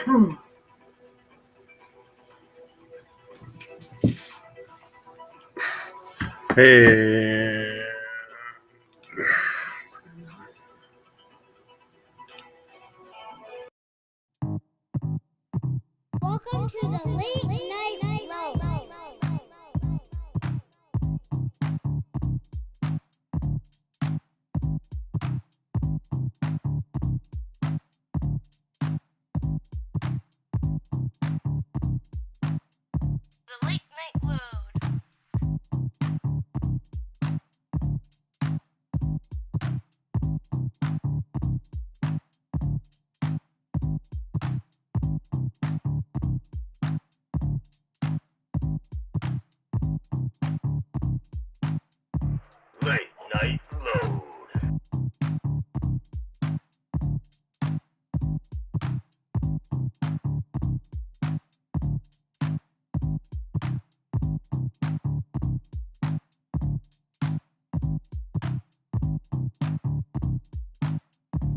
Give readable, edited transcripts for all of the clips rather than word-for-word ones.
Hey. Welcome to the Late Night Load. The Late Night Load. Late Night Load.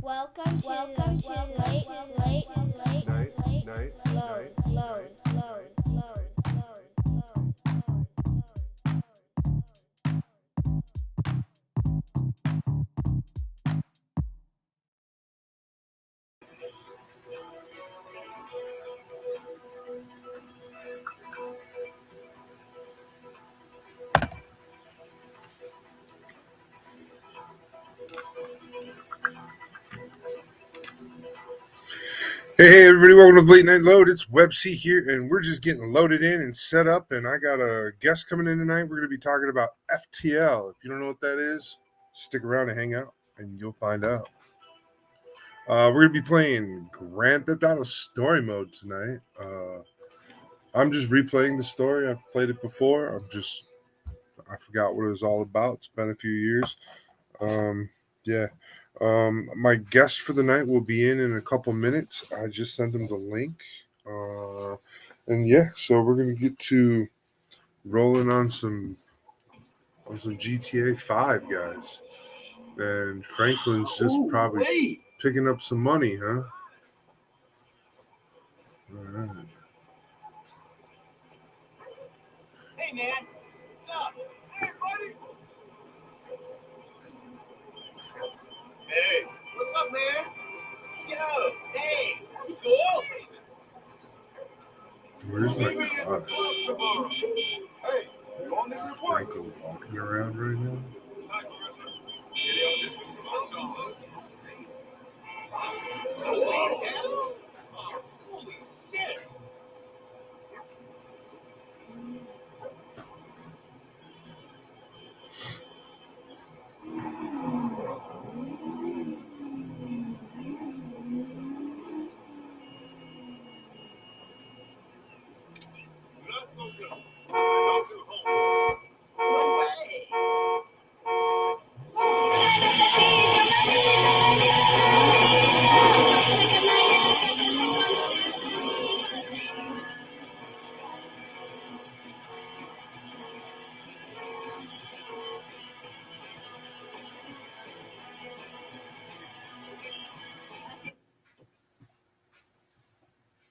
Welcome to Late Load. Hey, everybody, welcome to the Late Night Load. It's Web C here, and we're just getting loaded in and set up, and I got a guest coming in tonight. We're going to be talking about FTL. If you don't know what that is, stick around and hang out, and you'll find out. We're going to be playing Grand Theft Auto Story Mode tonight. I'm just replaying the story. I've played it before. I forgot what it was all about. It's been a few years. Yeah. My guest for the night will be in a couple minutes. I just sent him the link. And yeah, so we're gonna get to rolling on some GTA 5, guys. And Franklin's just probably picking up some money, huh? All right. Hey, man. What's up? Hey, buddy. Hey, what's up, man? Yo, hey, you cool? Where's my Meet me at the car? club tomorrow. Hey, you on this report? Franklin walking around right now. Hi, Marissa. Any auditions for my song? Holy hell! Oh, holy shit! Not so good. Not too home. No way!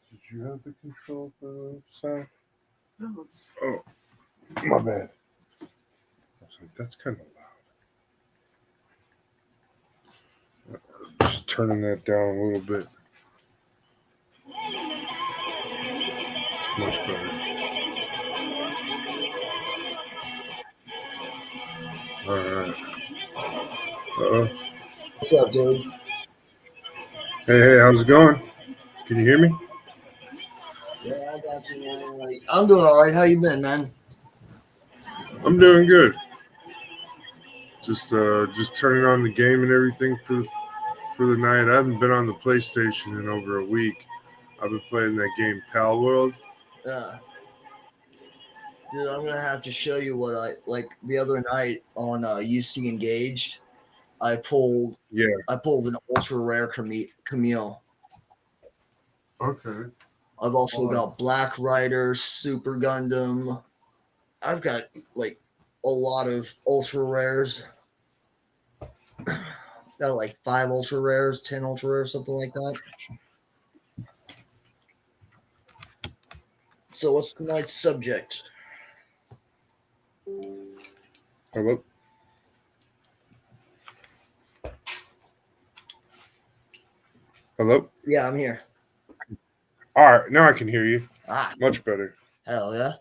Did you have the control for the sound? No. Oh, my bad. I was like, that's kind of loud. Just turning that down a little bit. It's much better. All right. Uh-oh. What's up, dude? Hey, how's it going? Can you hear me? Yeah, I got you, man. Like, I'm doing all right. How you been, man? I'm doing good. Just turning on the game and everything for the night. I haven't been on the PlayStation in over a week. I've been playing that game Pal World. Yeah. Dude, I'm gonna have to show you what I like the other night on UC Engaged. I pulled Yeah. an ultra rare Camille. Okay. I've also got Black Rider, Super Gundam. I've got like a lot of ultra rares. Got like 5 ultra rares, 10 ultra rares, something like that. So what's tonight's subject? Hello? Hello? Yeah, I'm here. All right, now I can hear you. Ah, Much better. hell yeah.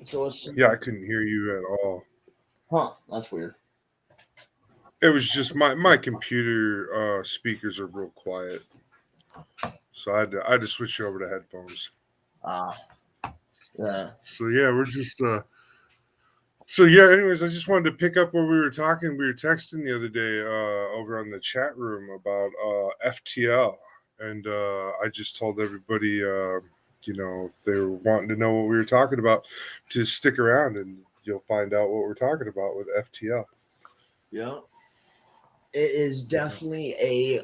So what's Yeah, I couldn't hear you at all. That's weird. It was just my computer speakers are real quiet, so I had to switch over to headphones. Ah, yeah. So yeah, we're just so yeah. Anyways, I just wanted to pick up where we were talking. We were texting the other day over on the chat room about FTL, and I just told everybody, if they were wanting to know what we were talking about, to stick around and you'll find out what we're talking about with FTL. Yeah. It is definitely a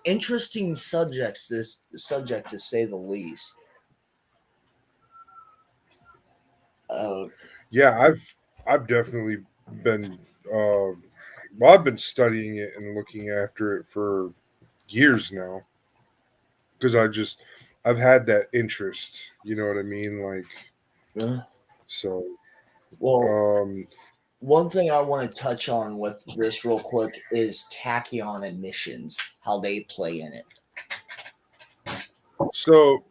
interesting subject, this subject to say the least. Uh, Yeah, I've definitely been well, I've been studying it and looking after it for years now because I've had that interest. You know what I mean? Like yeah. so. Well, Um, one thing I want to touch on with this real quick is tachyon emissions, how they play in it. so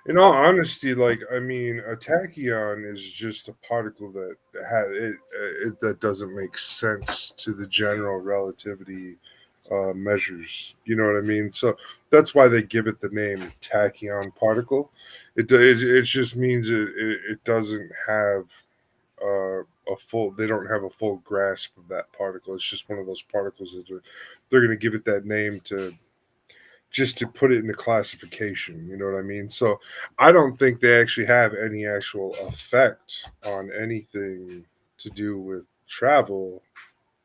in all honesty, like I mean, a tachyon is just a particle that doesn't make sense to the general relativity measures. You know what I mean? So that's why they give it the name tachyon particle. It just means it doesn't have a full. They don't have a full grasp of that particle. It's just one of those particles that they're going to give it that name to just to put it in a classification. You know what I mean? So I don't think they actually have any actual effect on anything to do with travel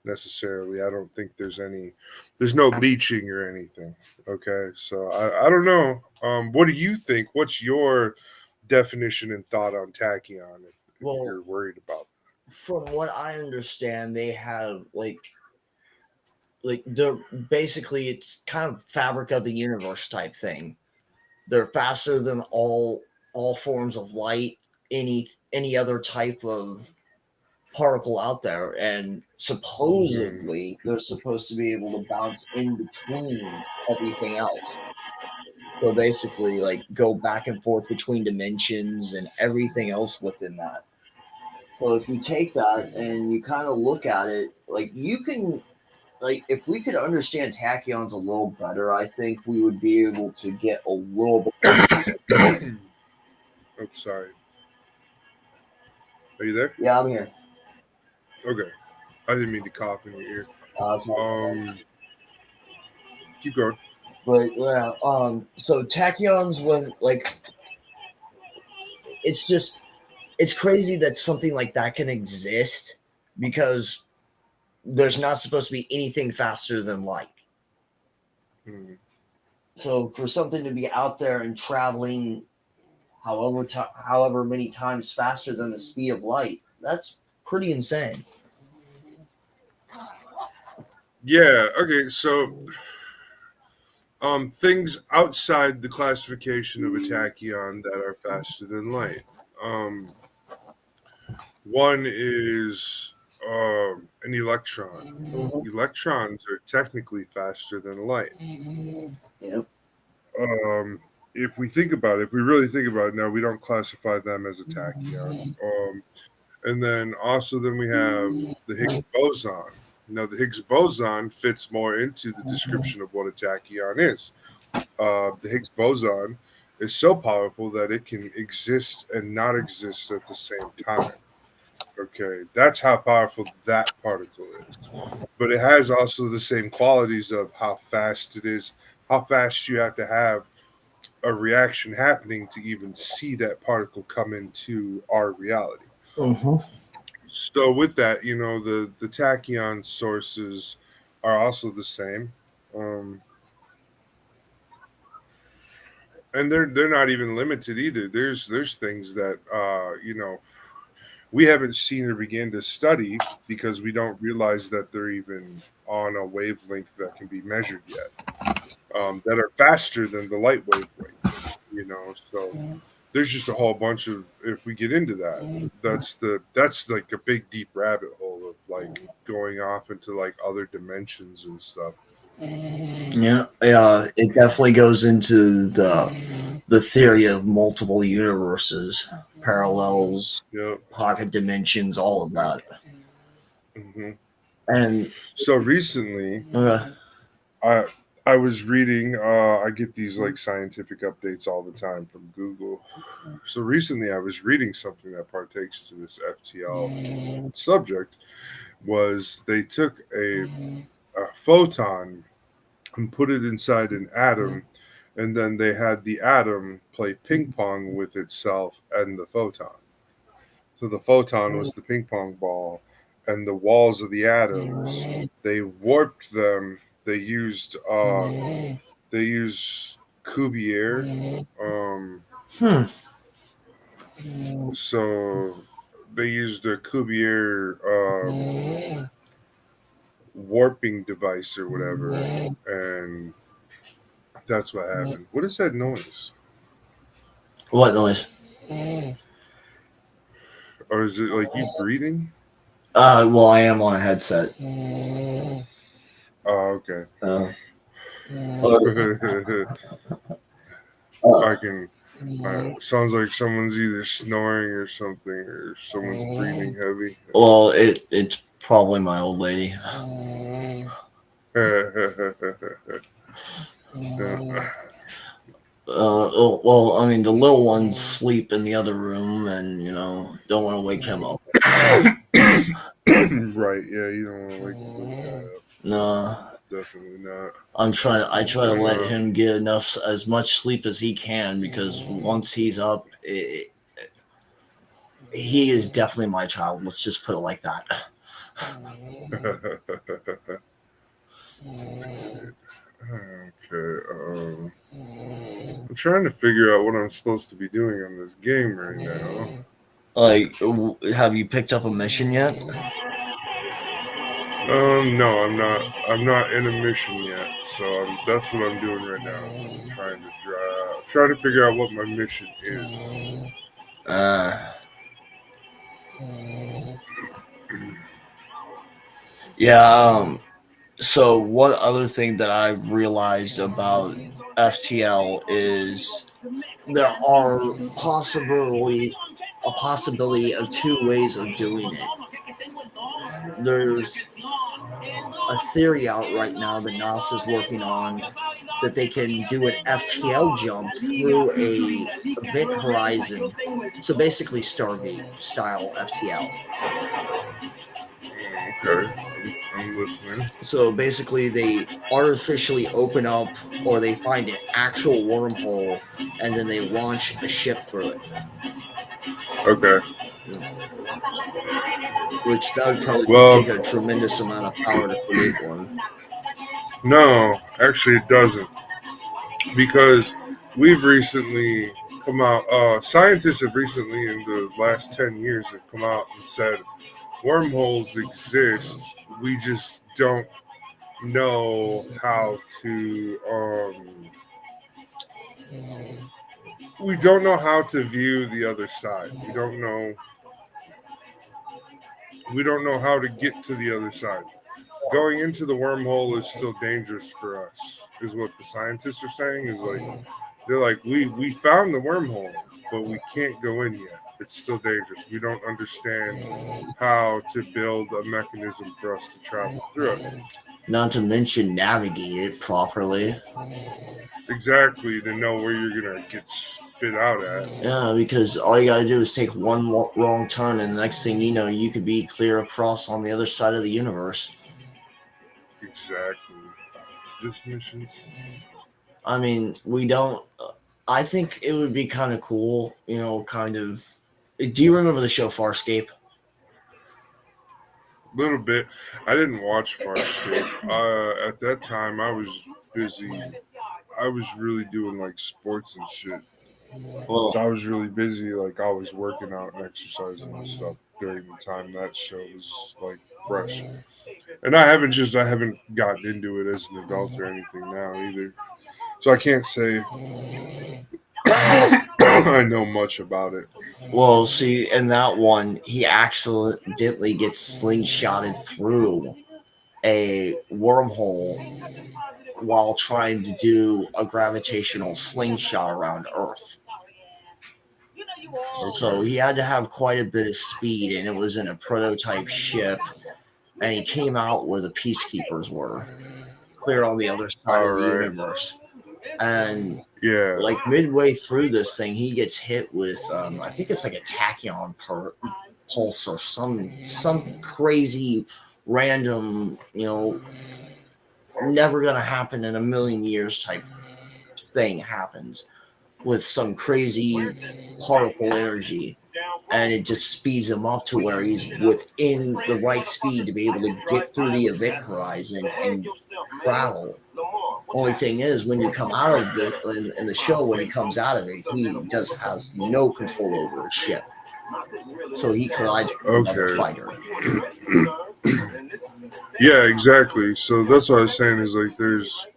necessarily. I don't think there's no leaching or anything. Okay. So I don't know. What do you think? What's your definition and thought on tachyon if Well, you're worried about? from what I understand, they have like they're basically it's kind of fabric of the universe type thing. They're faster than all forms of light, any other type of particle out there, and Hmm. supposedly they're supposed to be able to bounce in between everything else. So basically, like go back and forth between dimensions and everything else within that. So if you take that and you kind of look at it, like you can, like if we could understand tachyons a little better, I think we would be able to get a little bit more. Oh, sorry. Are you there? Yeah, I'm here. Okay. I didn't mean to cough in your ear. Sorry about that. Um, keep going. But yeah, so tachyons when like it's just it's crazy that something like that can exist because there's not supposed to be anything faster than light. Hmm. So for something to be out there and traveling however many times faster than the speed of light, that's pretty insane. Yeah. Okay. So, things outside the classification of a tachyon that are faster than light. Um, One is an electron. Mhm. Electrons are technically faster than light. Yep. Um, if we think about it, if we really think about it, now we don't classify them as a tachyon. And then also then we have the Higgs boson. Now the Higgs boson fits more into the description of what a tachyon is. The Higgs boson is so powerful that it can exist and not exist at the same time. Okay, that's how powerful that particle is. But it has also the same qualities of how fast it is, how fast you have to have a reaction happening to even see that particle come into our reality. Mhm. So with that, the tachyon sources are also the same, um, and they're not even limited either. There's things that we haven't seen or begin to study because we don't realize that they're even on a wavelength that can be measured yet. That are faster than the light wavelength. So there's just a whole bunch of, if we get into that, that's like a big deep rabbit hole of like going off into like other dimensions and stuff. Yeah, yeah, it definitely goes into the theory of multiple universes, parallels, Yep. pocket dimensions, all of that. Hmm. And So recently, uh, I I was reading. I get these like scientific updates all the time from Google. So recently, I was reading something that partakes to this FTL subject. Was they took a photon and put it inside an atom, and then they had the atom play ping pong with itself and the photon. So the photon was the ping pong ball, and the walls of the atoms, they warped them. They used Cuvier. Um, hmm, so they used a Cuvier warping device or whatever, and that's what happened. What is that noise? what noise? Or is it like you breathing? Well, I am on a headset. Oh, okay. Uh, uh, I uh, can. Sounds like someone's either snoring or something, or someone's breathing heavy. well, it's probably my old lady. Well, I mean, the little ones sleep in the other room, and don't want to wake him up. Right? Yeah, you don't want to wake the little guy up. No, Definitely not. I try to let Uh, him get as much sleep as he can because once he's up, he is definitely my child. Let's just put it like that. okay. I'm trying to figure out what I'm supposed to be doing on this game right now. Like, have you picked up a mission yet? No, I'm not. I'm not in a mission yet, so that's what I'm doing right now. I'm trying to figure out what my mission is. Uh, yeah. So one other thing that I've realized about FTL is there are possibility of two ways of doing it. There's a theory out right now that NASA's working on that they can do an FTL jump through a event horizon. So basically Stargate style FTL. Okay, I'm listening. So basically they artificially open up or they find an actual wormhole and then they launch a ship through it. Okay. Which that would probably Well, take a tremendous amount of power to create one. no, actually, it doesn't, because we've recently come out. Scientists have recently, in the last 10 years, have come out and said wormholes exist. We just don't know how to. We don't know how to view the other side. We don't know. We don't know how to get to the other side. Going into the wormhole is still dangerous for us, is what the scientists are saying. Is like they're like we found the wormhole, but we can't go in yet. It's still dangerous. We don't understand how to build a mechanism for us to travel through it. Not to mention navigate it properly. Exactly, to know where you're gonna get spit out at. Yeah, because all you gotta do is take one wrong turn, and the next thing you know, you could be clear across on the other side of the universe. Exactly. Is this missions? I mean, we don't. I think it would be kind of cool, kind of. Do you remember the show Farscape? Little bit. I didn't watch Farscape. At that time, I was busy. I was really doing like sports and shit. So Well, I was really busy, like always working out and exercising and stuff during the time that show was like fresh. And I haven't gotten into it as an adult or anything now either. So I can't say I know much about it. Well, see, in that one, he accidentally gets slingshotted through a wormhole while trying to do a gravitational slingshot around Earth. So Okay. he had to have quite a bit of speed, and it was in a prototype ship. And he came out where the peacekeepers were, clear on the other side All of the right. universe. And Yeah. like midway through this thing, he gets hit with I think it's like a tachyon pulse or some crazy random, never gonna happen in a million years type thing happens with some crazy particle energy, and it just speeds him up to where he's within the right speed to be able to get through the event horizon and travel. Only thing is, when you come out of in the show, when he comes out of it, he just has no control over his ship, so he collides with another Okay. fighter. Yeah, exactly. So that's what I was saying is like there's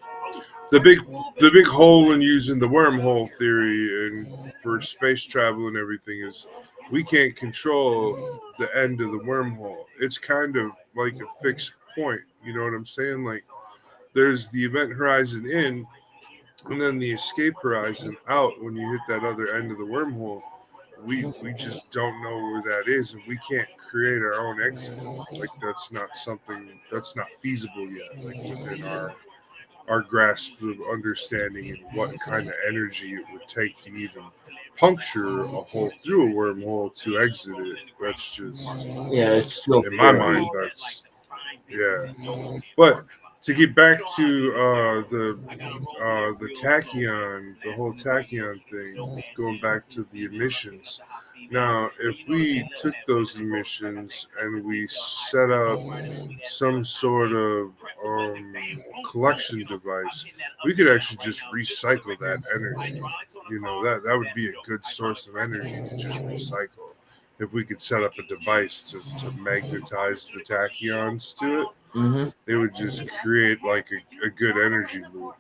the big hole in using the wormhole theory and for space travel and everything is we can't control the end of the wormhole. It's kind of like a fixed point. You know what I'm saying? Like there's the event horizon in and then the escape horizon out when you hit that other end of the wormhole. We just don't know where that is and we can't create our own exit. Like that's not something that's not feasible yet, like within our grasp of understanding and what kind of energy it would take to even puncture a hole through a wormhole to exit it. That's just Yeah, it's still in my theory. mind. That's yeah. But to get back to the tachyon, the whole tachyon thing, going back to the emissions. Now, if we took those emissions and we set up some sort of collection device, we could actually just recycle that energy. You know, that would be a good source of energy to just recycle. If we could set up a device to magnetize the tachyons to it, Hmm. they would just create like a good energy loop.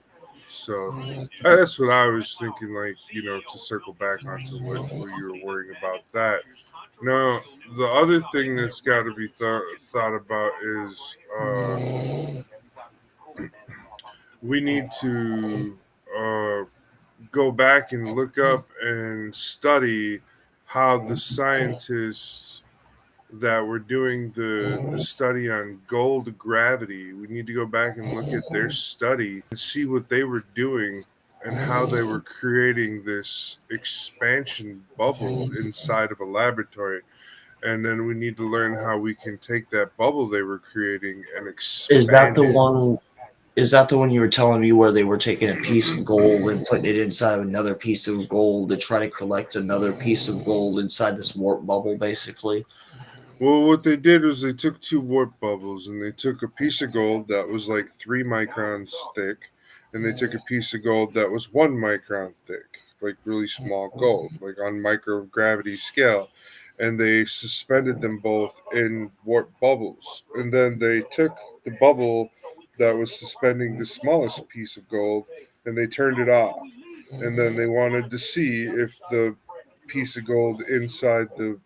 So that's what I was thinking, like, to circle back onto what you were worrying about that. Now, the other thing that's got to be thought about is we need to go back and look up and study how the scientists that were doing the study on gold gravity, we need to go back and look at their study and see what they were doing and how they were creating this expansion bubble inside of a laboratory. And then we need to learn how we can take that bubble they were creating and Is that expand the it. one? Is that the one you were telling me where they were taking a piece of gold and putting it inside of another piece of gold to try to collect another piece of gold inside this warp bubble, basically? Well, what they did was they took two warp bubbles and they took a piece of gold that was like 3 microns thick, and they took a piece of gold that was 1 micron thick, like really small gold, like on microgravity scale. And they suspended them both in warp bubbles. And then they took the bubble that was suspending the smallest piece of gold and they turned it off. And then they wanted to see if the piece of gold inside the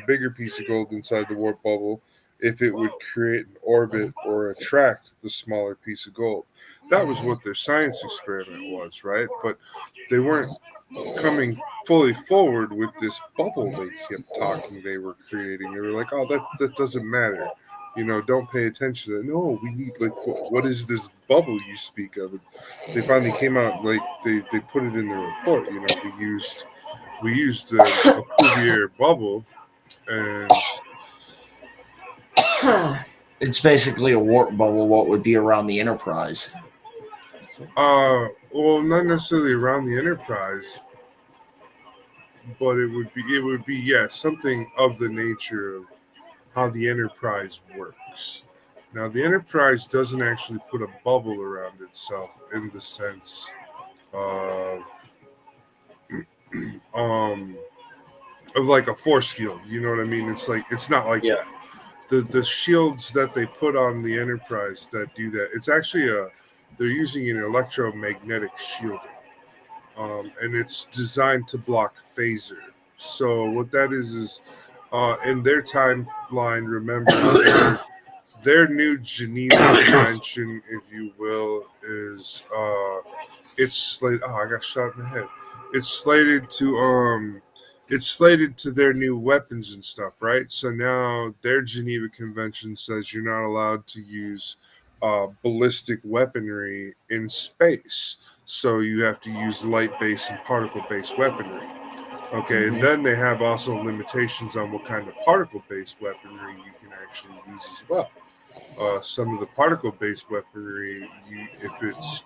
bigger piece of gold inside the warp bubble, if it would create an orbit or attract the smaller piece of gold. That was what their science experiment was, right? But they weren't coming fully forward with this bubble they kept talking they were creating. They were like, oh, that doesn't matter. Don't pay attention to that. No, we need, like, what is this bubble you speak of? And they finally came out, like, they put it in the report. We used a Cuvier bubble, and It's basically a warp bubble, what would be around the Enterprise. well, not necessarily around the Enterprise, but it would be yeah, something of the nature of how the Enterprise works. Now, the Enterprise doesn't actually put a bubble around itself in the sense of um of like a force field. You know what I mean? It's not like Yeah. that. The shields that they put on the Enterprise that do that, it's actually they're using an electromagnetic shielding. and it's designed to block phaser. So what that is in their timeline. Remember, their new Geneva Convention, if you will, is it's slated. Oh, I got shot in the head. It's slated to it's slated to their new weapons and stuff, right? So now their Geneva Convention says you're not allowed to use ballistic weaponry in space. So you have to use light-based and particle-based weaponry. Okay, and Mhm. then they have also limitations on what kind of particle-based weaponry you can actually use as well. Some of the particle-based weaponry, if it's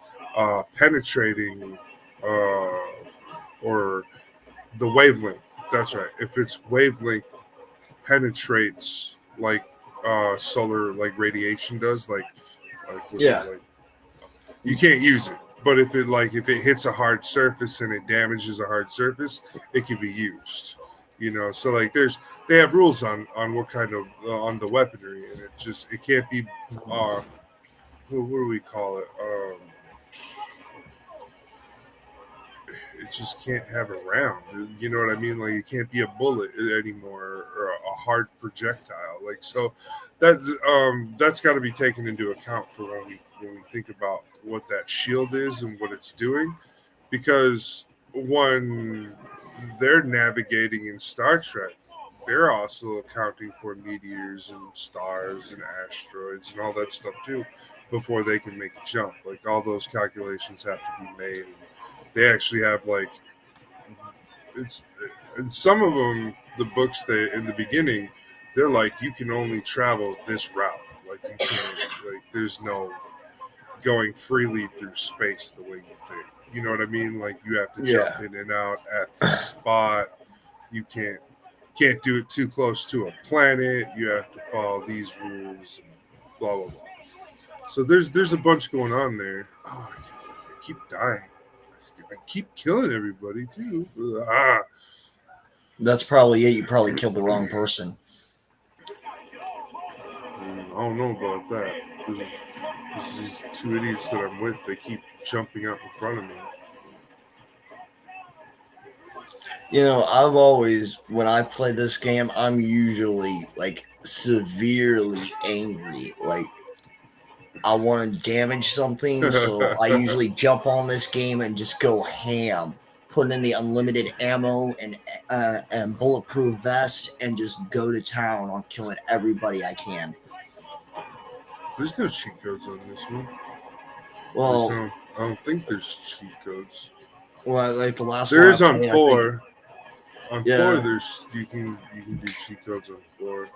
penetrating uh, or the wavelength, that's right. If its wavelength penetrates like solar like radiation does, like what Yeah. like you can't use it. But if it hits a hard surface and it damages a hard surface, it can be used. So like they have rules on what kind of on the weaponry, and it can't be uh what do we call it? It just can't have a round. You know what I mean? Like it can't be a bullet anymore or a hard projectile. Like so, that's got to be taken into account for when we think about what that shield is and what it's doing, because when they're navigating in Star Trek, they're also accounting for meteors and stars and asteroids and all that stuff too before they can make a jump. Like all those calculations have to be made. And they actually have like it's and some of them the books they in the beginning they're like you can only travel this route. Like you can't there's no going freely through space the way you think. You know what I mean? Like you have to jump Yeah. in and out at the spot. You can't do it too close to a planet. You have to follow these rules. Blah blah blah. So there's a bunch going on there. Oh, I keep dying. I keep killing everybody too. Ah, That's probably it. You probably killed the wrong person. I don't know about that. These two idiots that I'm with, they keep jumping out in front of me. I've always, when I play this game, I'm usually like severely angry. Like, I want to damage something, so I usually jump on this game and just go ham. Put in the unlimited ammo and bulletproof vest and just go to town on killing everybody I can. There's no cheat codes on this one. At least Well, I don't think there's cheat codes. like the last There one I is on played, I think, 4. On 4, yeah. there's you can do cheat codes on 4.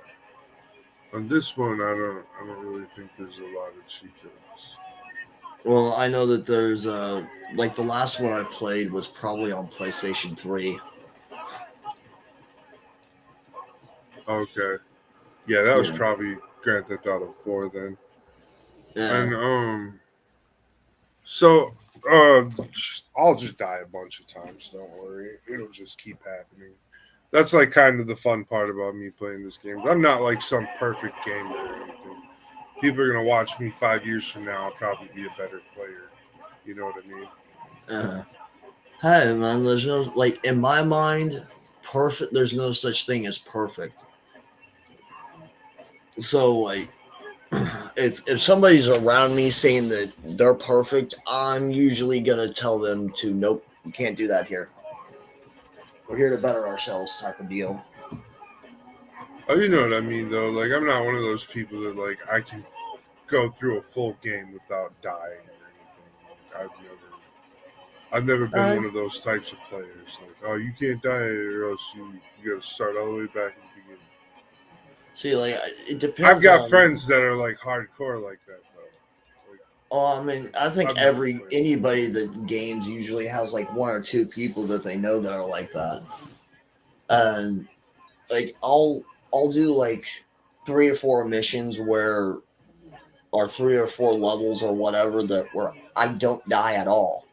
On this one, I don't really think there's a lot of cheat codes. Well, I know that there's like the last one I played was probably on PlayStation 3. Okay, yeah, that was Yeah. probably Grand Theft Auto 4 then. Yeah. And so I'll just die a bunch of times. Don't worry, it'll just keep happening. That's like kind of the fun part about me playing this game. I'm not like some perfect gamer or anything. People are gonna watch me 5 years from now. I'll probably be a better player. You know what I mean? Uh, hey man, there's no like in my mind, perfect. There's no such thing as perfect. So like, if somebody's around me saying that they're perfect, I'm usually gonna tell them to nope, you can't do that here. We're here to better ourselves, type of deal. Oh, you know what I mean though. Like I'm not one of those people that like I can go through a full game without dying or anything. I've never been Uh, one of those types of players. Like, oh, you can't die or else you got to start all the way back at the beginning. See, like it I've depends got on. friends that are like hardcore like that though. Like Oh, I mean, I think I've never played. anybody that games usually has like one or two people that they know that are like that. And like I'll do like three or four missions where or three or four levels or whatever that where I don't die at all.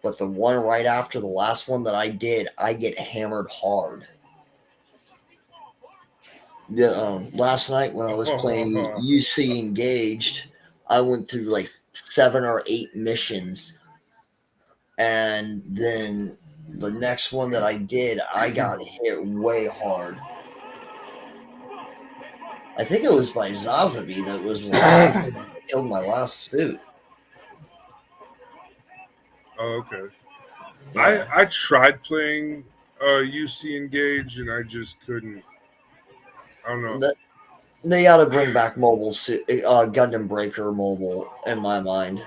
But the one right after the last one that I did, I get hammered hard. Last night when I was playing UC Engaged, I went through like 7 or 8 missions, and then the next one that I did, I got hit way hard. I think it was by Zazabi that was the last one that killed my last suit. Oh, okay. Yeah. I tried playing UC Engage and I just couldn't. I don't know. They ought to bring back Gundam Breaker mobile, in my mind.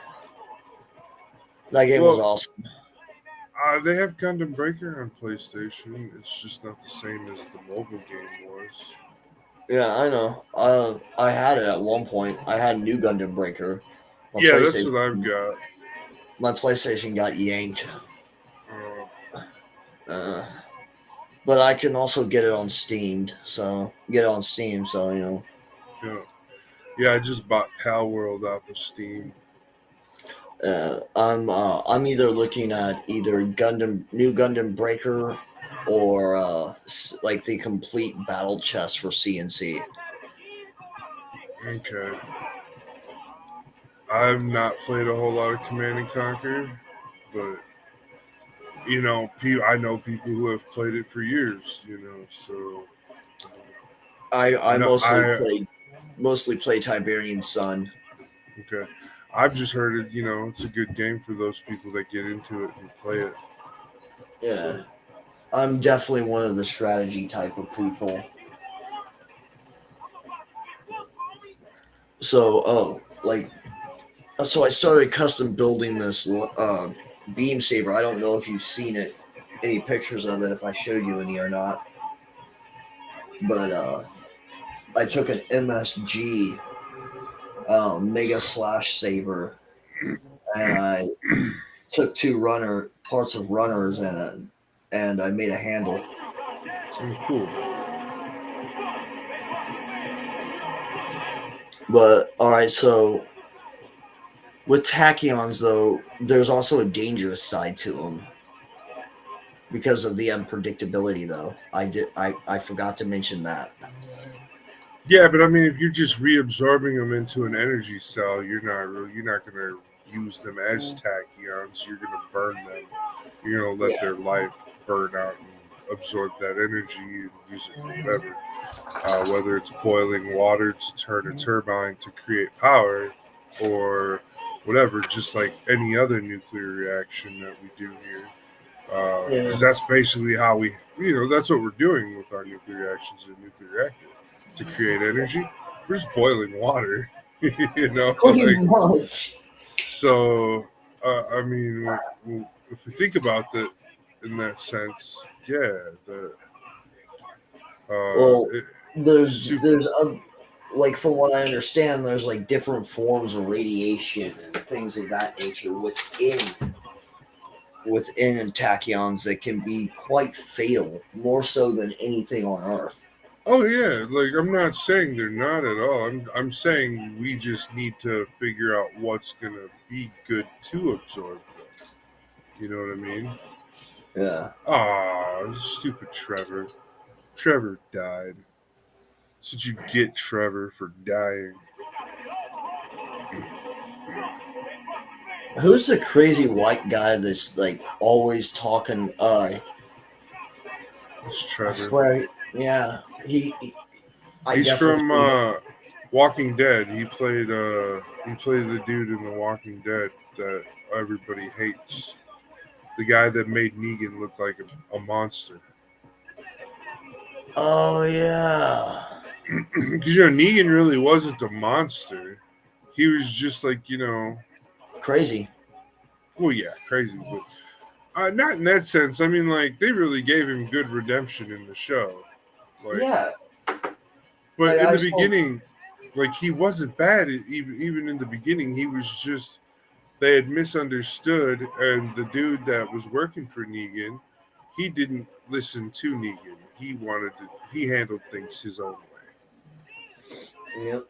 That game was Well, awesome. they have Gundam Breaker on PlayStation. It's just not the same as the mobile game was. Yeah, I know. I had it at one point. I had New Gundam Breaker. My Yeah, that's what I've PlayStation, got. my PlayStation got yanked. Uh, Uh, but I can also get it on Steam. So yeah, yeah. I just bought Pal World off of Steam. I'm either looking at either New Gundam Breaker, or like the complete battle chest for CNC. Okay. I've not played a whole lot of Command and Conquer, but I know people who have played it for years. So I no, mostly play Tiberian Sun. okay. I've just heard it. It's a good game for those people that get into it and play it. Yeah, So I'm definitely one of the strategy type of people. So I started custom building this beam saber. I don't know if you've seen it, any pictures of it, if I showed you any or not. But I took an MSG Mega Slash Saber, and I took two parts of runners in it, and I made a handle. cool. But all right, so with tachyons, though, there's also a dangerous side to them because of the unpredictability. Though I forgot to mention that. Yeah, but I mean, if you're just reabsorbing them into an energy cell, you're not going to use them as tachyons. You're going to burn them. You're going to let Yeah, their life burn out and absorb that energy and use it for whatever. Whether it's boiling water to turn a turbine to create power, or whatever, just like any other nuclear reaction that we do here. yeah. Because that's basically how that's what we're doing with our nuclear reactions in a nuclear reactor to create energy. We're just boiling water, Pretty like much. so. I mean, if we think about that in that sense, yeah, Well, it, there's super. there's like from what I understand, there's like different forms of radiation and things of that nature within tachyons that can be quite fatal, more so than anything on Earth. Oh yeah, like I'm not saying they're not at all. I'm saying we just need to figure out what's gonna be good to absorb them. You know what I mean? Yeah. Ah, stupid Trevor. Trevor died. That's what you get, Trevor, for dying. Who's the crazy white guy that's like always talking? It's I Trevor. swear, yeah, I He's definitely from see him. Walking Dead. He played the dude in The Walking Dead that everybody hates. The guy that made Negan look like a monster. Oh yeah, Because Negan really wasn't a monster. He was just like crazy. well, yeah, crazy, but not in that sense. I mean, like they really gave him good redemption in the show. Like, Yeah, but like in I the saw. beginning, like he wasn't bad. Even in the beginning, he was just they had misunderstood, and the dude that was working for Negan, he didn't listen to Negan. He handled things his own way. Yep.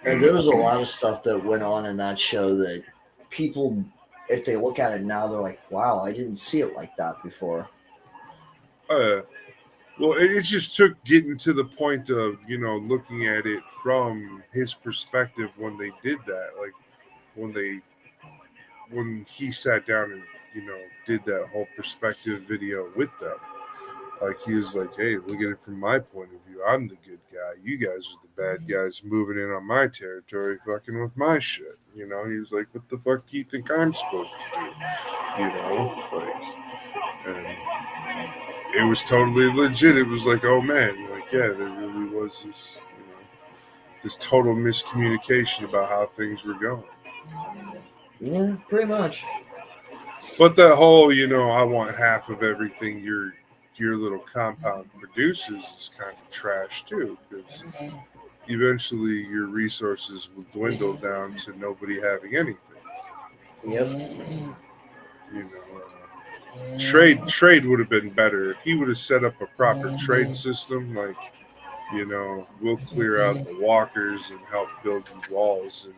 And there was a lot of stuff that went on in that show that people, if they look at it now, they're like, "Wow, I didn't see it like that before." Uh, Well, it just took getting to the point of looking at it from his perspective when they did that, like when they when he sat down and did that whole perspective video with them. Like he was like, "Hey, look at it from my point of view. I'm the good guy. You guys are the bad guys moving in on my territory, fucking with my shit." He was like, "What the fuck do you think I'm supposed to do?" And it was totally legit. It was like, oh man, like yeah, there really was this total miscommunication about how things were going. Yeah, pretty much. But that whole, I want half of everything your little compound produces is kind of trash too, because eventually your resources will dwindle down to nobody having anything. Yep. You know, trade would have been better if he would have set up a proper trade system. Like, we'll clear out the walkers and help build you walls, and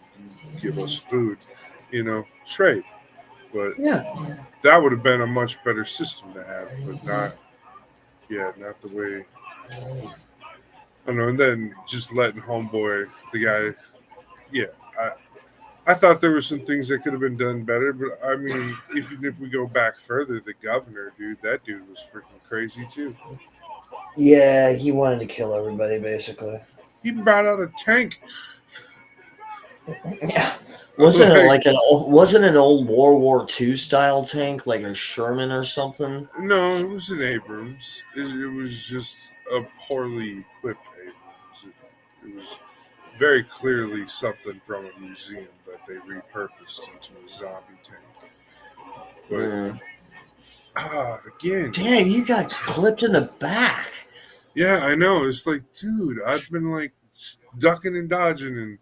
you give us food. Trade. But Yeah. that would have been a much better system to have, but not the way. I don't know. And then just letting homeboy, the guy, yeah, I thought there were some things that could have been done better, but I mean, even if we go back further, the governor, dude, that dude was freaking crazy too. Yeah, he wanted to kill everybody basically. He brought out a tank. Yeah. Wasn't it Like, like wasn't an old World War II style tank, like a Sherman or something? no, it was an Abrams. It was just a poorly equipped Abrams. It was very clearly something from a museum that they repurposed into a zombie tank. But again, Damn, you got clipped in the back. yeah, I know. It's like, dude, I've been like ducking and dodging, and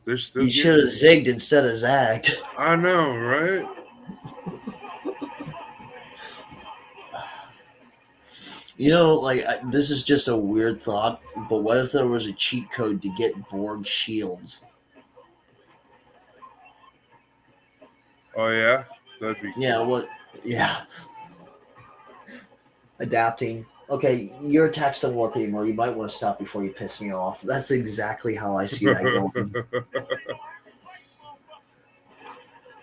they're still You should getting have me. zigged instead of zagged. I know, right? This is just a weird thought, but what if there was a cheat code to get Borg shields? Oh yeah, that'd be Yeah, cool. what? Yeah. Adapting. Okay, your attacks don't work anymore. You might want to stop before you piss me off. That's exactly how I see that going.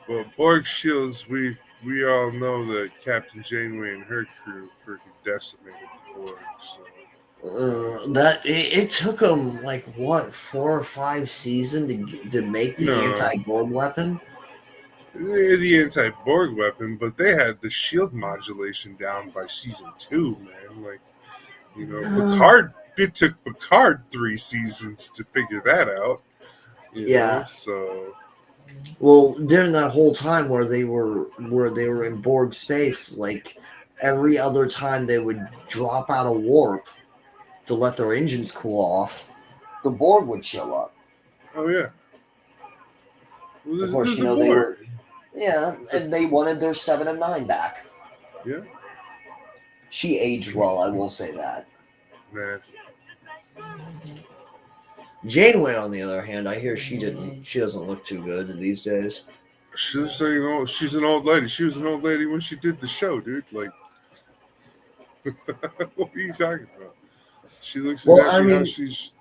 Well, Borg shields, we all know that Captain Janeway and her crew freaking decimated the Borg. So It took them like what 4 or 5 seasons to make the no, anti-Borg weapon. they're the anti-Borg weapon, but they had the shield modulation down by season 2, man. Like, Uh, Picard. It took Picard 3 seasons to figure that out. yeah. So Well, during that whole time where they were in Borg space, like every other time they would drop out of warp to let their engines cool off, the Borg would show up. oh yeah, well, Of this course, is the they Borg. were, yeah, and they wanted their 7 and 9 back. Yeah, She aged well, I will say that. man. Janeway, on the other hand, I hear she doesn't look too good these days. She's like, she's an old lady. She was an old lady when she did the show, dude. Like, what are you talking about? She looks Well, I exactly how mean, she's.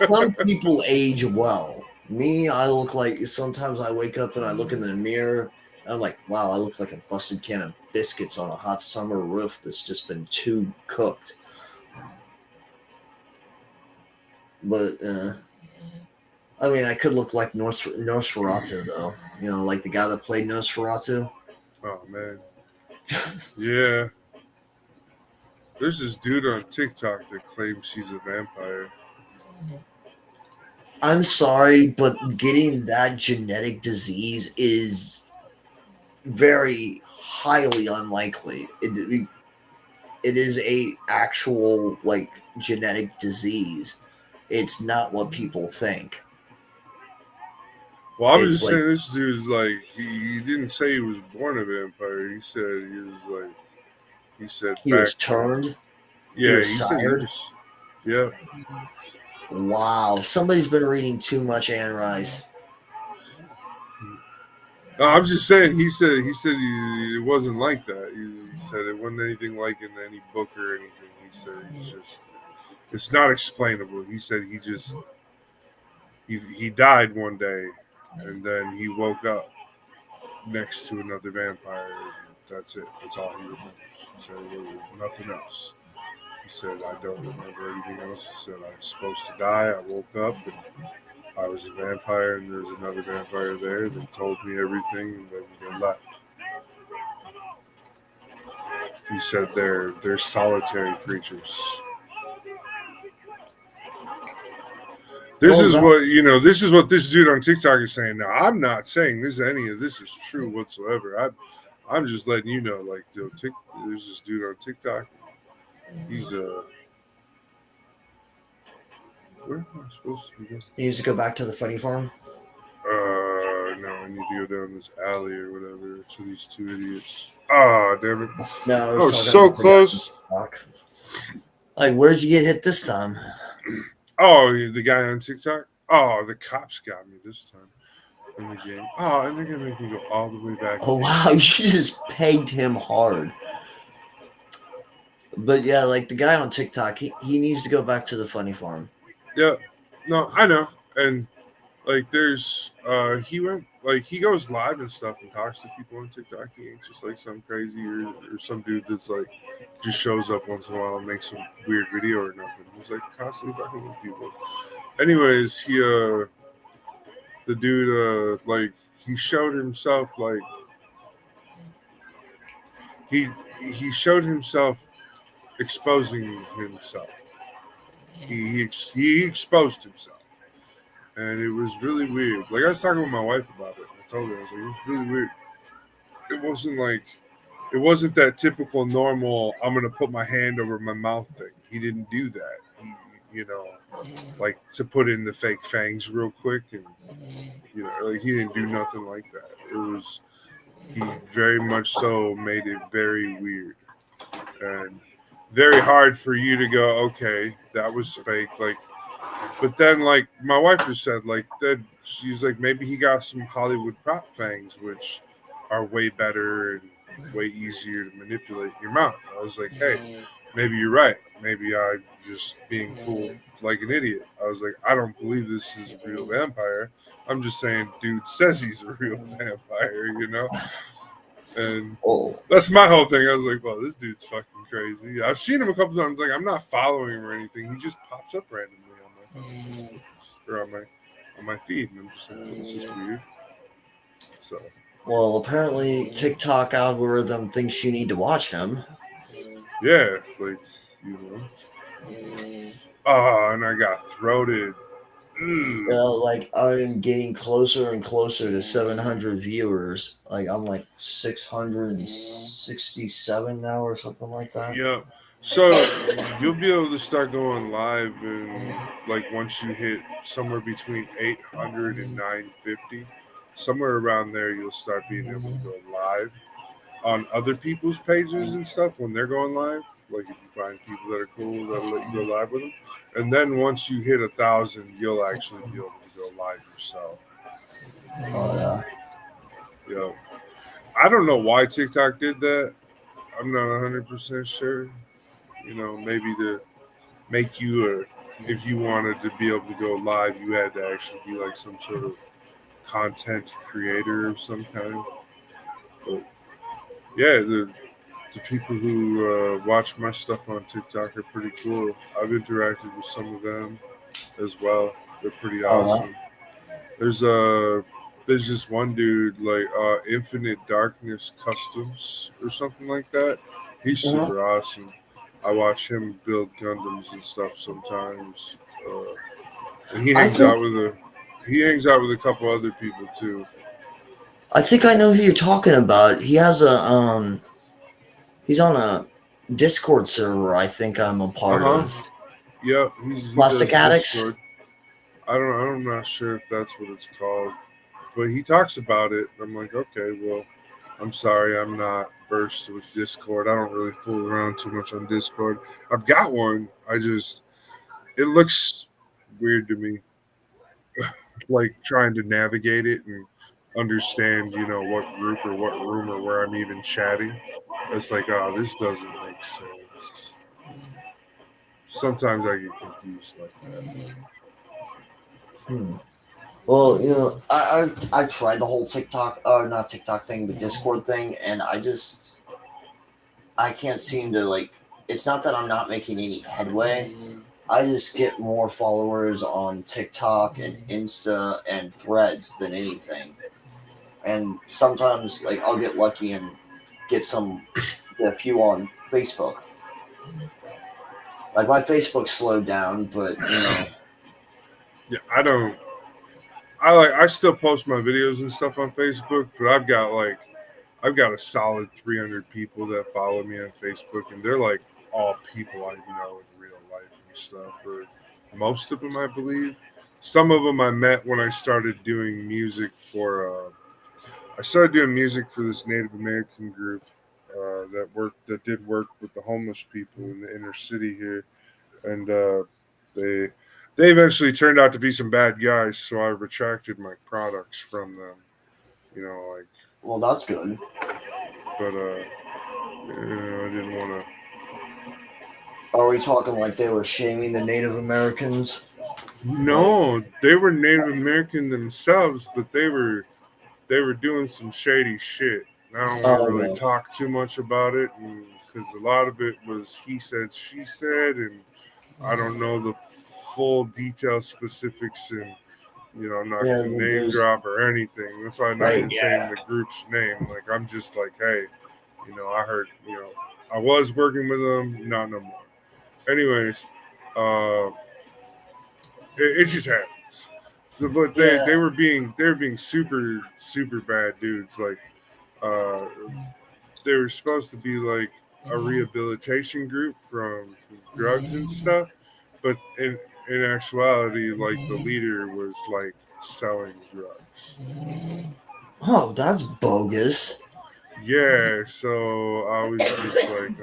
some people age well. Me, I look like sometimes I wake up and I look in the mirror. And I'm like, wow, I look like a busted can of biscuits on a hot summer roof that's just been too cooked. But I could look like Nosferatu though. Like the guy that played Nosferatu. Oh man, yeah. There's this dude on TikTok that claims he's a vampire. I'm sorry, but getting that genetic disease is very highly unlikely. It is a actual genetic disease. It's not what people think. Well, I'm It's just like saying this dude's like he didn't say he was born a vampire. He said he was like he said he back. was turned, he Yeah, was he said he sired. was. Yeah. Wow, somebody's been reading too much Anne Rice. No, I'm just saying. He said it wasn't like that. He said it wasn't anything like in any book or anything. He said it's not explainable. He said he died one day, and then he woke up, next to another vampire. And that's it. That's all he remembers. He said nothing else. He said, I don't remember anything else. He said, I was supposed to die. I woke up and I was a vampire, and there's another vampire there that told me everything, and then they left. He said they're solitary creatures. This Well, is that what This is what this dude on TikTok is saying. Now, I'm not saying any of this is true whatsoever. I'm just letting you know. Like, there's this dude on TikTok. He's where am I supposed to be going? he needs to go back to the funny farm. No, I need to go down this alley or whatever to these two idiots. Ah, damn it! No, I I was was talking so about the guy on close. TikTok. Like, where'd you get hit this time? Oh, the guy on TikTok. Oh, the cops got me this time in the game. Oh, and they're gonna make me go all the way back Oh again. wow, you just pegged him hard. But yeah, like the guy on TikTok, he needs to go back to the funny farm. Yeah, no, I know. And like, there's he goes live and stuff and talks to people on TikTok. He ain't just like some crazy or some dude that's like just shows up once in a while and makes some weird video or nothing. He's like constantly talking with people. Anyways, the dude like he showed himself like he he showed himself exposing himself. He exposed himself, and it was really weird. Like, I was talking with my wife about it. I told her, I was like, it was really weird. It wasn't like it wasn't that typical normal. I'm gonna put my hand over my mouth thing. He didn't do that. You know, like to put in the fake fangs real quick, and like he didn't do nothing like that. It was he very much so made it very weird and very hard for you to go, okay, that was fake. Like, but then like my wife has said, like that she's like maybe he got some Hollywood prop fangs, which are way better and way easier to manipulate in your mouth. I was like, hey, maybe you're right. Maybe I'm just being fooled like an idiot. I was like, I don't believe this is a real vampire. I'm just saying, dude says he's a real vampire. And Oh, that's my whole thing. I was like, well, this dude's fucking crazy. I've seen him a couple times. Like, I'm not following him or anything. He just pops up randomly on my phone or on my feed, and I'm just like, well, this is weird. So well, apparently TikTok algorithm thinks you need to watch him. yeah, like you know. And I got throated. Like I'm getting closer and closer to 700 viewers. Like I'm like 667 now or something like that. Yeah. So you'll be able to start going live, and like once you hit somewhere between 800 and 950, somewhere around there, you'll start being able to go live on other people's pages and stuff when they're going live. Like, if you find people that are cool, that'll let you go live with them. And then once you hit 1,000, you'll actually be able to go live yourself. Oh yeah. Yeah. I don't know why TikTok did that. I'm not 100% sure. Maybe to make you if you wanted to be able to go live, you had to actually be like some sort of content creator of some kind. But yeah, the people who watch my stuff on TikTok are pretty cool. I've interacted with some of them as well. They're pretty Oh yeah. awesome. There's uh there's this one dude like Infinite Darkness Customs or something like that. He's Uh-huh. super awesome. I watch him build Gundams and stuff sometimes, and I think he hangs out with a couple other people too. I think I know who you're talking about. He has a he's on a Discord server I think I'm a Uh part huh. of. Yep. He Plastic does Addicts. Discord. I'm not sure if that's what it's called, but he talks about it. I'm like, okay, well, I'm sorry, I'm not versed with Discord. I don't really fool around too much on Discord. I've got one. It looks weird to me, like trying to navigate it and understand, what group or what room or where I'm even chatting. It's like, oh, this doesn't make sense. Sometimes I get confused like that. Hmm. Well, I tried the whole TikTok, not TikTok thing, but Discord thing, and I can't seem to like. It's not that I'm not making any headway. I just get more followers on TikTok and Insta and Threads than anything. And sometimes, like, I'll get lucky and get a few on Facebook. Like my Facebook slowed down, but Yeah, I don't. I still post my videos and stuff on Facebook, but I've got a solid 300 people that follow me on Facebook, and they're like all people I know in real life and stuff. Or most of them, I believe. Some of them I met when I started doing music for. I started doing music for this Native American group that did work with the homeless people in the inner city here, and they they eventually turned out to be some bad guys, so I retracted my products from them. You know, like, well, that's good. but I didn't want to. Are we talking like they were shaming the Native Americans? Like, No, they were Native American themselves, but they were doing some shady shit. And I don't want to oh really no, talk too much about it, because a lot of it was he said, she said, and I don't know the full detail specifics, and I'm not yeah, gonna name there's drop or anything. That's why I'm not right, even saying yeah, the group's name. Like, I'm just like, hey, I heard, I was working with them, not no more. Anyways, uh, it just happens. So, but they yeah, were being super bad dudes. Like, uh, they were supposed to be like a rehabilitation group from drugs and stuff, but in actuality, like, the leader was like selling drugs. oh, that's bogus. Yeah, so I was just like,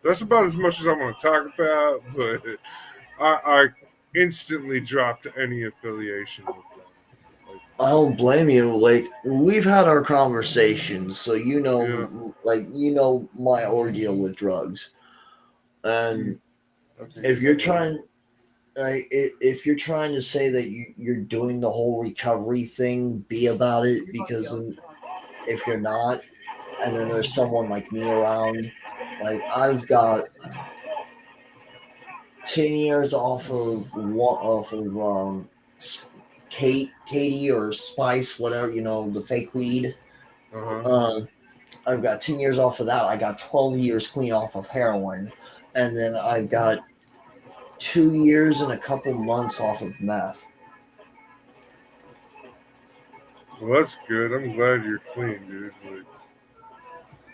that's about as much as I want to talk about, but I instantly dropped any affiliation with them. Like, I don't blame you. Like we've had our conversations, so yeah, my ordeal with drugs, mm, and okay, if get you're that ready. trying if you're trying to say that you're doing the whole recovery thing, be about it. Because if you're not, and then there's someone like me around, like I've got 10 years off of Katie or Spice, whatever, the fake weed. Uh huh. Uh, I've got 10 years off of that. I got 12 years clean off of heroin, and then I've got 2 years and a couple months off of meth. Well, that's good. I'm glad you're clean, dude.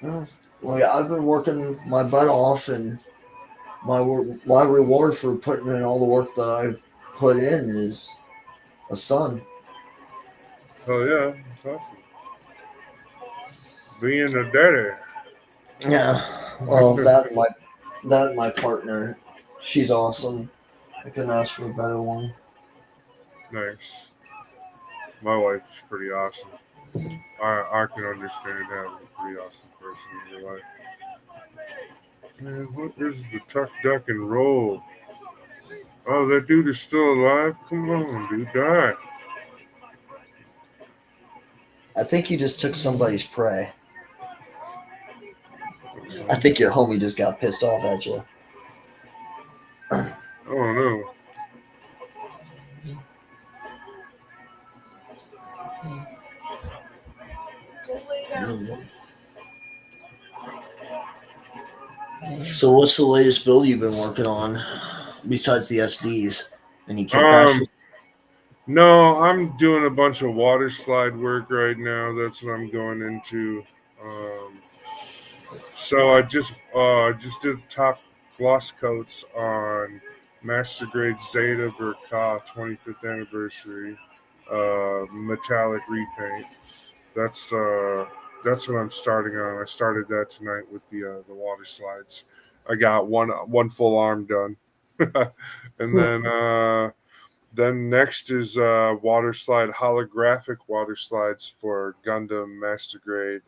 Like, Uh, Well, I've been working my butt off, and my reward for putting in all the work that I've put in is a son. hell yeah, that's awesome. Being a daddy. Yeah. Well, that and my partner, she's awesome. I couldn't ask for a better one. Nice. My wife is pretty awesome. I can understand having a pretty awesome person in your life. Man, what is the tuck, duck, and roll? Oh, that dude is still alive? Come on, dude, die. I think you just took somebody's prey. I think your homie just got pissed off at you. Oh no. So, what's the latest build you've been working on besides the SDs? Any kit bashes? Um, no, I'm doing a bunch of water slide work right now. That's what I'm going into. Um, so I just did top gloss coats on Master Grade Zeta Verka 25th anniversary metallic repaint. That's uh that's what I'm starting on. I started that tonight with the water slides. I got one full arm done, and then next is water slide holographic water slides for Gundam Master Grade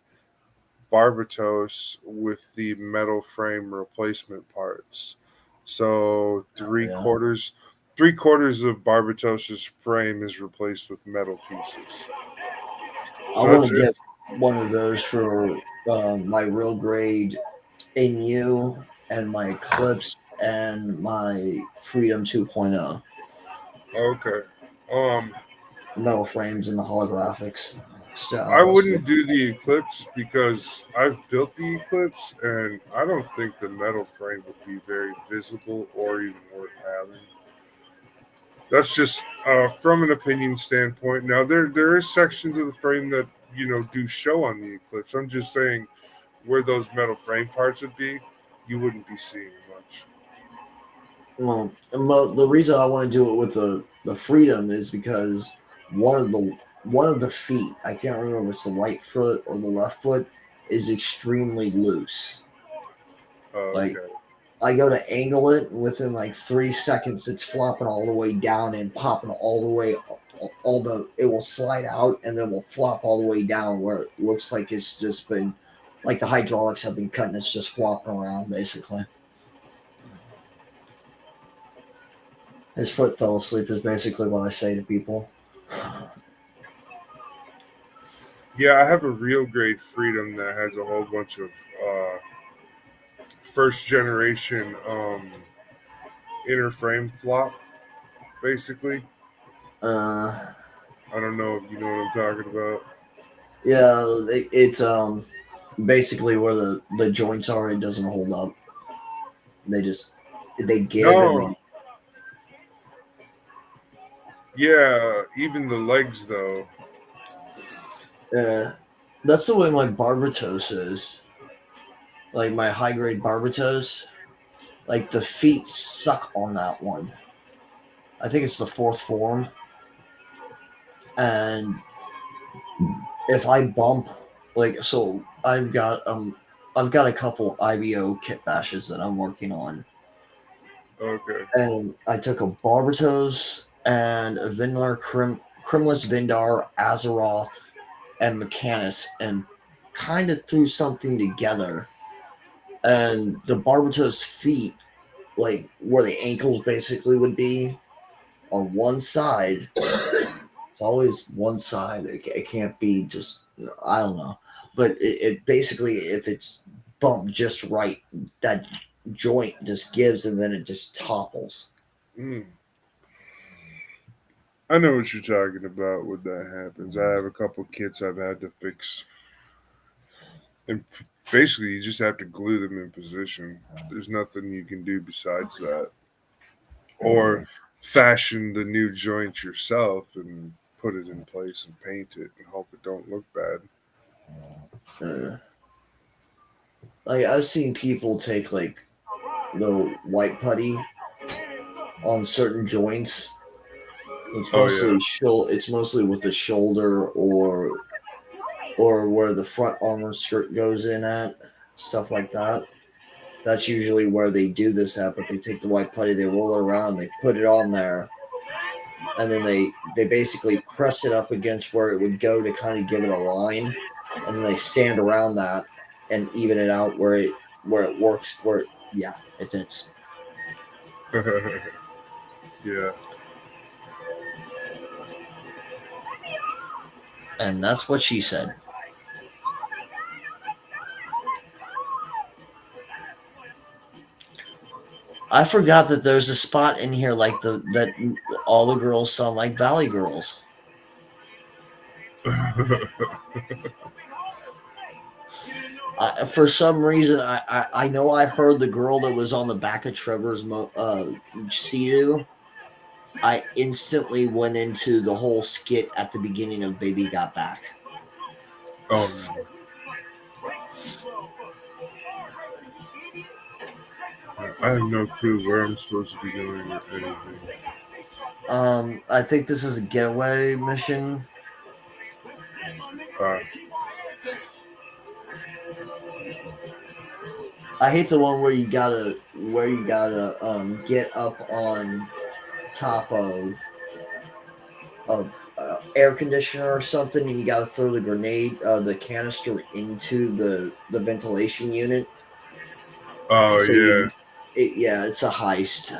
Barbatos with the metal frame replacement parts. So Oh three yeah. quarters 3/4 of Barbatos's frame is replaced with metal pieces. I So want that's to it. get one of those for my real grade NU and my Eclipse and my Freedom 2.0 Okay. Um, metal frames and the holographics I styles. wouldn't do the Eclipse because I've built the Eclipse and I don't think the metal frame would be very visible or even worth having. That's just from an opinion standpoint. Now there is sections of the frame that do show on the Eclipse. I'm just saying where those metal frame parts would be, you wouldn't be seeing much. Well, the reason I want to do it with the Freedom is because one of the feet, I can't remember if it's the right foot or the left foot, is extremely loose. Like Okay. I go to angle it, and within like 3 seconds, it's flopping all the way down and popping all the way. All the it will slide out and then will flop all the way down where it looks like it's just been like the hydraulics have been cut and it's just flopping around basically. His foot fell asleep is basically what I say to people. Yeah, I have a real grade Freedom that has a whole bunch of first generation inner frame flop, basically. Uh, I don't know if you know what I'm talking about. yeah, it's basically where the joints are. It doesn't hold up. They just they give and No, they yeah, even the legs though. that's the way my barbatos is. Like my high grade barbatos, like the feet suck on that one. I think it's the fourth form, and if I bump, like, so I've got a couple IBO kit bashes that I'm working on, Okay. and I took a barbatos and a Vindler Crimless Vindar Azeroth and Mechanus and kind of threw something together, and the barbatos feet, like where the ankles basically would be on one side. It's always one side. It can't be just, I don't know. But it basically, if it's bumped just right, that joint just gives and then it just topples. Mm. I know what you're talking about when that happens. I have a couple kits I've had to fix, and basically you just have to glue them in position. There's nothing you can do besides that, or fashion the new joint yourself and put it in place and paint it and hope it don't look bad. Uh, like I've seen people take like the white putty on certain joints. It's Oh yeah. mostly It's mostly with the shoulder or where the front armor skirt goes in at, stuff like that. That's usually where they do this at, but they take the white putty, they roll it around, they put it on there, and then they basically press it up against where it would go to kind of give it a line, and then they sand around that and even it out where it works yeah, it fits. Yeah. And that's what she said. I forgot that there's a spot in here like the that all the girls sound like Valley Girls. For some reason, I know I heard the girl that was on the back of Trevor's Sea. I instantly went into the whole skit at the beginning of Baby Got Back. Oh no. I have no clue where I'm supposed to be going or anything. I think this is a getaway mission. Uh, I hate the one where you gotta get up on top of air conditioner or something, and you gotta throw the canister into the ventilation unit. oh So yeah. yeah, it's a heist.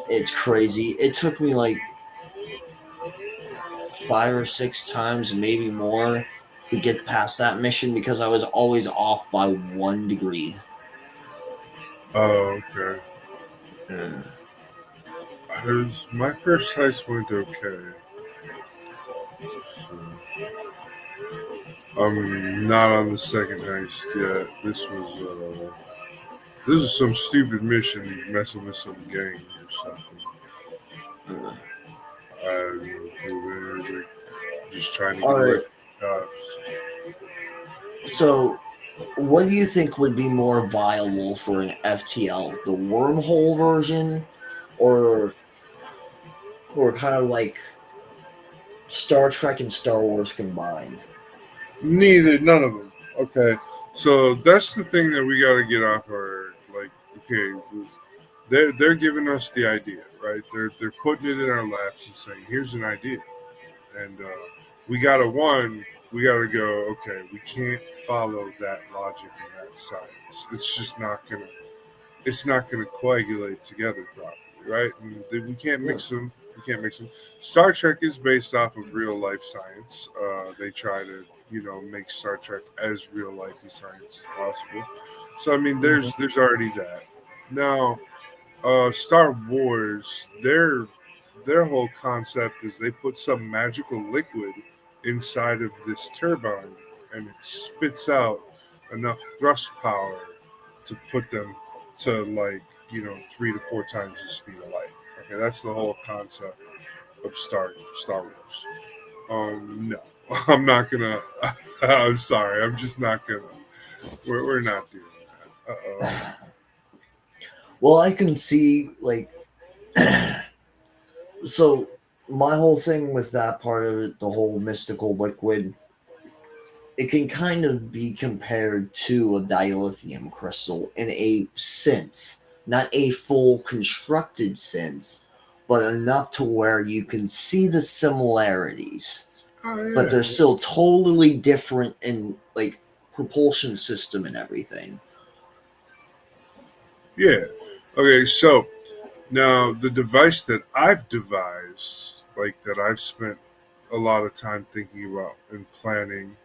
It's crazy. It took me like 5 or 6 times, maybe more, to get past that mission because I was always off by 1 degree. Oh, okay. Mm. My first heist went okay. So I'm not on the second heist yet. This is some stupid mission messing with some gang or something. Mm. I have no clue. They're just trying to All get away right. from cops. So, what do you think would be more viable for an FTL? The wormhole version, or kind of like Star Trek and Star Wars combined? Neither, none of them. Okay, so that's the thing that we got to get off our like. Okay, they're giving us the idea, right? They're putting it in our laps and saying, "Here's an idea," and we gotta we gotta go. Okay, we can't follow that logic and that science. It's not gonna coagulate together properly, right? And we can't Yeah. mix them. We can't mix them. Star Trek is based off of real life science. They try to make Star Trek as real lifey science as possible. So I mean, Mhm. there's already that. Now, Star Wars, their whole concept is they put some magical liquid inside of this turbine, and it spits out enough thrust power to put them to like 3 to 4 times the speed of light. Okay, that's the whole concept of Star Wars. No, I'm not gonna. I'm sorry, I'm just not gonna. We're not doing that. Well, I can see like so my whole thing with that part of it, the whole mystical liquid, it can kind of be compared to a dilithium crystal in a sense, not a full constructed sense, but enough to where you can see the similarities, Oh but they're yeah, still totally different in like propulsion system and everything. yeah. Okay, so now, the device that I've devised, like that I've spent a lot of time thinking about and planning,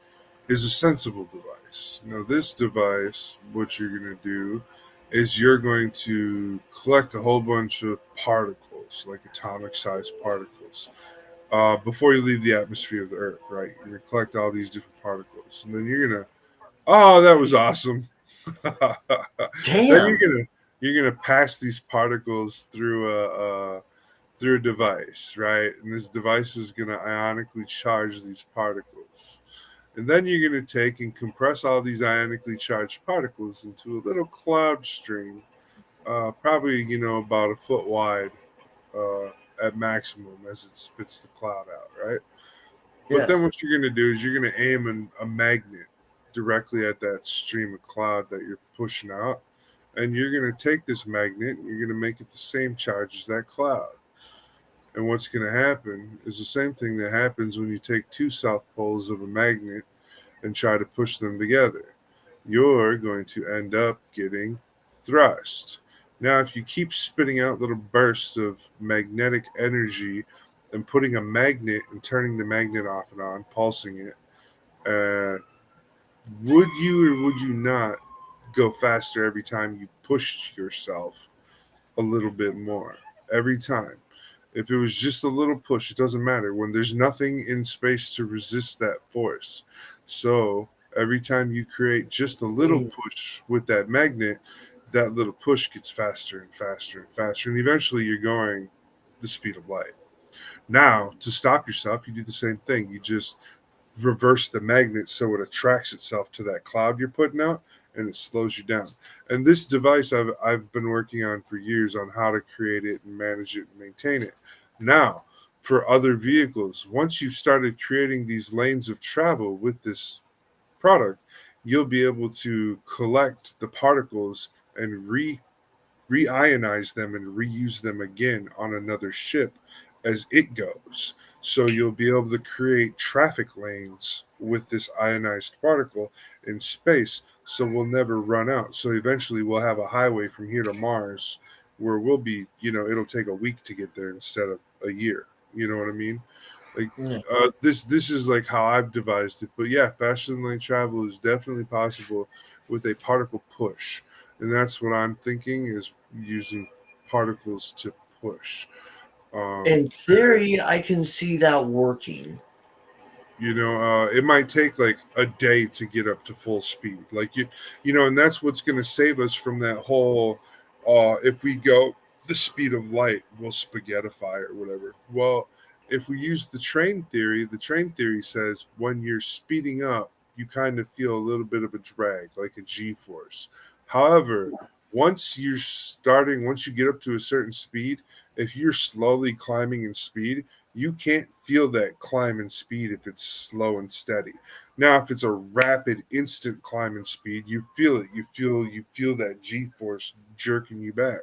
is a sensible device. Now, this device, what you're going to do is you're going to collect a whole bunch of particles, like atomic sized particles, before you leave the atmosphere of the Earth, right? You're going to collect all these different particles. And then you're going to, oh, that was awesome. Then Damn. you're gonna pass these particles through a device, right? And this device is gonna ionically charge these particles. And then you're gonna take and compress all these ionically charged particles into a little cloud stream, probably about a foot wide uh, at maximum as it spits the cloud out, right? But Yeah. then what you're gonna do is you're gonna aim a magnet directly at that stream of cloud that you're pushing out, and you're going to take this magnet and you're going to make it the same charge as that cloud. And what's going to happen is the same thing that happens when you take two south poles of a magnet and try to push them together. You're going to end up getting thrust. Now, if you keep spitting out little bursts of magnetic energy and putting a magnet and turning the magnet off and on, pulsing it, uh, would you or would you not go faster every time you pushed yourself a little bit more? Every time. If it was just a little push, it doesn't matter when there's nothing in space to resist that force. So every time you create just a little Mm. push with that magnet, that little push gets faster and faster and faster. And eventually you're going the speed of light. Now, to stop yourself, you do the same thing. You just reverse the magnet so it attracts itself to that cloud you're putting out and it slows you down. And this device I've been working on for years on how to create it and manage it and maintain it. Now, for other vehicles, once you've started creating these lanes of travel with this product, you'll be able to collect the particles and reionize them and reuse them again on another ship as it goes. So you'll be able to create traffic lanes with this ionized particle in space. So we'll never run out. So eventually we'll have a highway from here to Mars where we'll be, it'll take a week to get there instead of a year. You know what I mean? Like Yeah. this is like how I've devised it. But yeah, faster than light travel is definitely possible with a particle push, and that's what I'm thinking is using particles to push. Um, In theory, I can see that working. it might take like a day to get up to full speed. Like and that's what's going to save us from that whole. If we go the speed of light, we'll spaghettify or whatever. Well, if we use the train theory says when you're speeding up, you kind of feel a little bit of a drag, like a G-force. However, once you get up to a certain speed, if you're slowly climbing in speed, you can't feel that climb in speed if it's slow and steady. Now, if it's a rapid, instant climb in speed, you feel it. You feel that G force jerking you back.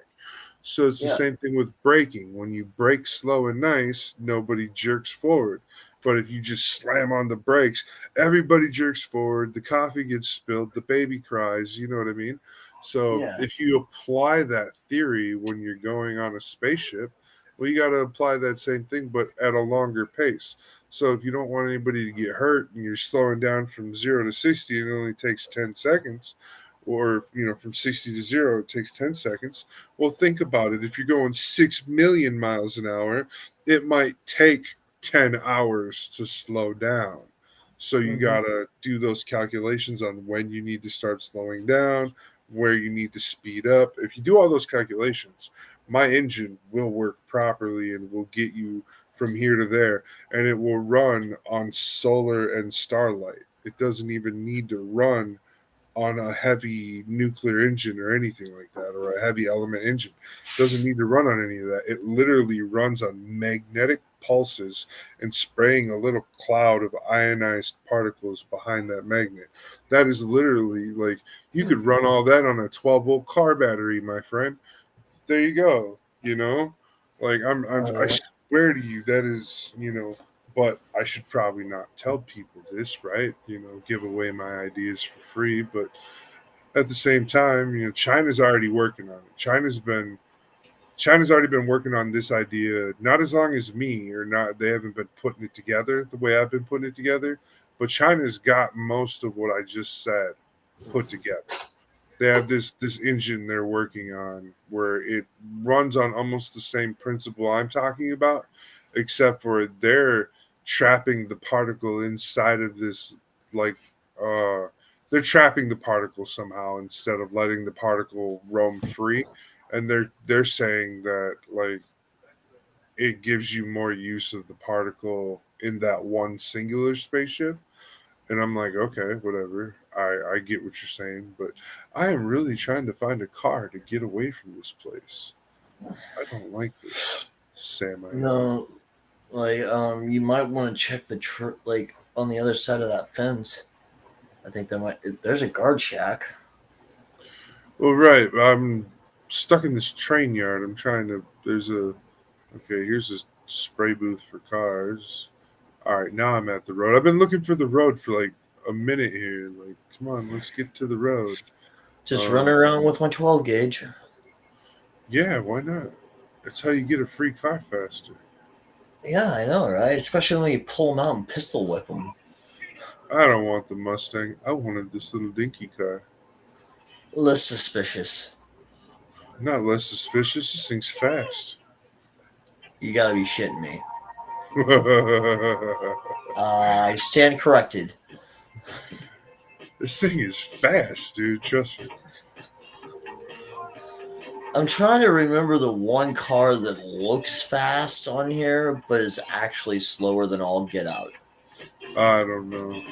So it's the Yeah. same thing with braking. When you brake slow and nice, nobody jerks forward. But if you just slam on the brakes, everybody jerks forward. The coffee gets spilled. The baby cries. You know what I mean? So Yeah. if you apply that theory when you're going on a spaceship, well, you got to apply that same thing, but at a longer pace. So if you don't want anybody to get hurt and you're slowing down from 0 to 60 and it only takes 10 seconds, or from 60 to 0 it takes 10 seconds. Well, think about it. If you're going 6 million miles an hour, it might take 10 hours to slow down. So you Hmm. got to do those calculations on when you need to start slowing down, where you need to speed up. If you do all those calculations, my engine will work properly and will get you from here to there, and it will run on solar and starlight. It doesn't even need to run on a heavy nuclear engine or anything like that, or a heavy element engine. It doesn't need to run on any of that. It literally runs on magnetic pulses and spraying a little cloud of ionized particles behind that magnet. That is literally like you could run all that on a 12-volt car battery, my friend. There you go. Like I Uh, swear to you, that is. But I should probably not tell people this, right? Give away my ideas for free. But at the same time, China's already working on it. China's already been working on this idea not as long as me, or not. They haven't been putting it together the way I've been putting it together. But China's got most of what I just said put together. They have this engine they're working on where it runs on almost the same principle I'm talking about, except for they're trapping the particle inside of this, like uh they're trapping the particle somehow instead of letting the particle roam free. And they're saying that, like, it gives you more use of the particle in that one singular spaceship. And I'm like, okay, whatever. I get what you're saying, but I am really trying to find a car to get away from this place. I don't like this, Sam. no, like you might want to check the like on the other side of that fence. I think there's a guard shack. Well, right. I'm stuck in this train yard. I'm trying to. Okay, here's a spray booth for cars. All right, now I'm at the road. I've been looking for the road for like a minute here. Like, come on, let's get to the road. Just run Um, around with my 12 gauge. yeah, why not? That's how you get a free car faster. Yeah, I know, right? Especially when you pull them out and pistol whip them. I don't want the Mustang. I wanted this little dinky car. Less suspicious. Not less suspicious. This thing's fast. You gotta be shitting me. This I stand corrected. thing is fast, dude. Trust me. I'm trying to remember the one car that looks fast on here, but is actually slower than all get out. I don't know.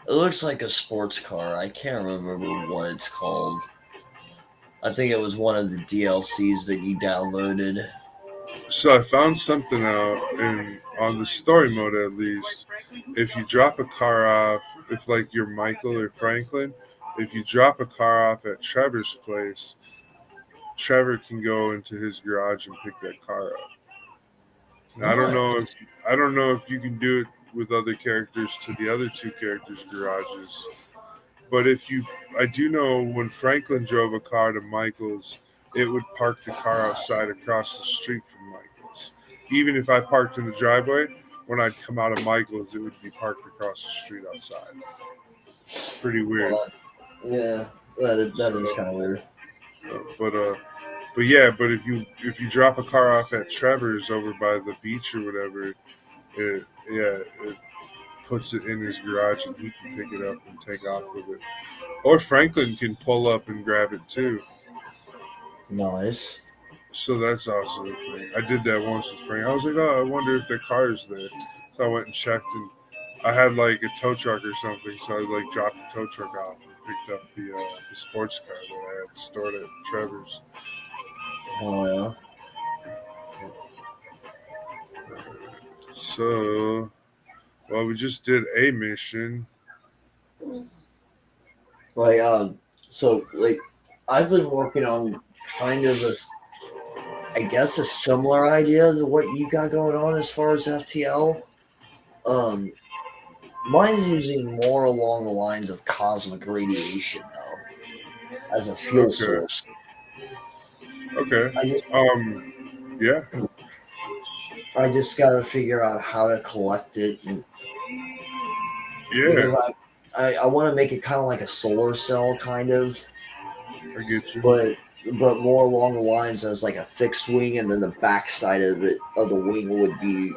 It looks like a sports car. I can't remember what it's called. I think it was one of the DLCs that you downloaded. So I found something out, and on the story mode at least, if you drop a car off, if like you're Michael or Franklin, if you drop a car off at Trevor's place, Trevor can go into his garage and pick that car up. Now, Nice. I don't know if you can do it with other characters to the other two characters' garages, but if you, I do know when Franklin drove a car to Michael's, it would park the car outside across the street from Michael's. Even if I parked in the driveway, when I'd come out of Michael's, it would be parked across the street outside. Pretty weird. Well, yeah, that So, is kind of weird. but yeah, but if you drop a car off at Trevor's over by the beach or whatever, it puts it in his garage and he can pick it up and take off with it. Or Franklin can pull up and grab it too. Nice. So that's also a thing. I did that once with Frank. I was like, oh, I wonder if the car is there. So I went and checked, and I had like a tow truck or something. So I like dropped the tow truck off and picked up the sports car that I had stored at Trevor's. Oh yeah. So, well, we just did a mission. Like so like I've been working on kind of I guess a similar idea to what you got going on as far as FTL. Um, Mine's using more along the lines of cosmic radiation though, as a fuel Okay. source. Okay. I just Yeah. I just got to figure out how to collect it, Yeah. because I want to make it kind of like a solar cell, kind of, I get you. but more along the lines as like a fixed wing, and then the backside of the wing would be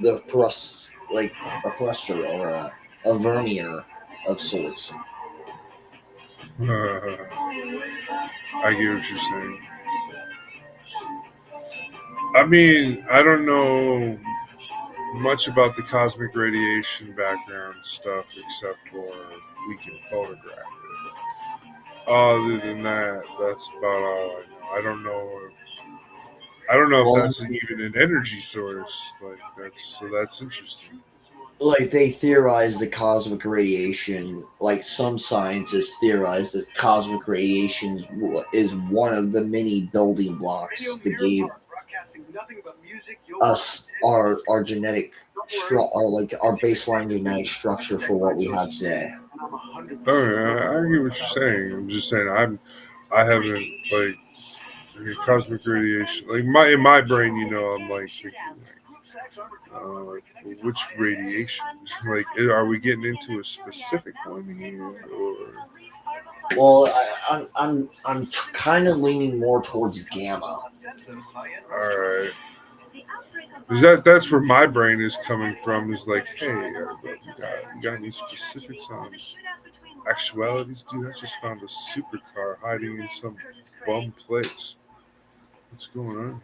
the thrust, like a thruster or a vernier of sorts. I get what you're saying. I mean, I don't know much about the cosmic radiation background stuff except for we can photograph it. Other than that, that's about all I know. I don't know if Well, that's even an energy source. Like that's interesting. like they theorize the cosmic radiation, like some scientists theorize that cosmic radiation is one of the many building blocks that gave us our genetic our baseline genetic structure for what we have today. Oh yeah, I get what you're saying. I'm just saying I haven't like cosmic radiation. Like in my brain, I'm like thinking which radiation? Like, are we getting into a specific one here, or? Well, I'm kind of leaning more towards gamma. All right. Is that's where my brain is coming from? Is like, hey, you got any specifics on actualities? Dude, I just found a supercar hiding in some bum place. What's going on?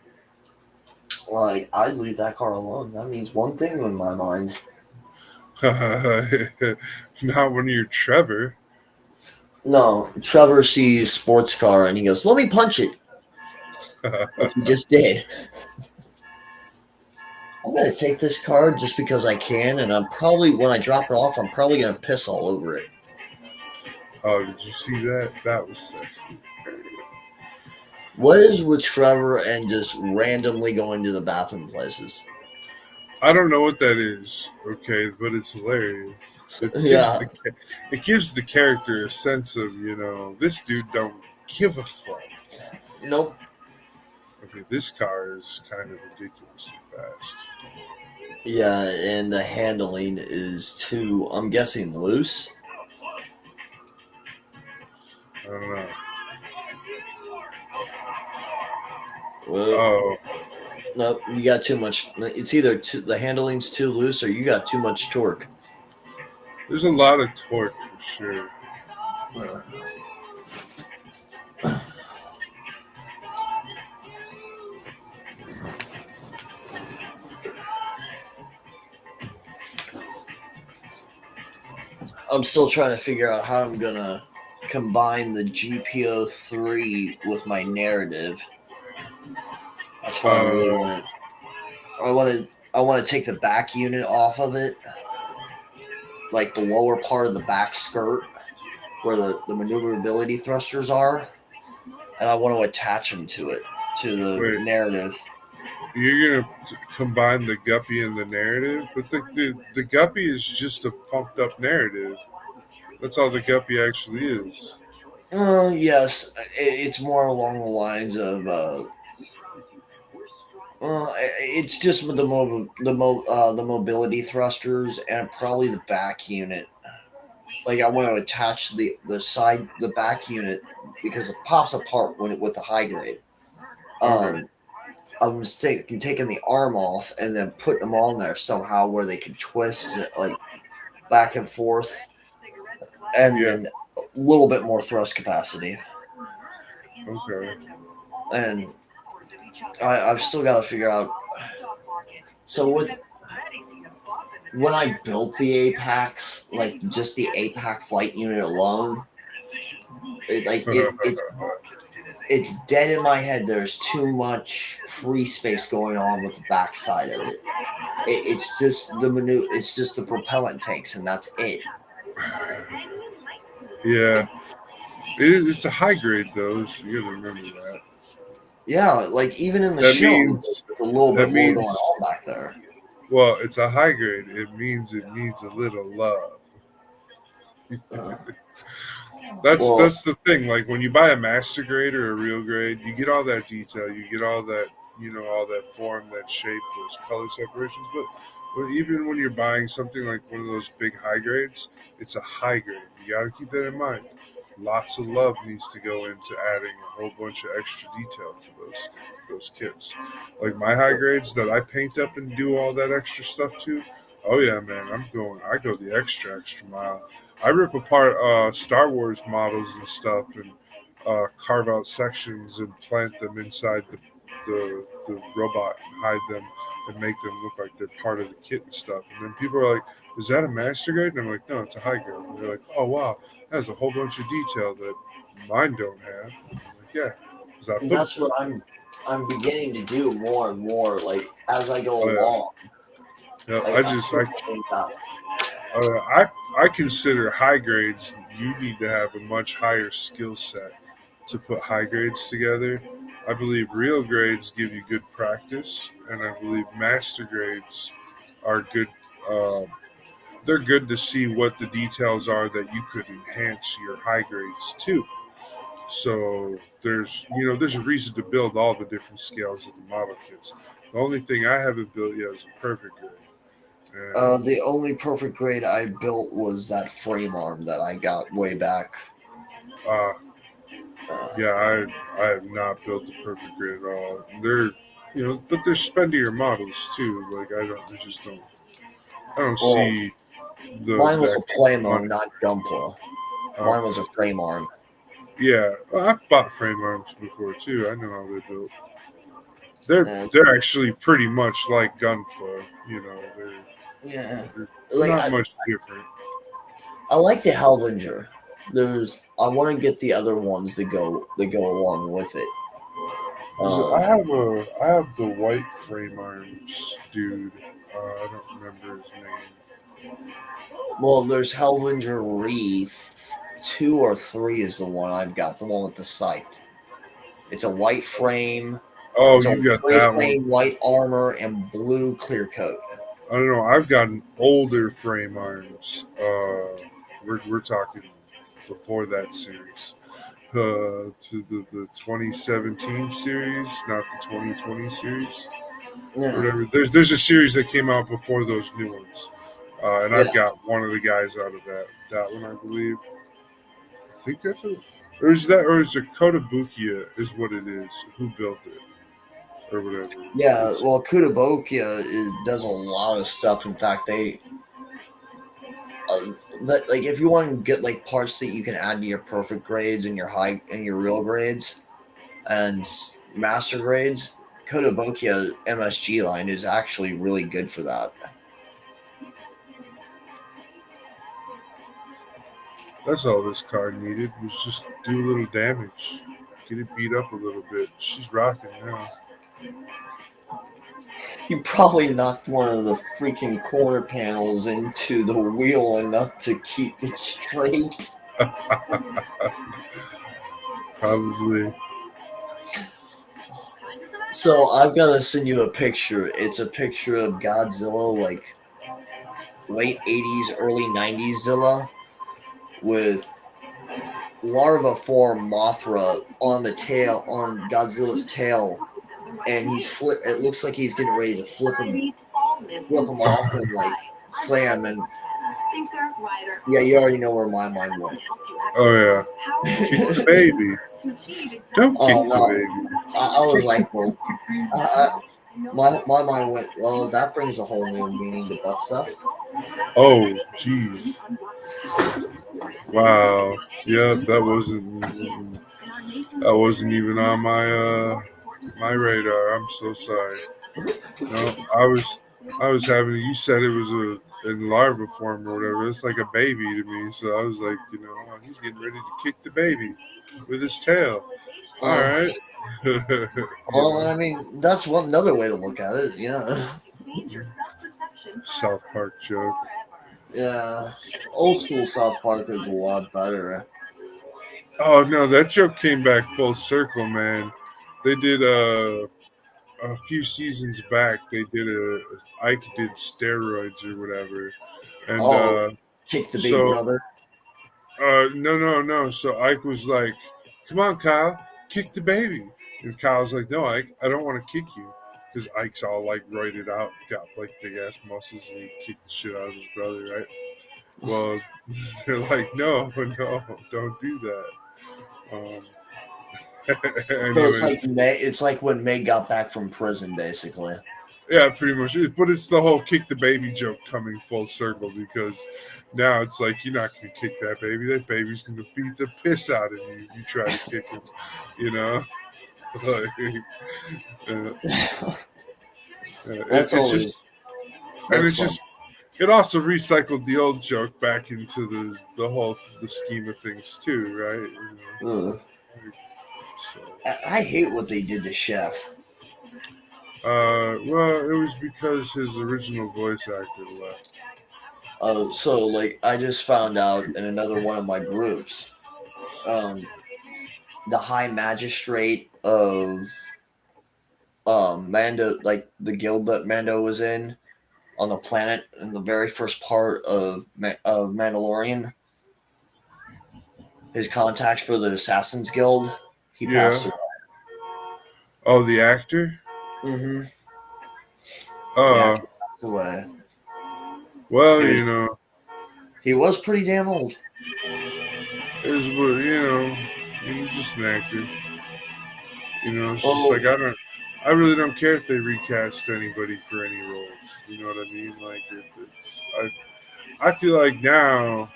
Like, I'd leave that car alone. That means one thing in my mind. Not when you're Trevor. No, Trevor sees sports car and he goes, "Let me punch it." Like he just did. I'm gonna take this car just because I can, and I'm probably when I drop it off, I'm probably gonna piss all over it. Oh, did you see that? That was sexy. What is with Trevor and just randomly going to the bathroom places? I don't know what that is, okay, but it's hilarious. It gives the character a sense of, this dude don't give a fuck. Nope. Okay, this car is kind of ridiculously fast. Yeah, and the handling is too, I'm guessing, loose. I don't know. Well, nope, you got too much. It's either the handling's too loose or you got too much torque. There's a lot of torque for sure. I'm still trying to figure out how I'm gonna combine the GPO3 with my narrative. That's what I really want. I want to take the back unit off of it, like the lower part of the back skirt, where the maneuverability thrusters are, and I want to attach them to it, to the narrative. You're gonna combine the guppy and the narrative, but the guppy is just a pumped up narrative. That's all the guppy actually is. Yes, it's more along the lines of it's just with the mobility thrusters and probably the back unit. Like I want to attach the back unit because it pops apart when it with the high grade. Okay. I was taking the arm off and then putting them on there somehow where they could twist it, like back and forth, and Yeah. then a little bit more thrust capacity. Okay. And I've still got to figure out. So with when I built the APACs, like just the APAC flight unit alone, it's dead in my head. There's too much free space going on with the backside of it. It's just It's just the propellant tanks, and that's it. Yeah. It It's a high grade though, so you gotta remember that. Yeah, like even in the That shell, means there's a little that bit more going means on back there. well, it's a high grade. It means it needs a little love. Uh, well, That's the thing. Like when you buy a master grade or a real grade, you get all that detail, you get all that, all that form, that shape, those color separations. But even when you're buying something like one of those big high grades, it's a high grade. You got to keep that in mind. Lots of love needs to go into adding a whole bunch of extra detail to those kits. Like my high grades that I paint up and do all that extra stuff to. Oh yeah, man, I go the extra mile. I rip apart Star Wars models and stuff and carve out sections and plant them inside the robot and hide them and make them look like they're part of the kit and stuff. And then people are like, "Is that a master grade?" And I'm like, "No, it's a high grade." And they're like, "Oh wow, that has a whole bunch of detail that mine don't have." And I'm like, "Yeah, because I and put it that's there." what I'm beginning to do more and more. Like as I go Oh yeah, along, yeah. like I I'm just figuring things out. I consider high grades. You need to have a much higher skill set to put high grades together. I believe real grades give you good practice, and I believe master grades are good. Um, they're good to see what the details are that you could enhance your high grades to. So there's a reason to build all the different scales of the model kits. The only thing I haven't built yet is a perfect grade. And The only perfect grade I built was that frame arm that I got way back. uh, Uh, yeah, I have not built the perfect grid at all. But they're spendier models too. Like I don't well, see mine was that a kind of Playmo, money. not Gunpla. Mine was Okay, a frame arm. yeah, well, I've bought frame arms before too. I know how they're built. They're And they're actually pretty much like Gunpla. yeah, they're like not much different. I like the Hellinger. I want to get the other ones that go along with it. Um, I have the white frame arms dude. I don't remember his name. well, there's Hellinger Wreath. 2 or 3 is the one I've got. The one with the scythe. It's a white frame. Oh, It's a you got gray that one. frame, white armor, and blue clear coat. I don't know. I've gotten older frame irons. We're talking before that series. To the 2017 series, not the 2020 series or Yeah, whatever. There's a series that came out before those new ones, and yeah. I've got one of the guys out of that one, I believe. I think that's it. Or is it Kotobukiya is what it is? Who built it or whatever? Yeah, It's well, does a lot of stuff. In fact, uh, like if you want to get like parts that you can add to your perfect grades and your real grades and master grades, Kotobukiya MSG line is actually really good for that. That's all this card needed was just do a little damage, get it beat up a little bit. She's rocking now. You probably knocked one of the freaking corner panels into the wheel enough to keep it straight. Probably. So I've got to send you a picture. It's a picture of Godzilla, like late '80s, early '90s Zilla, with larva form Mothra on the tail, on Godzilla's tail, and it looks like he's getting ready to flip him off and like slam. And yeah, you already know where my mind went. Oh yeah, kick the baby. Don't kick Oh the no, baby. I was like, well, my mind went, well, that brings a whole new meaning to butt stuff. Oh, jeez. Wow. Yeah, that wasn't even on my radar. I'm so sorry. No, I was having. You said it was in larva form or whatever. It's like a baby to me. So I was like, oh, he's getting ready to kick the baby with his tail. All Uh, right. well, I mean, that's another way to look at it. Yeah, South Park joke. yeah. Old school South Park is a lot better. Oh no, that joke came back full circle, man. They did a few seasons back. They did Ike did steroids or whatever, and Oh, kick the big so brother. no. So Ike was like, "Come on, Kyle, kick the baby," and Kyle's like, "No, Ike, I don't want to kick you." Because Ike's all like roided out, got like big ass muscles, and he kicked the shit out of his brother, right? Well, they're like, no, don't do that. Um, So it's anyways, like May. It's like when May got back from prison, basically. yeah, pretty much. But it's the whole kick the baby joke coming full circle because now it's like you're not going to kick that baby. That baby's going to beat the piss out of you if you try to kick him. You know, like, uh, That's it's always just, and that's it's fun. just, it also recycled the old joke back into the whole the scheme of things too, right? Ugh. So. I hate what they did to Chef. Well, it was because his original voice actor left. So like I just found out in another one of my groups, um, the High Magistrate of Mando, like the guild that Mando was in on the planet in the very first part of Mandalorian, his contact for the Assassins Guild, he Yeah. passed away. Oh, the actor. Mm-hmm. The Uh, actor passed away. well, He was he was pretty damn old. he's just an actor. It's just Oh, like I really don't care if they recast anybody for any roles. You know what I mean? Like I feel like now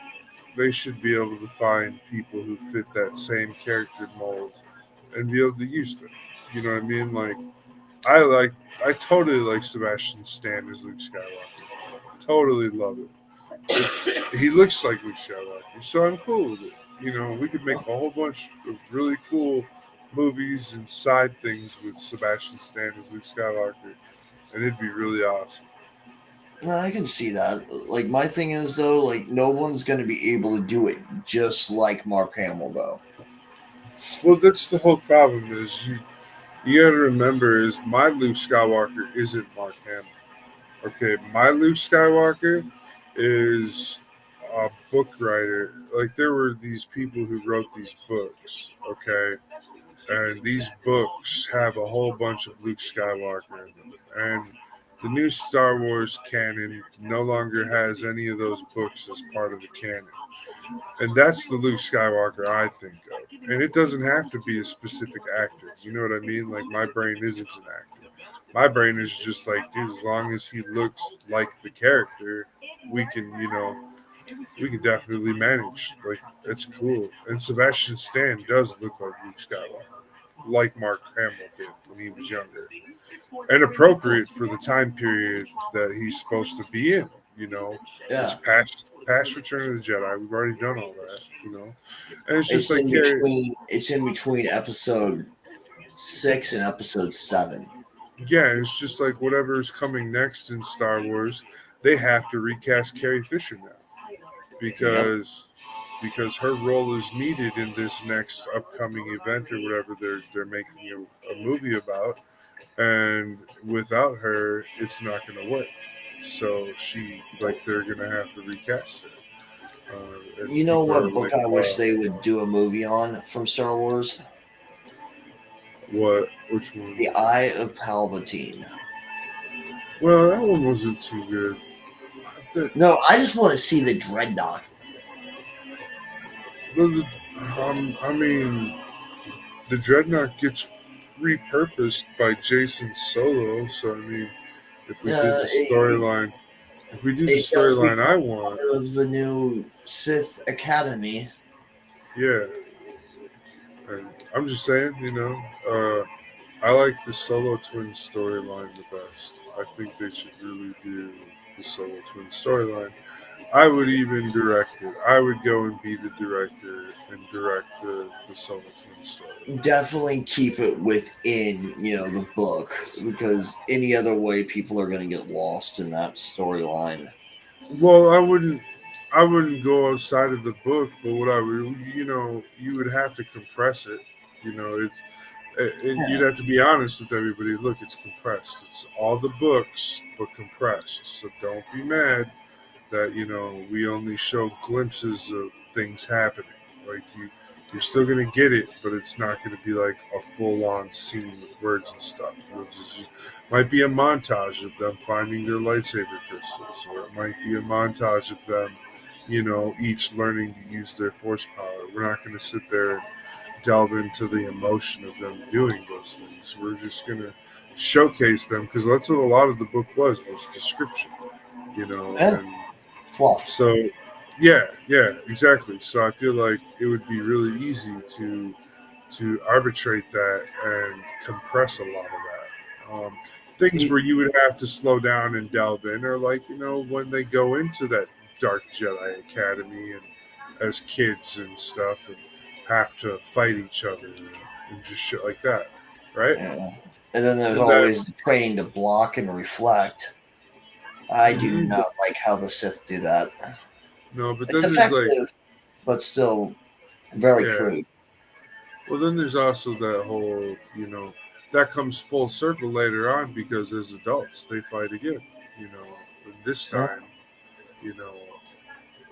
they should be able to find people who fit that same character mold and be able to use them. You know what I mean? I like, I totally like Sebastian Stan as Luke Skywalker. Totally love it. He looks like Luke Skywalker, so I'm cool with it. We could make a whole bunch of really cool movies and side things with Sebastian Stan as Luke Skywalker, and it'd be really awesome. no, I can see that. Like my thing is though, like no one's gonna be able to do it just like Mark Hamill though. Well, that's the whole problem. Is you got to remember is my Luke Skywalker isn't Mark Hamill. Okay, my Luke Skywalker is a book writer. Like there were these people who wrote these books. Okay, and these books have a whole bunch of Luke Skywalker in them. And the new Star Wars canon no longer has any of those books as part of the canon. And that's the Luke Skywalker I think of. And it doesn't have to be a specific actor. You know what I mean? Like my brain isn't an actor. My brain is just like, dude, as long as he looks like the character, we can, we can definitely manage. Like, it's cool. And Sebastian Stan does look like Luke Skywalker, like Mark Hamill did when he was younger, and appropriate for the time period that he's supposed to be in. It's Yeah. past Return of the Jedi. We've already done all that. And it's just It's like in Carrie. between. It's in between episode 6 and episode 7. Yeah, it's just like whatever's coming next in Star Wars, they have to recast Carrie Fisher now Yep. because her role is needed in this next upcoming event or whatever they're making a movie about, and without her, it's not going to work. So they're going to have to recast her. and You know people are what book like, I wish they would do a movie on from Star Wars? "What? Which one?" The Eye of Palpatine. Well, that one wasn't too good. The, No, I just want to see the Dreadnought. the, I mean, the Dreadnought gets repurposed by Jason Solo. So I mean, if we did the It, storyline, if we do the it does storyline I become want, part of the new Sith Academy. yeah. And I'm just saying, I like the Solo Twin storyline the best. I think they should really do the Solo Twin storyline. I would even direct it. I would go and be the director and direct the Solo Twin story. Definitely keep it within, the book, because any other way people are going to get lost in that storyline. Well, I wouldn't go outside of the book, but what I would, you would have to compress it. It's and you'd Yeah. have to be honest with everybody. Look, it's compressed. It's all the books, but compressed. So don't be mad that we only show glimpses of things happening. Like you're still gonna get it, but it's not gonna be like a full on scene with words and stuff. Might be a montage of them finding their lightsaber crystals, or it might be a montage of them, each learning to use their force power. We're not gonna sit there and delve into the emotion of them doing those things. We're just gonna showcase them because that's what a lot of the book was description, Yeah. and Fluff. so, yeah, exactly. So I feel like it would be really easy to arbitrate that and compress a lot of that. Things where you would have to slow down and delve in are like when they go into that Dark Jedi Academy and as kids and stuff and have to fight each other and just shit like that, right? Yeah. And then there's And then always the training to block and reflect. I do mhm, not like how the Sith do that. no, but It's then there's like effective, but still very yeah. crude. Well, then there's also that whole, that comes full circle later on because as adults they fight again, you know. And this Yeah, time, you know,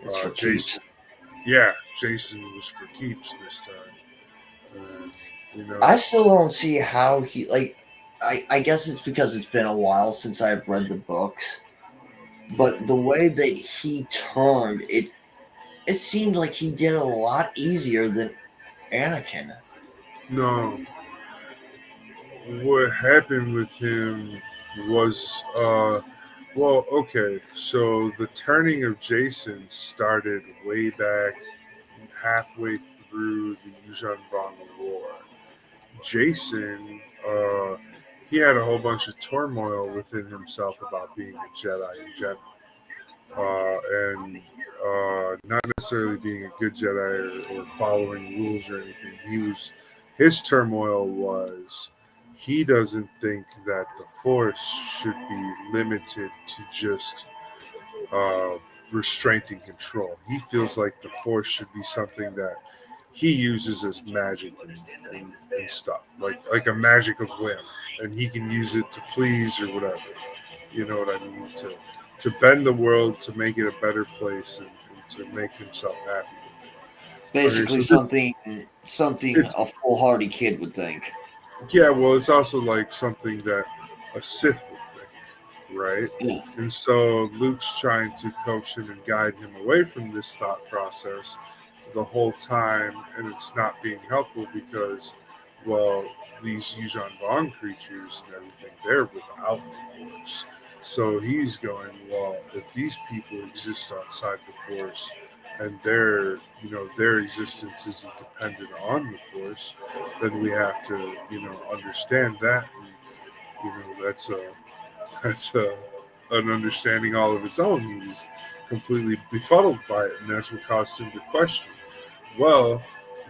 it's for keeps. Jason, yeah, Jason was for keeps this time, and you know, I still don't see how he like. I guess it's because it's been a while since I've read the books, but the way that he turned it, it seemed like he did it a lot easier than Anakin. no, what happened with him was, well, okay, so the turning of Jason started way back halfway through the Yuuzhan Vong War. Jason, he had a whole bunch of turmoil within himself about being a Jedi in general, and not necessarily being a good Jedi or following rules or anything. His turmoil was he doesn't think that the Force should be limited to just uh, restraint and control. He feels like the Force should be something that he uses as magic and stuff, like a magic of whim, and he can use it to please or whatever. You know what I mean? To bend the world to make it a better place and to make himself happy with it. Okay, Basically, so something it's a foolhardy kid would think. yeah, well, it's also like something that a Sith would think, right? Yeah. And so Luke's trying to coach him and guide him away from this thought process the whole time, and it's not being helpful because, well, these Yuuzhan Vong creatures and everything, they're without the Force. So he's going, well, if these people exist outside the Force and their existence isn't dependent on the Force, then we have to, understand that. And, that's an understanding all of its own. He was completely befuddled by it, and that's what caused him to question. Well,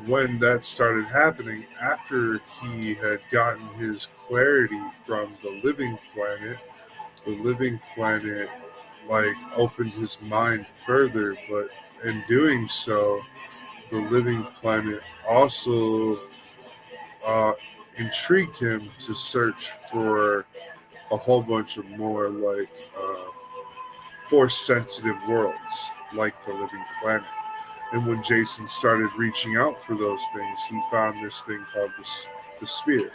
when that started happening, after he had gotten his clarity from the living planet like opened his mind further, but in doing so, the living planet also uh, intrigued him to search for a whole bunch of more like force sensitive worlds, like the living planet. And when Jason started reaching out for those things, he found this thing called the Sphere,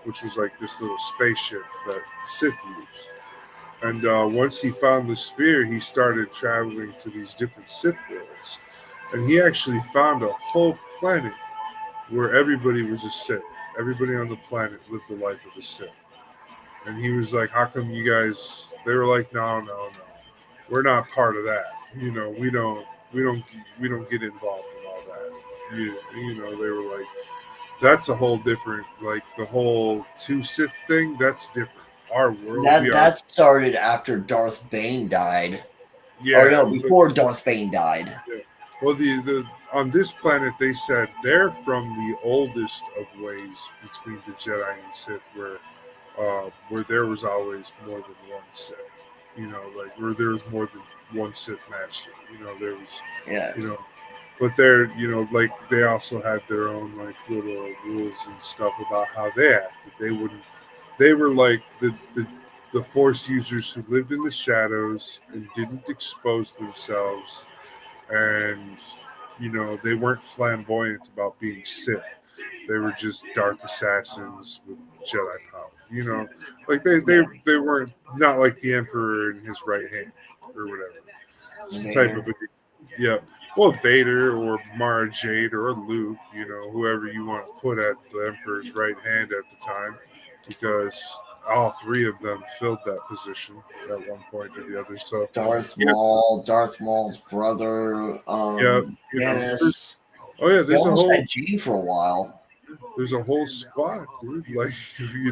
which was like this little spaceship that the Sith used. And once he found the Spear, he started traveling to these different Sith worlds. And he actually found a whole planet where everybody was a Sith. Everybody on the planet lived the life of a Sith. And he was like, "How come you guys?" They were like, "No, no, no, we're not part of that. We don't, we don't get involved in all that." They were like, "That's a whole different, like the whole two Sith thing. That's different. Our world, we are, That started after Darth Bane died. Or yeah." no, before Darth Bane died. Yeah. Well, the on this planet they said they're from the oldest of ways between the Jedi and Sith, where there was always more than one Sith. Like where there was more than one Sith master. There was, Yeah. you know, but they're, like they also had their own like little rules and stuff about how they acted. They wouldn't. They were like the Force users who lived in the shadows and didn't expose themselves, and they weren't flamboyant about being Sith. They were just dark assassins with Jedi power. Like Yeah. they weren't not like the Emperor in his right hand or whatever. Type of Vader. a, yeah. Well, Vader or Mara Jade or Luke, whoever you want to put at the Emperor's right hand at the time, because all three of them filled that position at one point or the other. So yeah, Darth Maul's brother, yeah, Janice. oh yeah, They almost had Jean for a while. there's a whole squad, dude. Like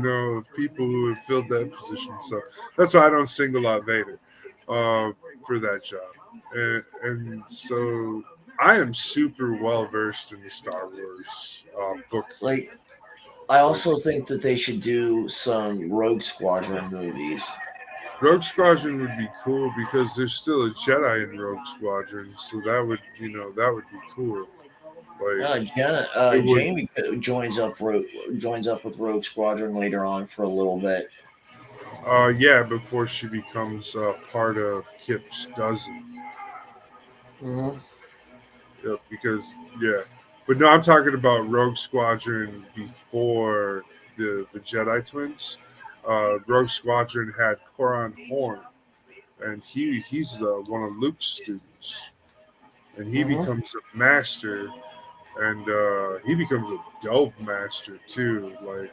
of people who have filled that position. So that's why I don't single out Vader for that job. And so I am super well versed in the Star Wars book. Like, I Like also think that they should do some Rogue Squadron movies. Rogue Squadron would be cool because there's still a Jedi in Rogue Squadron, so that would be cool. Like it would. Jamie joins up with Rogue Squadron later on for a little bit. Yeah, before she becomes part of Kip's dozen. Hmm. Yeah, because yeah, but no, I'm talking about Rogue Squadron before the Jedi twins. Rogue Squadron had Coron Horn, and he's one of Luke's students, and he Hmm. becomes a master, and he becomes a dope master too. Like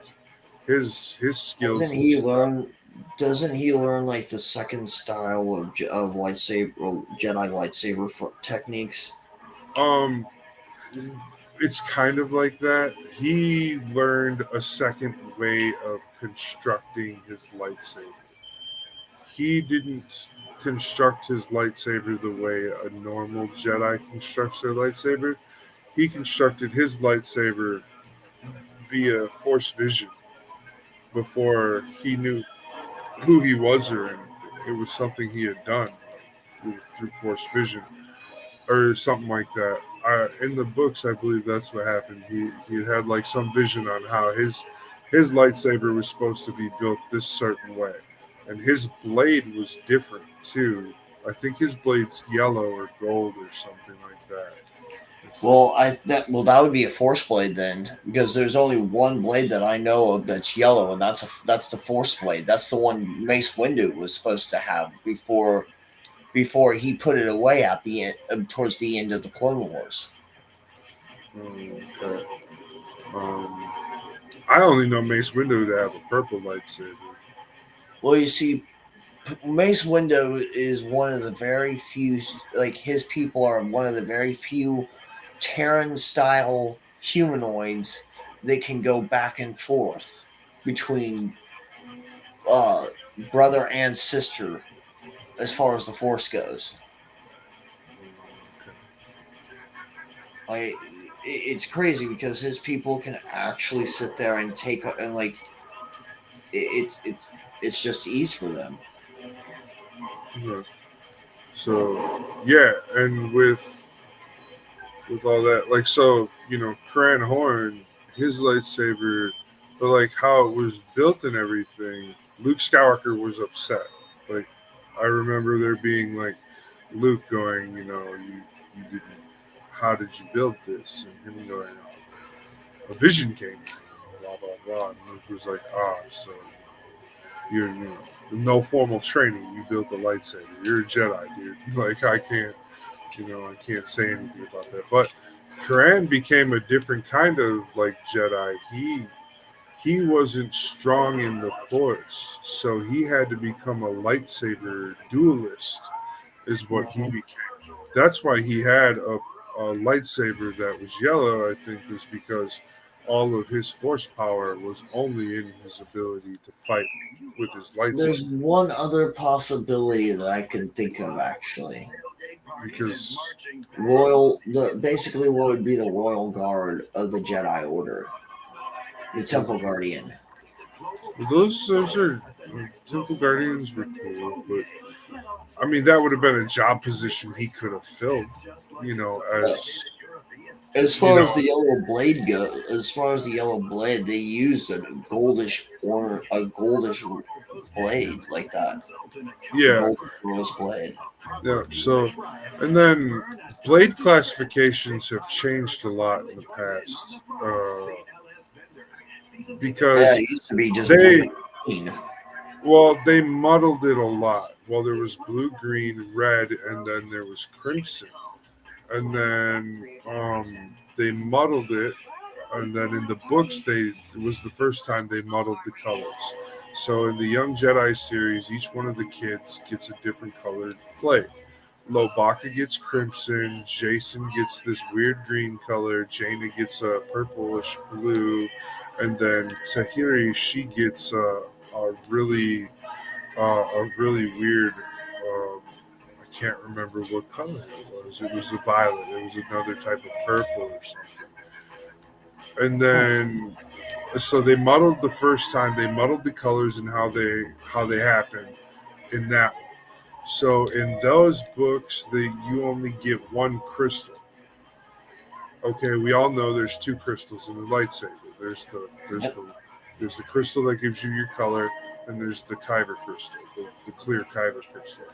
his Doesn't skills and he stuff. learn? Doesn't he learn like the second style of lightsaber, Jedi lightsaber techniques? Um, it's kind of like that. He learned a second way of constructing his lightsaber. He didn't construct his lightsaber the way a normal Jedi constructs their lightsaber. He constructed his lightsaber via Force vision before he knew who he was or anything. It was something he had done through Force vision or something like that. In the books, I believe that's what happened. He had like some vision on how his lightsaber was supposed to be built this certain way, and his blade was different too. I think his blade's yellow or gold or something like that. That would be a Force blade then, because there's only one blade that I know of that's yellow, and that's the Force blade. That's the one Mace Windu was supposed to have before he put it away at the end, towards the end of the Clone Wars. Okay. Um, I only know Mace Windu to have a purple lightsaber. Well, you see, Mace Windu is one of the very few, like his people are one of the very few Terran style humanoids that can go back and forth between brother and sister as far as the Force goes. Like it's crazy because his people can actually sit there and take and like it's just ease for them. Okay. So yeah, and with all that. Like, so, Cran Horn, his lightsaber, but like how it was built and everything, Luke Skywalker was upset. Like, I remember there being like Luke going, you didn't. How did you build this? And him going, a vision came, blah blah blah. And Luke was like, so you're no formal training. You built a lightsaber. You're a Jedi, dude. Like I can't say anything about that. But Quran became a different kind of like Jedi. He wasn't strong in the Force, so he had to become a lightsaber duelist. Is what he Mhm. became. That's why he had a lightsaber that was yellow. I think was because all of his force power was only in his ability to fight with his There's lightsaber. one other possibility that I can think of actually. Because Basically what would be the royal guard of the Jedi Order, the Temple Guardian. those are Temple Guardians were cool, but I mean that would have been a job position he could have filled. Uh, As as you far know, as the yellow blade goes, as far as the yellow blade, they used a goldish blade like that, a yeah, golden rose blade. yeah. So, and then blade classifications have changed a lot in the past Yeah, because it used to be just blue they and green. they muddled it a lot. Well, there was blue, green, red, and then there was crimson, and then they muddled it, and then in the books it was the first time they muddled the colors. So in the Young Jedi series, each one of the kids gets a different colored blade. Lobaka gets crimson, Jason gets this weird green color, Jaina gets a purplish blue, and then Tahiri she gets a really weird. I can't remember what color it was. It was a violet. It was another type of purple or something. And then so they muddled the first time. They muddled the colors and how they happened in that one. So in those books, you only get one crystal. Okay, we all know there's two crystals in the lightsaber. Yep. There's the crystal that gives you your color, and there's the kyber crystal, the clear kyber crystal.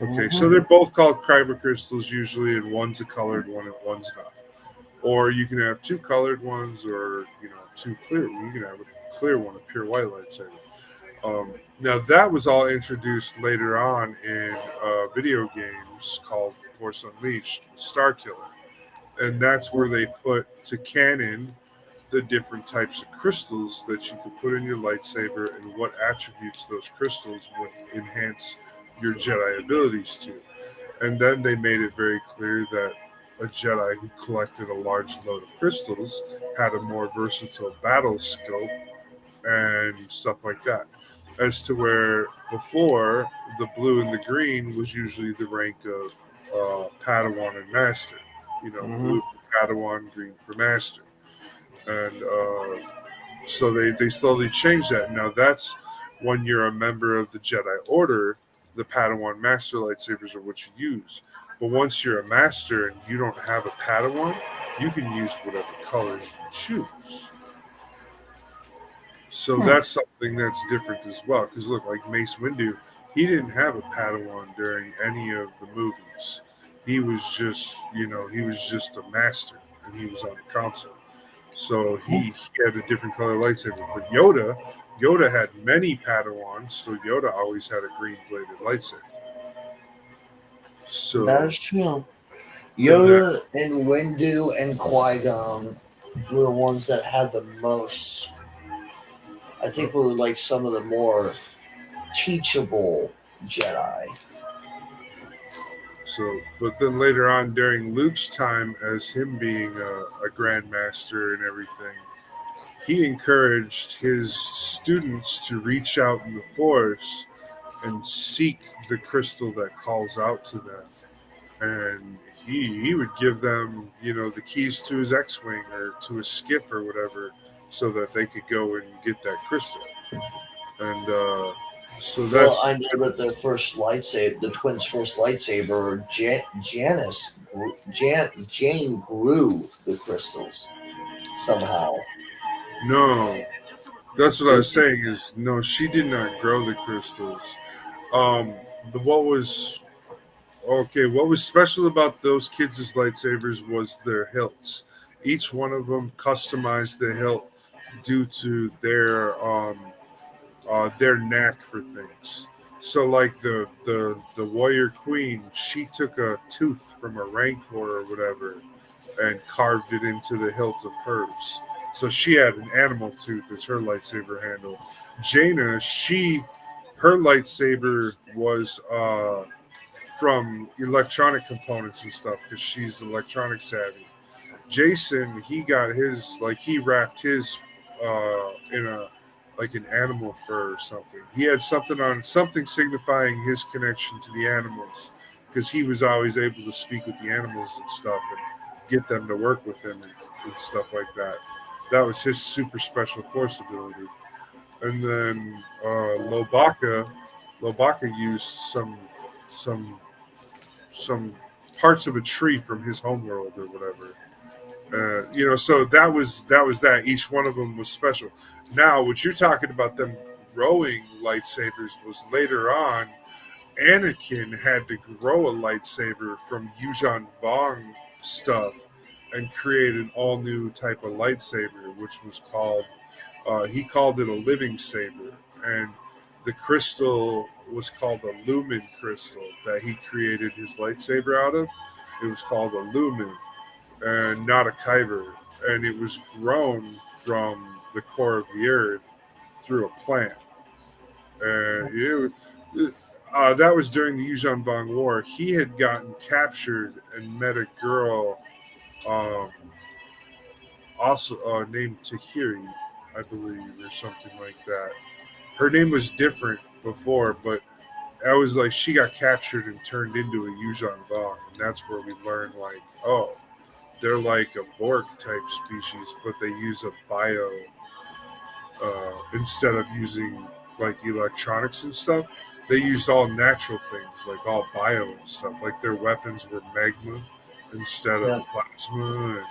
Okay, so Hmm. they're both called kyber crystals usually, and one's a colored one and one's not. Or you can have two colored ones, or two clear. You can have a clear one, a pure white lightsaber. Now that was all introduced later on in video games called Force Unleashed, Star Killer, and that's where they put to canon the different types of crystals that you could put in your lightsaber and what attributes those crystals would enhance your Jedi abilities to. And then they made it very clear that a Jedi who collected a large load of crystals had a more versatile battle scope and stuff like that. As to where before the blue and the green was usually the rank of Padawan and Master. Hmm. Blue for Padawan, green for Master. And so they slowly changed that. Now that's when you're a member of the Jedi Order, the Padawan Master lightsabers are what you use. But once you're a Master and you don't have a Padawan, you can use whatever colors you choose. So that's something that's different as well. Because look, like Mace Windu, he didn't have a Padawan during any of the movies. He was just a master, and he was on the console. So he had a different color lightsaber. But Yoda had many Padawans, so Yoda always had a green bladed lightsaber. That So is true. and that Yoda and Windu and Qui-Gon were the ones that had the most. I think were like some of the more teachable Jedi. but then later on during Luke's time as him being a grandmaster and everything, he encouraged his students to reach out in the force and seek the crystal that calls out to them. And he would give them, the keys to his X-wing or to his skiff or whatever, so that they could go and get that crystal. And so Well, that's I know that the twins' first lightsaber, Jane grew the crystals somehow. no. That's what I It, was saying. Is no, she did not grow the crystals. Um, the what was Okay, what was special about those kids' lightsabers was their hilts. Each one of them customized the hilt due to their knack for things. So, like the warrior queen, she took a tooth from a rancor or whatever and carved it into the hilt of hers. So she had an animal tooth as her lightsaber handle. Jaina, her lightsaber was from electronic components and stuff because she's electronic savvy. Jason, he got his he wrapped his in a like an animal fur or something. He had something on something signifying his connection to the animals because he was always able to speak with the animals and stuff and get them to work with him and stuff like that. That was his super special force ability. And then Lobaka used some some parts of a tree from his homeworld or whatever. So that was that. Each one of them was special. Now, what you're talking about them growing lightsabers was later on. Anakin had to grow a lightsaber from Yuuzhan Vong stuff and create an all new type of lightsaber, which was called he called it a living saber, and the crystal was called a lumen crystal that he created his lightsaber out of. It was called a lumen and not a kyber, and it was grown from the core of the earth through a plant. That was during the Yuuzhan Vong War. He had gotten captured and met a girl, um, also named Tahiri, I believe, or something like that. Her name was different before, but I was like she got captured and turned into a Yuuzhan Vong, and that's where we learned oh, they're like a Borg type species, but they use a bio instead of using like electronics and stuff. They used all natural things, like all bio and stuff. Like their weapons were magma instead of Yeah. plasma,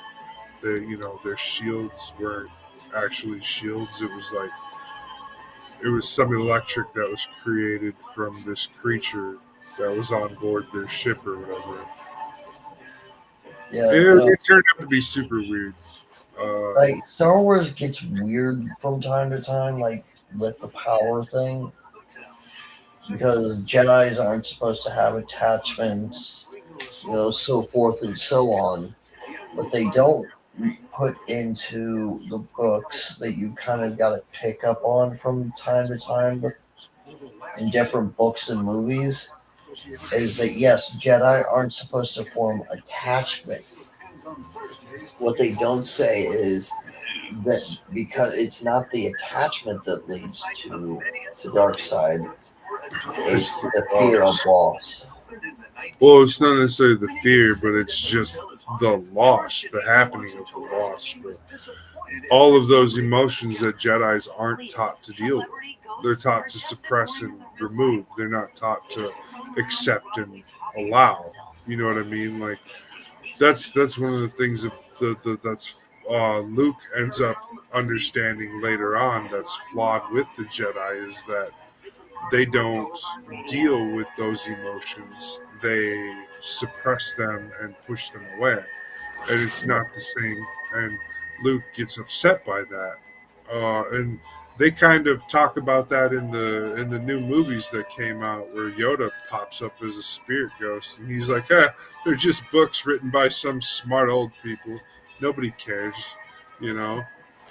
and their shields weren't actually shields. It was some electric that was created from this creature that was on board their ship or whatever. Yeah, It turned out to be super weird. Uh, like Star Wars gets weird from time to time, like with the power thing, because Jedi's aren't supposed to have attachments, so forth and so on. But they don't put into the books that you kind of got to pick up on from time to time, but in different books and movies, is that yes, Jedi aren't supposed to form attachment. What they don't say is that because it's not the attachment that leads to the dark side, it's it's the the fear of loss. loss. Well, it's not necessarily the fear, but it's just the loss, the happening of the loss, all of those emotions that Jedi's aren't taught to deal with. They're taught to suppress and remove. They're not taught to accept and allow. You know what I mean? Like that's one of the things that's Luke ends up understanding later on. That's flawed with the Jedi is that they don't deal with those emotions. They suppress them and push them away, and it's Yeah. not the same. And Luke gets upset by that, and they kind of talk about that in the new movies that came out, where Yoda pops up as a spirit ghost, and he's like, they're just books written by some smart old people. Nobody cares, you know."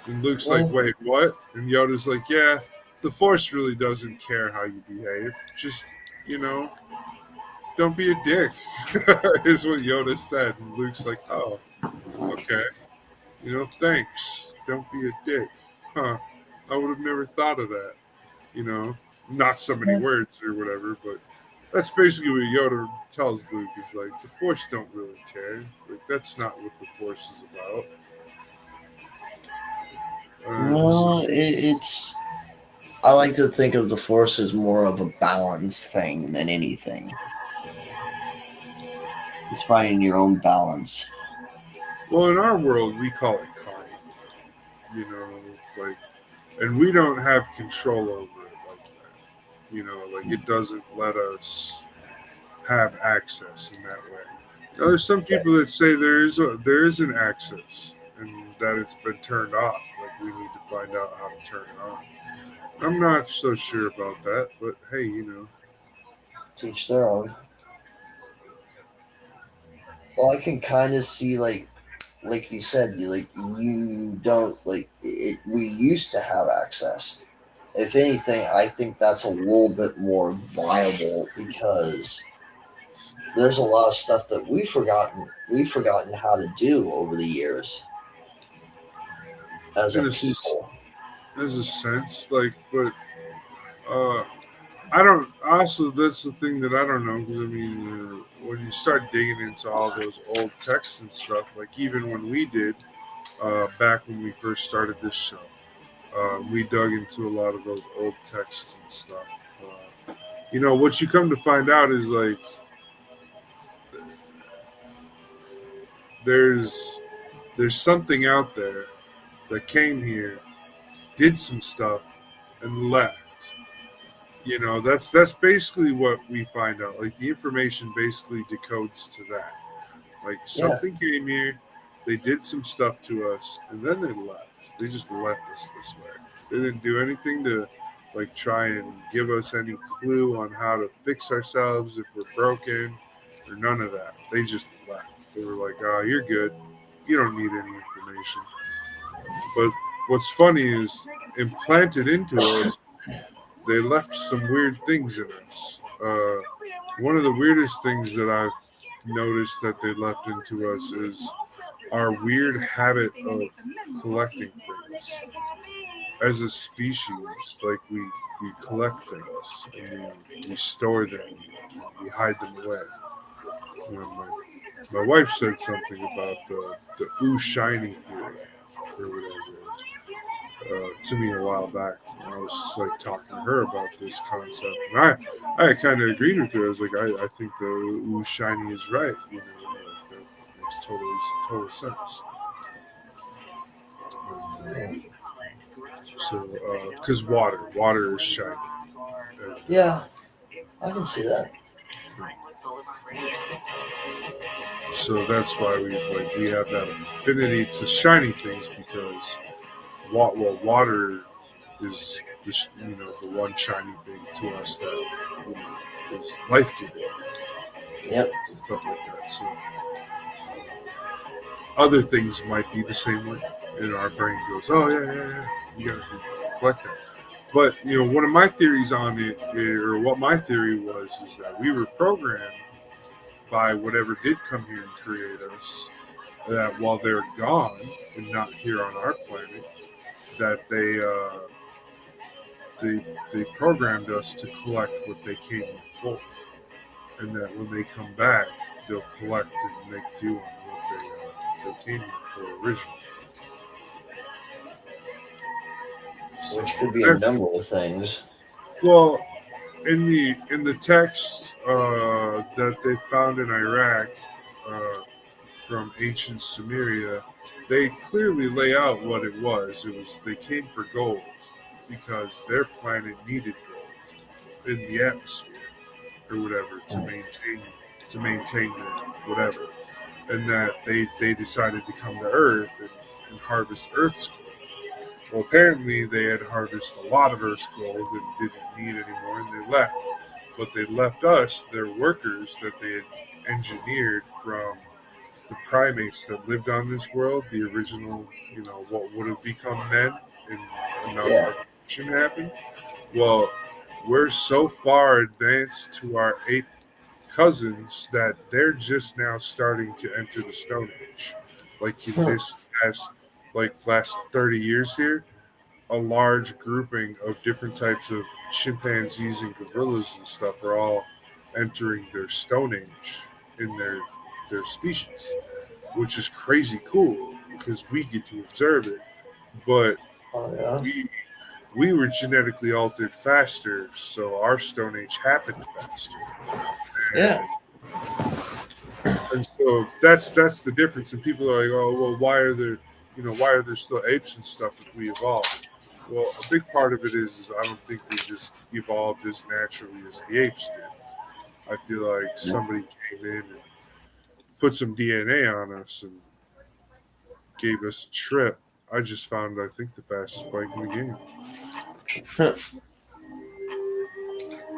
And Luke's like, Well, "Wait, what?" And Yoda's like, "Yeah, the Force really doesn't care how you behave. Just, you know, don't be a dick," is what Yoda said. And Luke's like, "Oh, okay. Thanks. Don't be a dick." Huh. I would have never thought of that. You know, not so many words or whatever, but that's basically what Yoda tells Luke is like, the Force don't really care. Like, that's not what the Force is about. So, no, it's. I like to think of the Force as more of a balance thing than anything. It's finding your own balance. well, in our world, we call it karma. You know, like, and we don't have control over it like that. Like, it doesn't let us have access in that way. Now, there's some people that say there is an access and that it's been turned off. Like we need to find out how to turn it on. I'm not so sure about that, but hey, Teach their own. Well, I can kind of see like you said, you don't like it. We used to have access. If anything, I think that's a little bit more viable because there's a lot of stuff that we've forgotten how to do over the years as a in people. as a sense, like, but uh, I don't. Also, that's the thing that I don't know because I mean, when you start digging into all those old texts and stuff, like even when we did back when we first started this show, we dug into a lot of those old texts and stuff. What you come to find out is like there's there's something out there that came here, did some stuff, and left. That's basically what we find out. Like the information basically decodes to that. Like Yeah, something came here, they did some stuff to us, and then they left. They just left us this way. They didn't do anything to like try and give us any clue on how to fix ourselves if we're broken or none of that. They just left. They were like, "Oh, you're good. You don't need any information." But what's funny is implanted into us, they left some weird things in us. One of the weirdest things that I've noticed that they left into us is our weird habit of collecting things. As a species, like we collect things and we store them, we hide them away. My wife said something about the ooh shiny theory or whatever to me a while back. And I was just, like talking to her about this concept, and I kind of agreed with her. I was like, I think the ooh shiny is right. Like, that makes total sense. So, because water is shiny. And, yeah, I can see that. so that's why we have that affinity to shiny things because water is the one shiny thing to us that is life giving, Yep. stuff like that. So other things might be the same way, and our brain goes, "Oh yeah, you gotta collect that." But one of my theories on it, or what my theory was, is that we were programmed by whatever did come here and create us. That while they're gone and not here on our planet, that they programmed us to collect what they came here for, and that when they come back, they'll collect and make do on what they came here for originally. So, Which could be a number of things. well, in the text that they found in Iraq uh, from ancient Sumeria, they clearly lay out what it was. It was they came for gold because their planet needed gold in the atmosphere or whatever to maintain the whatever, and that they decided to come to Earth and harvest Earth's gold. Well, apparently they had harvested a lot of Earth's gold and didn't need anymore, and they left. But they left us, their workers that they had engineered from the primates that lived on this world, the original, what would have become men, and enough Yeah. evolution happened. Well, we're so far advanced to our ape cousins that they're just now starting to enter the Stone Age. Like in this last 30 years here, a large grouping of different types of chimpanzees and gorillas and stuff are all entering their Stone Age in their species, which is crazy cool because we get to observe it. But Oh yeah. we we were genetically altered faster, so our Stone Age happened faster. Yeah. And and so that's the difference. And people are like, oh well, why are there still apes and stuff if we evolved? Well, a big part of it is I don't think we just evolved as naturally as the apes did. I feel like somebody came in and put some DNA on us and gave us a trip. I just found, I think, the fastest bike in the game.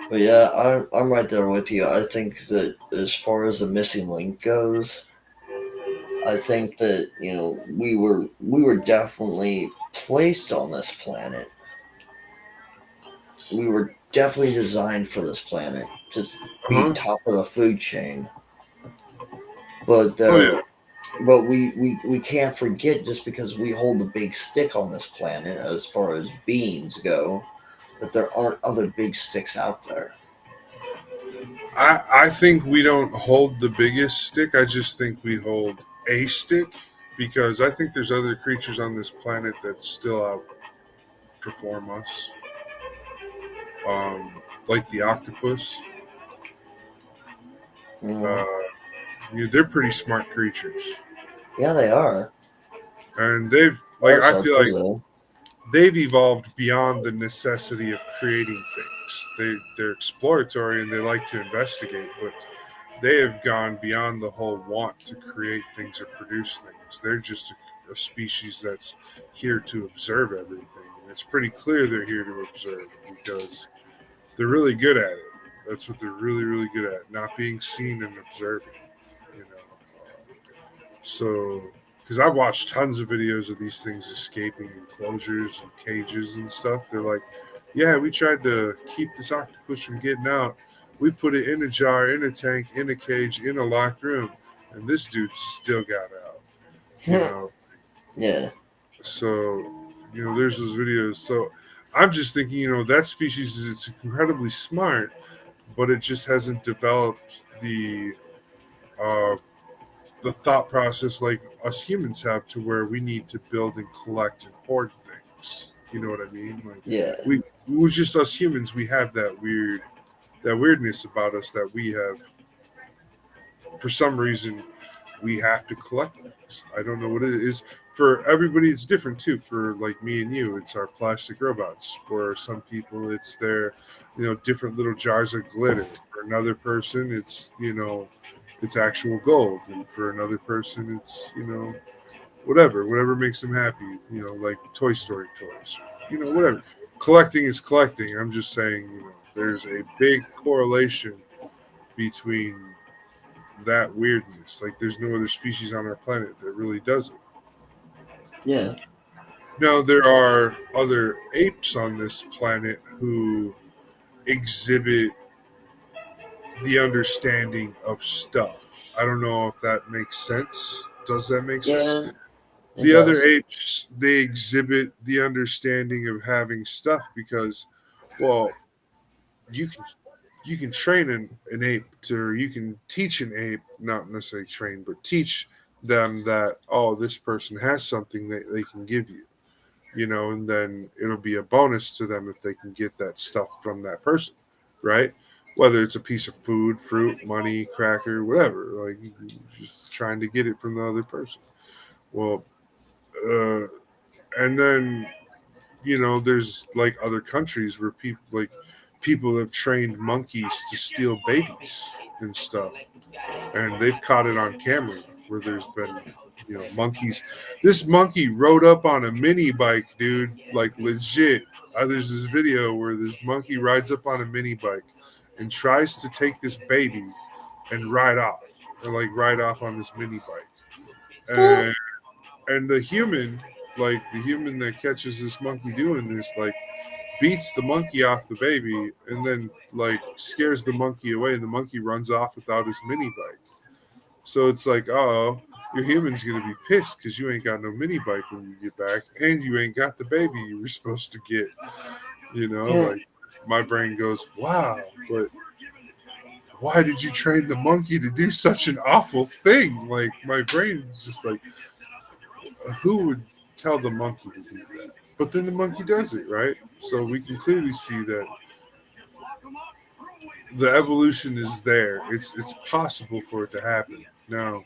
But yeah, I'm right there with you. I think that as far as the missing link goes, I think that we were definitely placed on this planet. We were definitely designed for this planet to be Huh? top of the food chain. But Oh yeah. we can't forget, just because we hold the big stick on this planet as far as beings go, that there aren't other big sticks out there. I think we don't hold the biggest stick. I just think we hold a stick because I think there's other creatures on this planet that still outperform us. Like the octopus. Mm, Uh, they're pretty smart creatures, yeah, they are. and they've like Ours I are feel too, like though. they've evolved beyond the necessity of creating things. They're exploratory and they like to investigate, but they have gone beyond the whole want to create things or produce things. They're just a species that's here to observe everything. And it's pretty clear they're here to observe because they're really good at it. That's what they're really, really good at, not being seen and observing. You know, so because I've watched tons of videos of these things escaping enclosures and cages and stuff. They're like, yeah, we tried to keep this octopus from getting out. We put it in a jar, in a tank, in a cage, in a locked room, and this dude still got out. You know, Yeah, so there's those videos. So I'm just thinking, that species is it's incredibly smart, but it just hasn't developed uh, the thought process like us humans have to where we need to build and collect and hoard things. You know what I mean? Like yeah, we're just us humans. We have that weirdness about us that we have for some reason we have to collect things. I don't know what it is. For everybody, it's different too. For like me and you, it's our plastic robots. For some people, it's their, different little jars of glitter. For another person, it's actual gold. And for another person, it's, whatever makes them happy. Like Toy Story toys. Whatever. Collecting is collecting. I'm just saying, there's a big correlation between that weirdness. Like, there's no other species on our planet that really does it. yeah, Now, there are other apes on this planet who exhibit the understanding of stuff. I don't know if that makes sense. Does that make sense? yeah. It The other does. apes, they exhibit the understanding of having stuff because, well, you can train an ape to, or you can teach an ape, not necessarily train, but teach them that, oh, this person has something that they can give you, and then it'll be a bonus to them if they can get that stuff from that person, right? Whether it's a piece of food, fruit, money, cracker, whatever, like just trying to get it from the other person. Well, uh, and then there's like other countries where people have trained monkeys to steal babies and stuff, and they've caught it on camera where there's been monkeys. This monkey rode up on a mini bike, dude, like legit. There's this video where this monkey rides up on a mini bike and tries to take this baby and ride off, or like ride off on this mini bike, and the human that catches this monkey doing this, like beats the monkey off the baby and then like scares the monkey away and the monkey runs off without his mini bike. So it's like, oh, your human's gonna be pissed because you ain't got no mini bike when you get back and you ain't got the baby you were supposed to get. Like my brain goes, wow, but why did you train the monkey to do such an awful thing? Like my brain is just like, who would tell the monkey to do that? But then the monkey does it, right? So we can clearly see that the evolution is there. It's possible for it to happen. Now,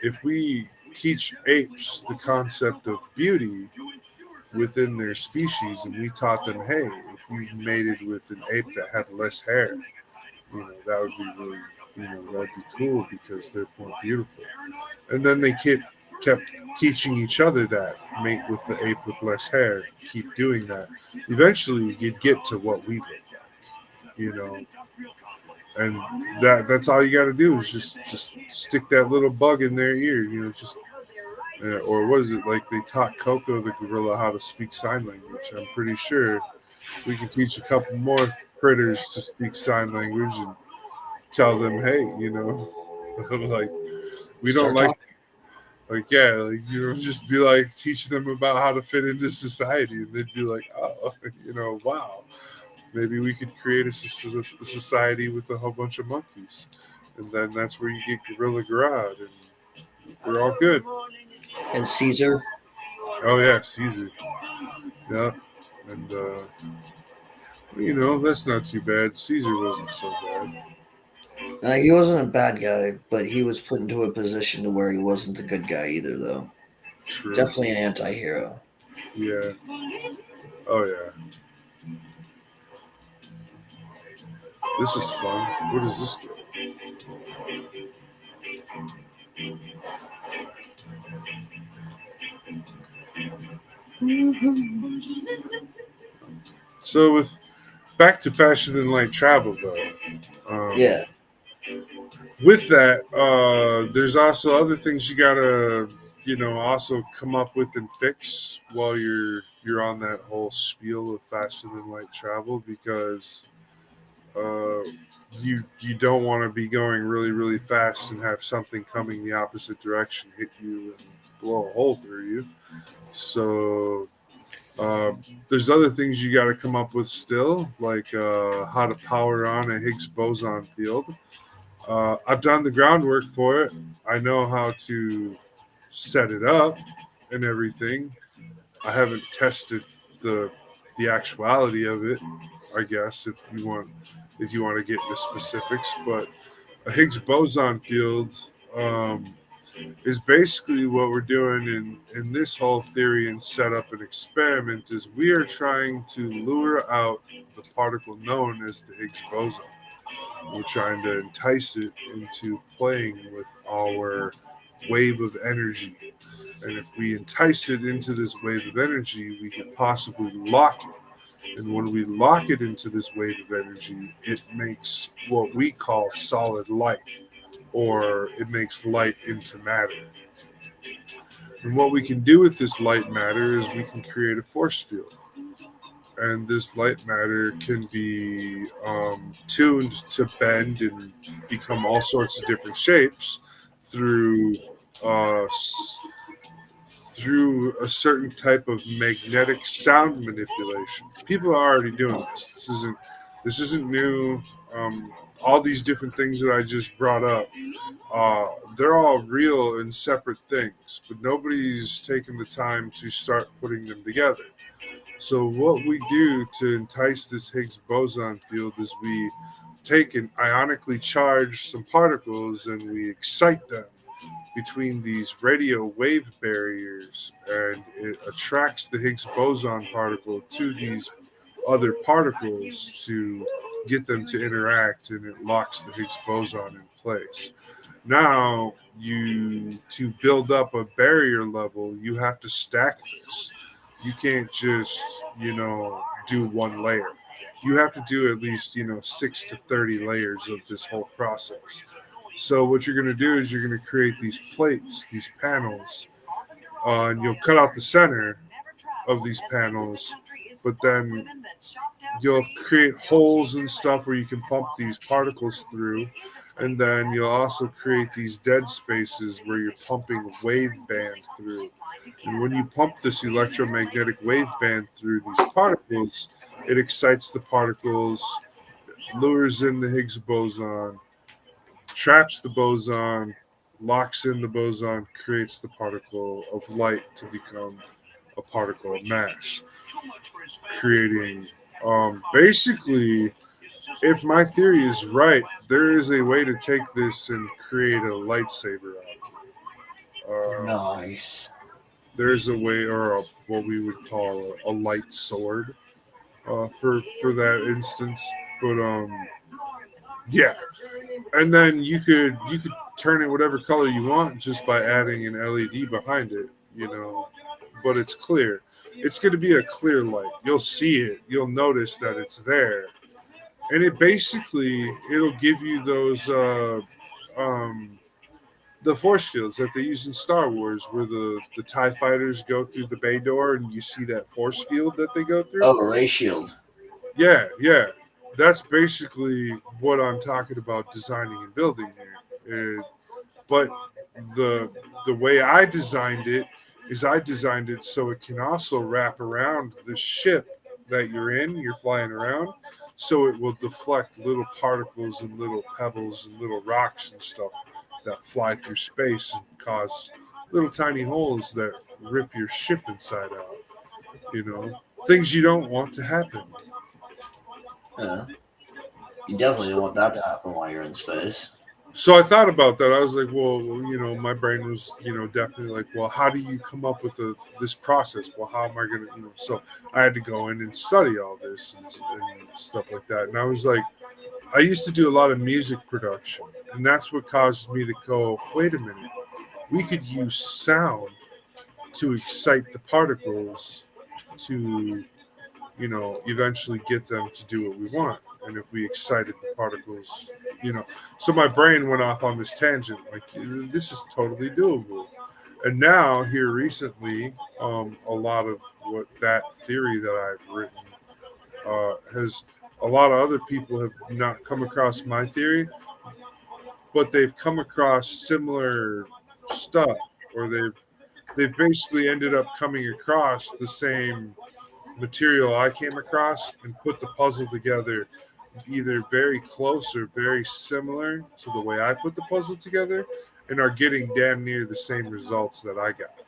if we teach apes the concept of beauty within their species, and we taught them, hey, if you mated with an ape that had less hair, That would be really, that'd be cool because they're more beautiful. And then they kept teaching each other that mate with the ape with less hair. Keep doing that. Eventually, you'd get to what we look like, and that's all you got to do is just stick that little bug in their ear, just or what is it like they taught Coco the gorilla how to speak sign language. I'm pretty sure we can teach a couple more critters to speak sign language and tell them, hey, like we don't Start talking. yeah, just be like teach them about how to fit into society, and they'd be like, oh, wow, maybe we could create a society with a whole bunch of monkeys, and then that's where you get Gorilla Grodd, and we're all good. And Caesar, Oh yeah, Caesar. Yeah, and that's not too bad. Caesar wasn't so bad. he wasn't a bad guy, but he was put into a position to where he wasn't a good guy either, though. True. Definitely an anti-hero. Yeah. Oh yeah. This is fun. What is this do? So with back to faster than light travel though. Yeah. With that, there's also other things you gotta, also come up with and fix while you're on that whole spiel of faster than light travel because uh, you don't want to be going really really fast and have something coming the opposite direction hit you and blow a hole through you. So uh, there's other things you got to come up with still, like how to power on a Higgs boson field. I've done the groundwork for it. I know how to set it up and everything. I haven't tested the the actuality of it. I guess if you want to get into specifics, but a Higgs boson field um, is basically what we're doing in this whole theory and setup and experiment is we are trying to lure out the particle known as the Higgs boson. We're trying to entice it into playing with our wave of energy. And if we entice it into this wave of energy, we could possibly lock it. And when we lock it into this wave of energy, it makes what we call solid light, or it makes light into matter. And what we can do with this light matter is we can create a force field. And this light matter can be tuned to bend and become all sorts of different shapes through uh, through a certain type of magnetic sound manipulation. People are already doing this. This isn't new. All these different things that I just brought up, they're all real and separate things, but nobody's taken the time to start putting them together. So what we do to entice this Higgs boson field is we take and ionically charge some particles and we excite them between these radio wave barriers, and it attracts the Higgs boson particle to these other particles to get them to interact, and it locks the Higgs boson in place. Now, you to build up a barrier level, you have to stack this. You can't just, do one layer. You have to do at least, 6 to 30 layers of this whole process. So what you're going to do is you're going to create these plates, these panels, and you'll cut out the center of these panels, but then you'll create holes and stuff where you can pump these particles through, and then you'll also create these dead spaces where you're pumping wave band through. And when you pump this electromagnetic wave band through these particles, it excites the particles, lures in the Higgs boson, traps the boson, locks in the boson, creates the particle of light to become a particle of mass, creating basically, if my theory is right, there is a way to take this and create a lightsaber out of it. Nice. There's a way, or what we would call a light sword for that instance. But Yeah, and then you could turn it whatever color you want just by adding an LED behind it. But it's clear. It's going to be a clear light. You'll see it. You'll notice that it's there, and it'll give you those um, the force fields that they use in Star Wars, where the Tie fighters go through the bay door, and you see that force field that they go through. Oh, a ray shield. Yeah, yeah. That's basically what I'm talking about designing and building here. But the the way I designed it is I designed it so it can also wrap around the ship that you're flying around, so it will deflect little particles and little pebbles and little rocks and stuff that fly through space and cause little tiny holes that rip your ship inside out. Things you don't want to happen. Yeah. You definitely don't want that to happen while you're in space. So I thought about that. I was like, well, my brain was, definitely like, well, how do you come up with this process? Well, how am I going to, so I had to go in and study all this and stuff like that. And I was like, I used to do a lot of music production, and that's what caused me to go, wait a minute, we could use sound to excite the particles to, eventually get them to do what we want. And if we excited the particles, so my brain went off on this tangent, like this is totally doable. And now here recently, a lot of what that theory that I've written has a lot of other people have not come across my theory, but they've come across similar stuff, or they've basically ended up coming across the same material I came across and put the puzzle together either very close or very similar to the way I put the puzzle together, and are getting damn near the same results that I got.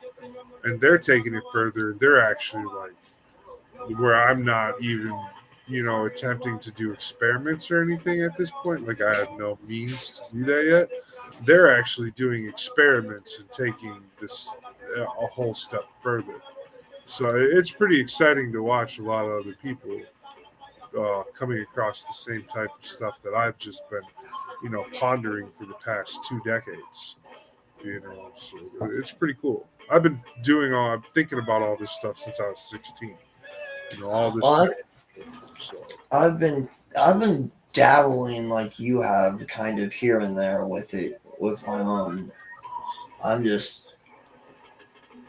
And they're taking it further. They're actually like where I'm not even, attempting to do experiments or anything at this point. Like I have no means to do that yet. They're actually doing experiments and taking this a whole step further. So it's pretty exciting to watch a lot of other people coming across the same type of stuff that I've just been, pondering for the past 2 decades. So it's pretty cool. I'm thinking about all this stuff since I was 16. All this Well, stuff. So I've been dabbling like you have, kind of here and there with it with my own. I'm just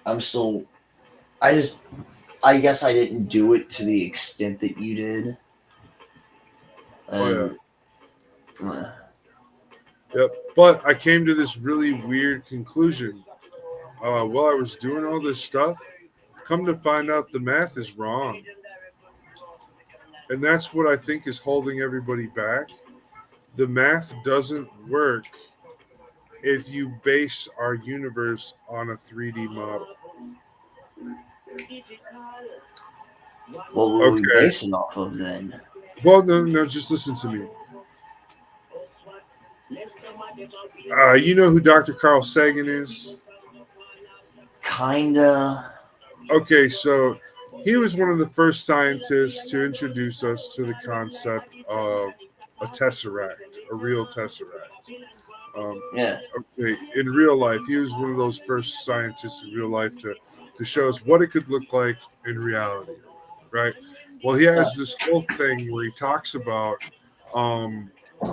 I'm still I just I guess I didn't do it to the extent that you did. oh yeah, And uh, yep. But I came to this really weird conclusion while I was doing all this stuff. Come to find out, the math is wrong, and that's what I think is holding everybody back. The math doesn't work if you base our universe on a 3D model. what were we Okay. basing off of then? Well, no, no, just listen to me. You know who Dr. Carl Sagan is? Kinda. Okay, so he was one of the first scientists to introduce us to the concept of a tesseract, a real tesseract. Yeah. Okay, in real life, he was one of those first scientists in real life to show us what it could look like in reality, right? Well, he Yeah. has this whole thing where he talks about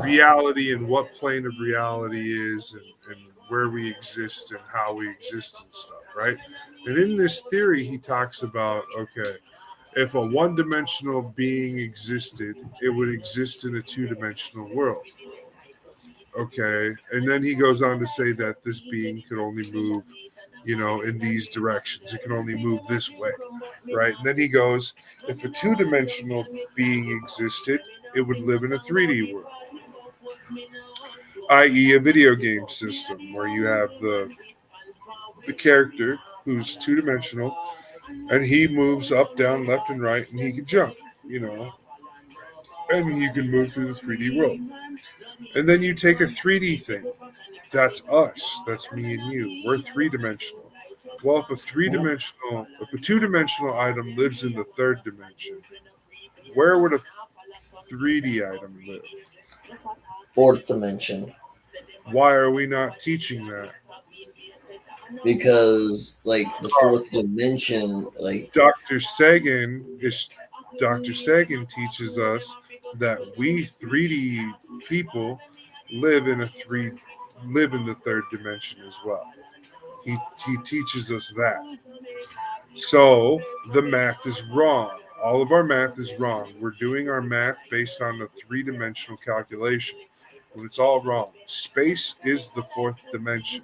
reality and what plane of reality is, and where we exist and how we exist and stuff, right? And in this theory, he talks about, okay, if a one-dimensional being existed, it would exist in a two-dimensional world. Okay, and then he goes on to say that this being could only move, in these directions. It can only move this way, right? And then he goes, if a two-dimensional being existed, it would live in a 3D world, i.e., a video game system where you have the character who's two-dimensional, and he moves up, down, left, and right, and he can jump, you know, and you can move through the 3D world. And then you take a 3D thing. That's us. That's me and you. We're three-dimensional. Well, if a two-dimensional item lives in the third dimension, where would a 3D item live? fourth dimension Why are we not teaching that? because like the fourth dimension, like Dr. Sagan is Dr. Sagan teaches us that we 3D people live in a three live in the third dimension as well. He teaches us that. So the math is wrong. All of our math is wrong. We're doing our math based on a three-dimensional calculation. When it's all wrong. Space is the fourth dimension.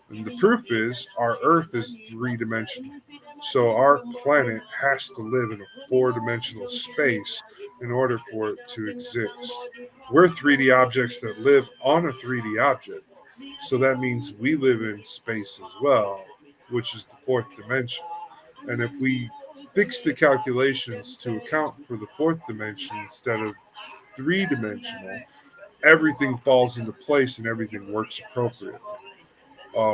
And the proof is our Earth is three-dimensional. So our planet has to live in a four-dimensional space in order for it to exist. We're 3D objects that live on a 3D object. So that means we live in space as well, which is the fourth dimension. And if we fix the calculations to account for the fourth dimension instead of three dimensional, everything falls into place and everything works appropriately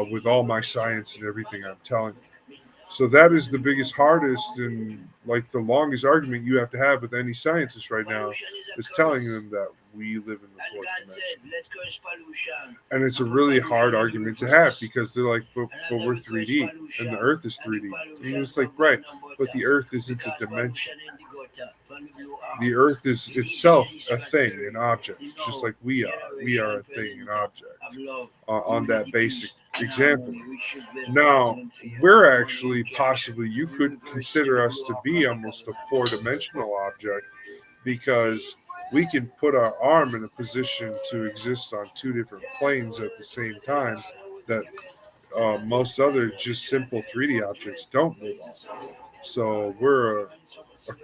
with all my science and everything I'm telling you. So that is the biggest, hardest, and like the longest argument you have to have with any scientist right now is telling them that we live in the fourth dimension. And it's a really hard argument to have because they're like, but we're 3D and the Earth is 3D. And it's like, right, but the Earth isn't a dimension. The Earth is itself a thing, an object, just like we are. We are a thing, an object. On that basic example. Now, we're actually possibly, you could consider us to be almost a four-dimensional object because we can put our arm in a position to exist on two different planes at the same time that most other just simple 3D objects don't live on. So we're a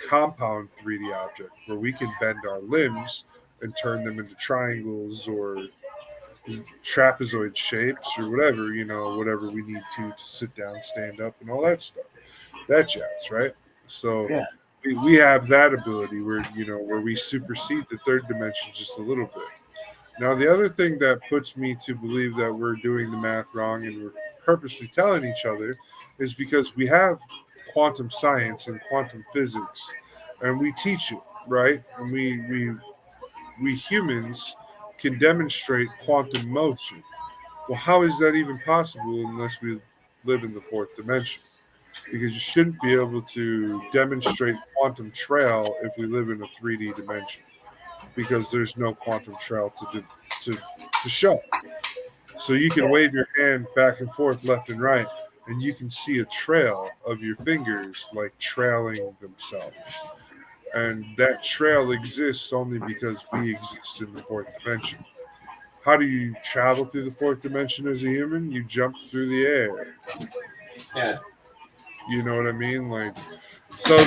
compound 3D object where we can bend our limbs and turn them into triangles or trapezoid shapes or whatever, whatever we need to sit down, stand up, and all that stuff. That jazz, right? So yeah, we have that ability where, where we supersede the third dimension just a little bit. Now, the other thing that puts me to believe that we're doing the math wrong and we're purposely telling each other is because we have quantum science and quantum physics and we teach it, right? And we humans can demonstrate quantum motion. Well, how is that even possible unless we live in the fourth dimension? Because you shouldn't be able to demonstrate quantum trail if we live in a 3D dimension, because there's no quantum trail to show. So you can wave your hand back and forth, left and right, and you can see a trail of your fingers like trailing themselves. And that trail exists only because we exist in the fourth dimension. How do you travel through the fourth dimension as a human? You jump through the air. yeah. You know what I mean? Like, so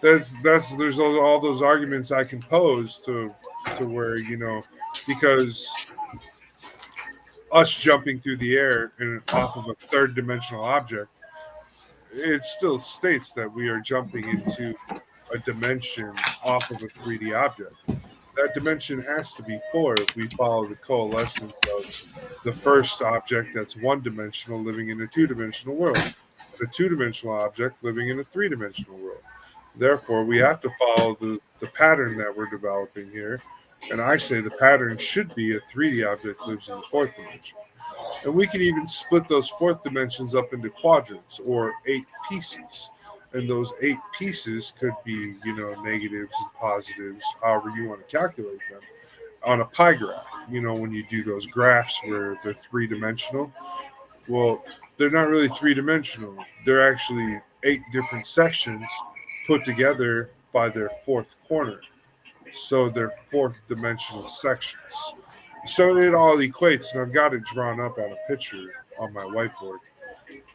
there's all those arguments I can pose to where, because us jumping through the air and off of a third dimensional object, it still states that we are jumping into a dimension off of a 3D object. That dimension has to be four if we follow the coalescence of the first object that's one dimensional living in a two-dimensional world, a two-dimensional object living in a three-dimensional world. Therefore, we have to follow the pattern that we're developing here. And I say the pattern should be a 3D object lives in the fourth dimension. And we can even split those fourth dimensions up into quadrants or 8 pieces. And those 8 pieces could be, negatives and positives, however you want to calculate them, on a pie graph. When you do those graphs where they're three-dimensional, well, they're not really three-dimensional. They're actually 8 different sections put together by their fourth corner. So they're fourth dimensional sections. So it all equates, and I've got it drawn up on a picture on my whiteboard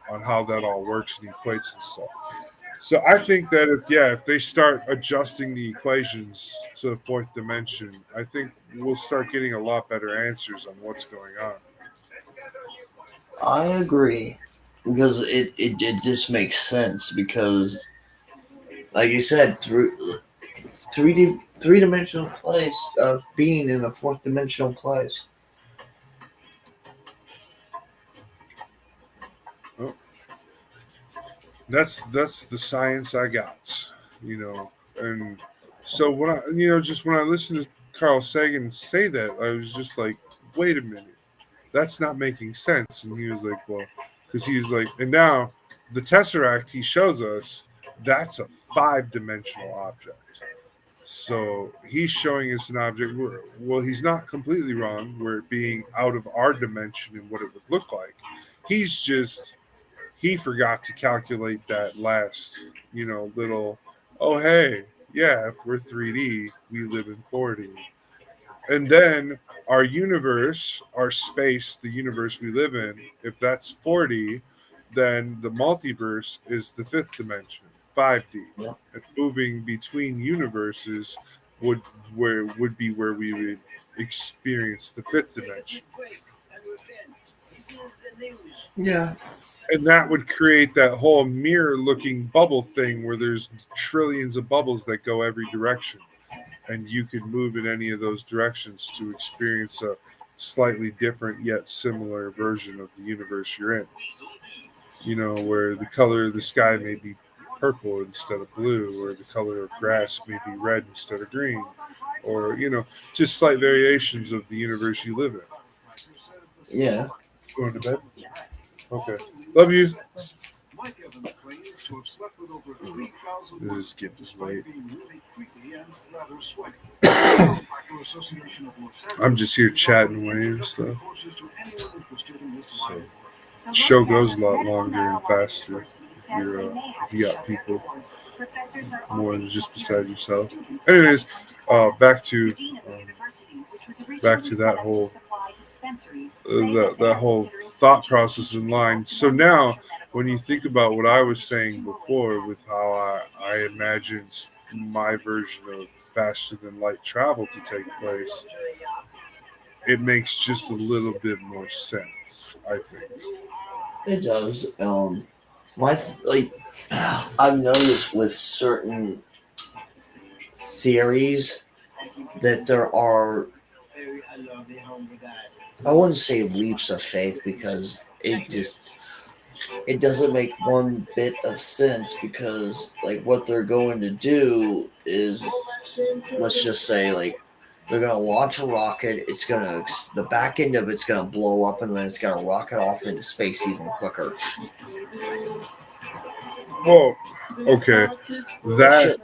on how that all works and equates and stuff. So I think that if they start adjusting the equations to the fourth dimension, I think we'll start getting a lot better answers on what's going on. I agree because it just makes sense because, like you said, through 3D 3 dimensional place of being in a fourth dimensional place. Well, that's the science I got, and so when I just when I listen Carl Sagan say that, I was just like, wait a minute, that's not making sense. And he was like, well, because he's like, and now the Tesseract he shows us, that's a 5-dimensional object. So he's showing us an object. Well, he's not completely wrong. Where it being out of our dimension and what it would look like. He's just he forgot to calculate that last, little. Oh hey, yeah. If we're 3D, we live in 4D, and then our universe, our space, the universe we live in. If that's 4D, then the multiverse is the fifth dimension, 5D, Yep. and moving between universes would would be where we would experience the fifth dimension, Yeah. and that would create that whole mirror looking bubble thing where there's trillions of bubbles that go every direction, and you could move in any of those directions to experience a slightly different yet similar version of the universe you're in. Where the color of the sky may be purple instead of blue, or the color of grass may be red instead of green, or, just slight variations of the universe you live in. Yeah. Going to bed? Okay. Love you. Mike Evans claims to have slept with over 3,000 This is getting despite late. being really creepy and rather sweaty. The Chiropractor Association of Los Angeles I'm just here is chatting offering away and introductory stuff. courses to anyone interested in this So line. the show goes a lot longer and faster if you got people more than just beside yourself. Anyways, back to that whole that whole thought process in line. So now, when you think about what I was saying before, with how I imagined my version of faster than light travel to take place, it makes just a little bit more sense, I think. It does. I've noticed with certain theories that there are, I wouldn't say leaps of faith because it doesn't make one bit of sense because like what they're going to do is, let's just say, like they're going to launch a rocket, it's going to, the back end of it's going to blow up, and then it's going to rocket off into space even quicker. Well, okay, that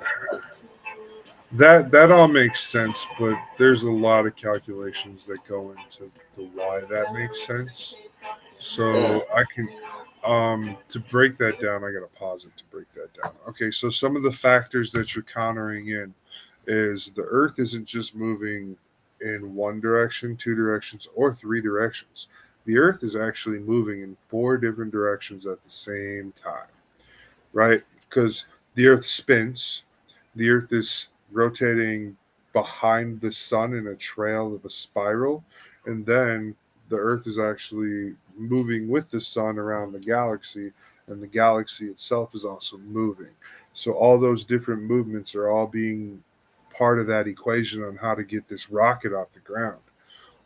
Shit. that all makes sense, but there's a lot of calculations that go into the why that makes sense. Yeah. So I can to break that down, I gotta pause it to break that down. Okay, so some of the factors that you're countering in is the earth isn't just moving in one direction, two directions, or three directions. The earth is actually moving in four different directions at the same time, right? Because the earth spins, the earth is rotating behind the sun in a trail of a spiral, and then the earth is actually moving with the sun around the galaxy, and the galaxy itself is also moving. So all those different movements are all being part of that equation on how to get this rocket off the ground.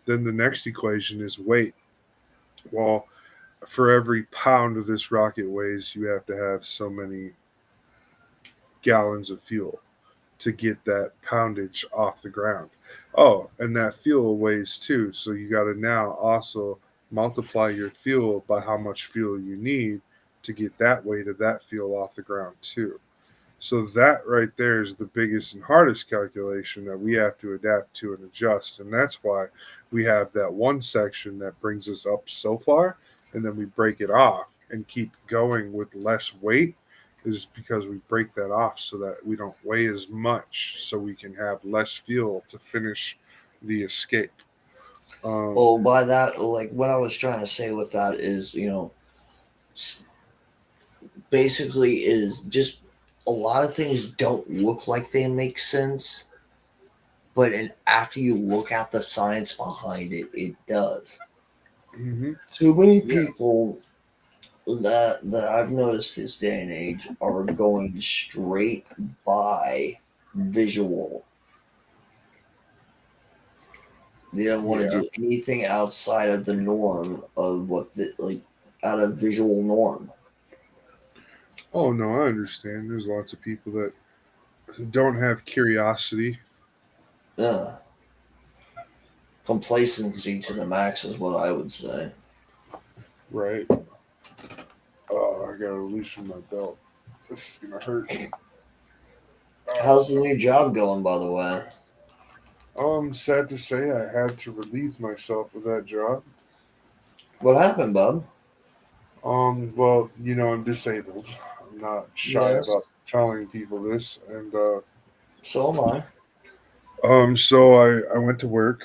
Then the next equation is weight. Well, for every pound of this rocket weighs, you have to have so many gallons of fuel to get that poundage off the ground. Oh, and that fuel weighs too. So you got to now also multiply your fuel by how much fuel you need to get that weight of that fuel off the ground too. So that right there is the biggest and hardest calculation that we have to adapt to and adjust. And that's why we have that one section that brings us up so far, and then we break it off and keep going with less weight, is because we break that off so that we don't weigh as much, so we can have less fuel to finish the escape. Well, by that, like what I was trying to say with that is, basically is just a lot of things don't look like they make sense, but after you look at the science behind it, it does. Mhm. Too many Yeah. people that I've noticed this day and age are going straight by visual. They don't want to Yeah. do anything outside of the norm of what the like out of visual norm. Oh no, I understand. There's lots of people that don't have curiosity. Yeah. Complacency to the max is what I would say. Right. Oh, I gotta loosen my belt. This is gonna hurt. How's the new job going, by the way? Sad to say, I had to relieve myself of that job. What happened, bub? Well, I'm disabled. I'm not shy about Yes. telling people this, and So am I. so I went to work.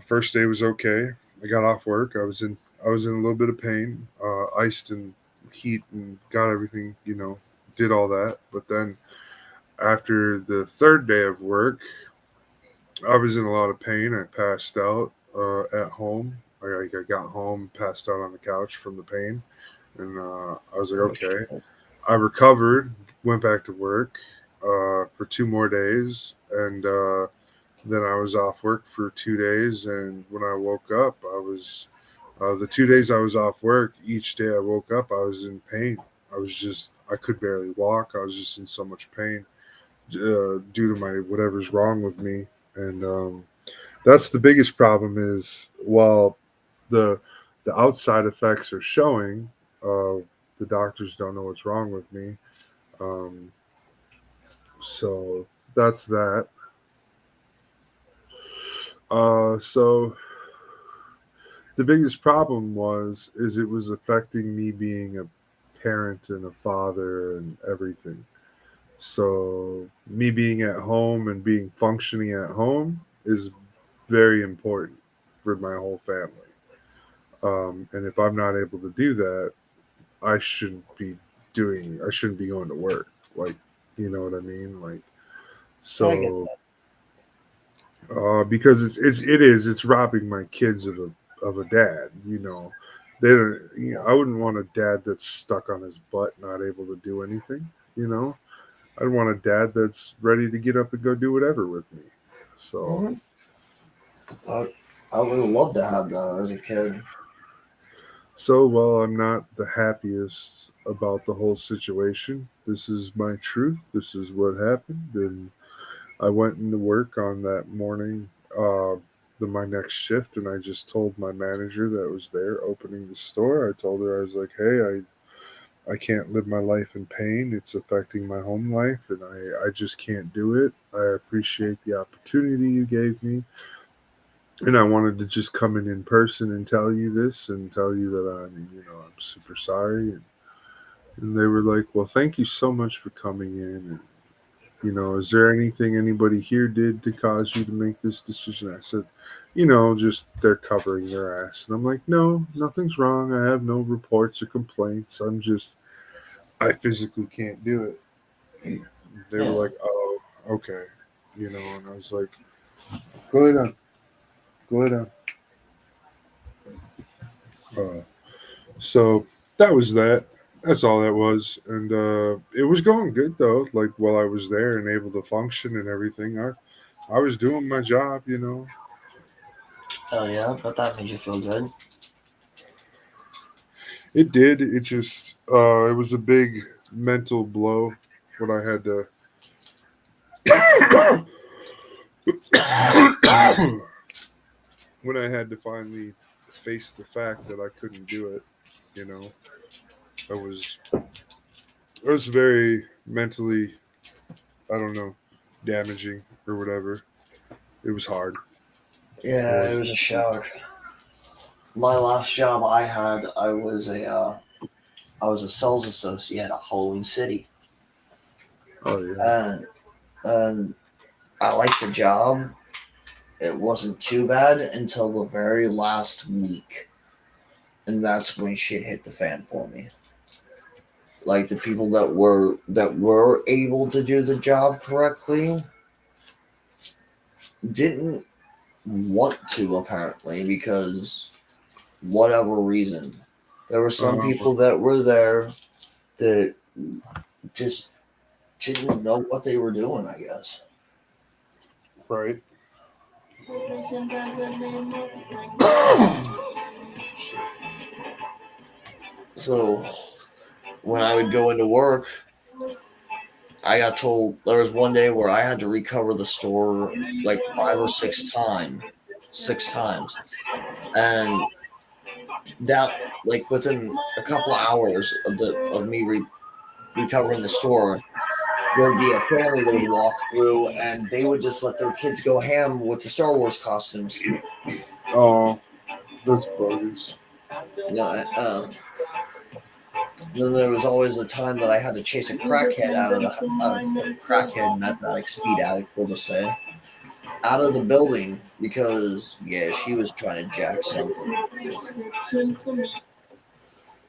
First day was okay. I got off work. I was in a little bit of pain, iced and heat, and got everything. Did all that, but then after the third day of work, I was in a lot of pain. I passed out at home. I got home, passed out on the couch from the pain, and I was like, Oh, okay. shit. I recovered, went back to work for 2 more days, and then I was off work for 2 days. And when I woke up, I was the 2 days I was off work. Each day I woke up, I was in pain. I could barely walk. I was just in so much pain due to my whatever's wrong with me, and that's the biggest problem. Is while the the outside effects are showing, uh, the doctors don't know what's wrong with me. Um, so that's that. So the biggest problem is it was affecting me being a parent and a father and everything. So me being at home and being functioning at home is very important for my whole family. And if I'm not able to do that, I shouldn't be going to work. Like, you know what I mean? Like, I get so that. because it's robbing my kids of a dad. They don't. I wouldn't want a dad that's stuck on his butt, not able to do anything. I'd want a dad that's ready to get up and go do whatever with me. So, hmm I, I would have loved to have that as a kid. well, I'm not the happiest about the whole situation. This is my truth. This is what happened, and I went into work on that morning, my next shift, and I just told my manager that was there opening the store. I told her, I was like, "Hey, I can't live my life in pain. It's affecting my home life, and I just can't do it. I appreciate the opportunity you gave me, and I wanted to just come in person and tell you this, and tell you that I'm super sorry." And they were like, "Well, thank you so much for coming in. Is there anything anybody here did to cause you to make this decision?" I said, just they're covering their ass. And I'm like, "No, nothing's wrong. I have no reports or complaints. I physically can't do it." They were Yeah. like, "Oh, okay." And I was like, "Go lay down. Go lay down." Uh, so that was that. That's all that was. And it was going good, though. Like, while I was there and able to function and everything, I was doing my job. Hell yeah, but that made you feel good. It did. It just it was a big mental blow when I had to when I had to finally face the fact that I couldn't do it. You know, I was it was very mentally, I don't know, damaging or whatever. It was hard. It Yeah, it was. was a shock. My last job I had, I was a sales associate at Halloween City, Oh yeah. and I liked the job. It wasn't too bad until the very last week, and that's when shit hit the fan for me. Like the people that were able to do the job correctly didn't want to, apparently, because whatever reason. There were some Um, people that were there that just didn't know what they were doing, I guess. right. So when I would go into work, I got told there was one day where I had to recover the store like 5 or 6 times 6 times, and that like within a couple of hours of me recovering the store, there'd be a family that would walk through, and they would just let their kids go ham with the Star Wars costumes. Oh, that's bogus. Yeah, then there was always a time that I had to chase a crackhead out of the crackhead, meth addict, speed addict, we'll just say, out of the building because yeah, she was trying to jack something.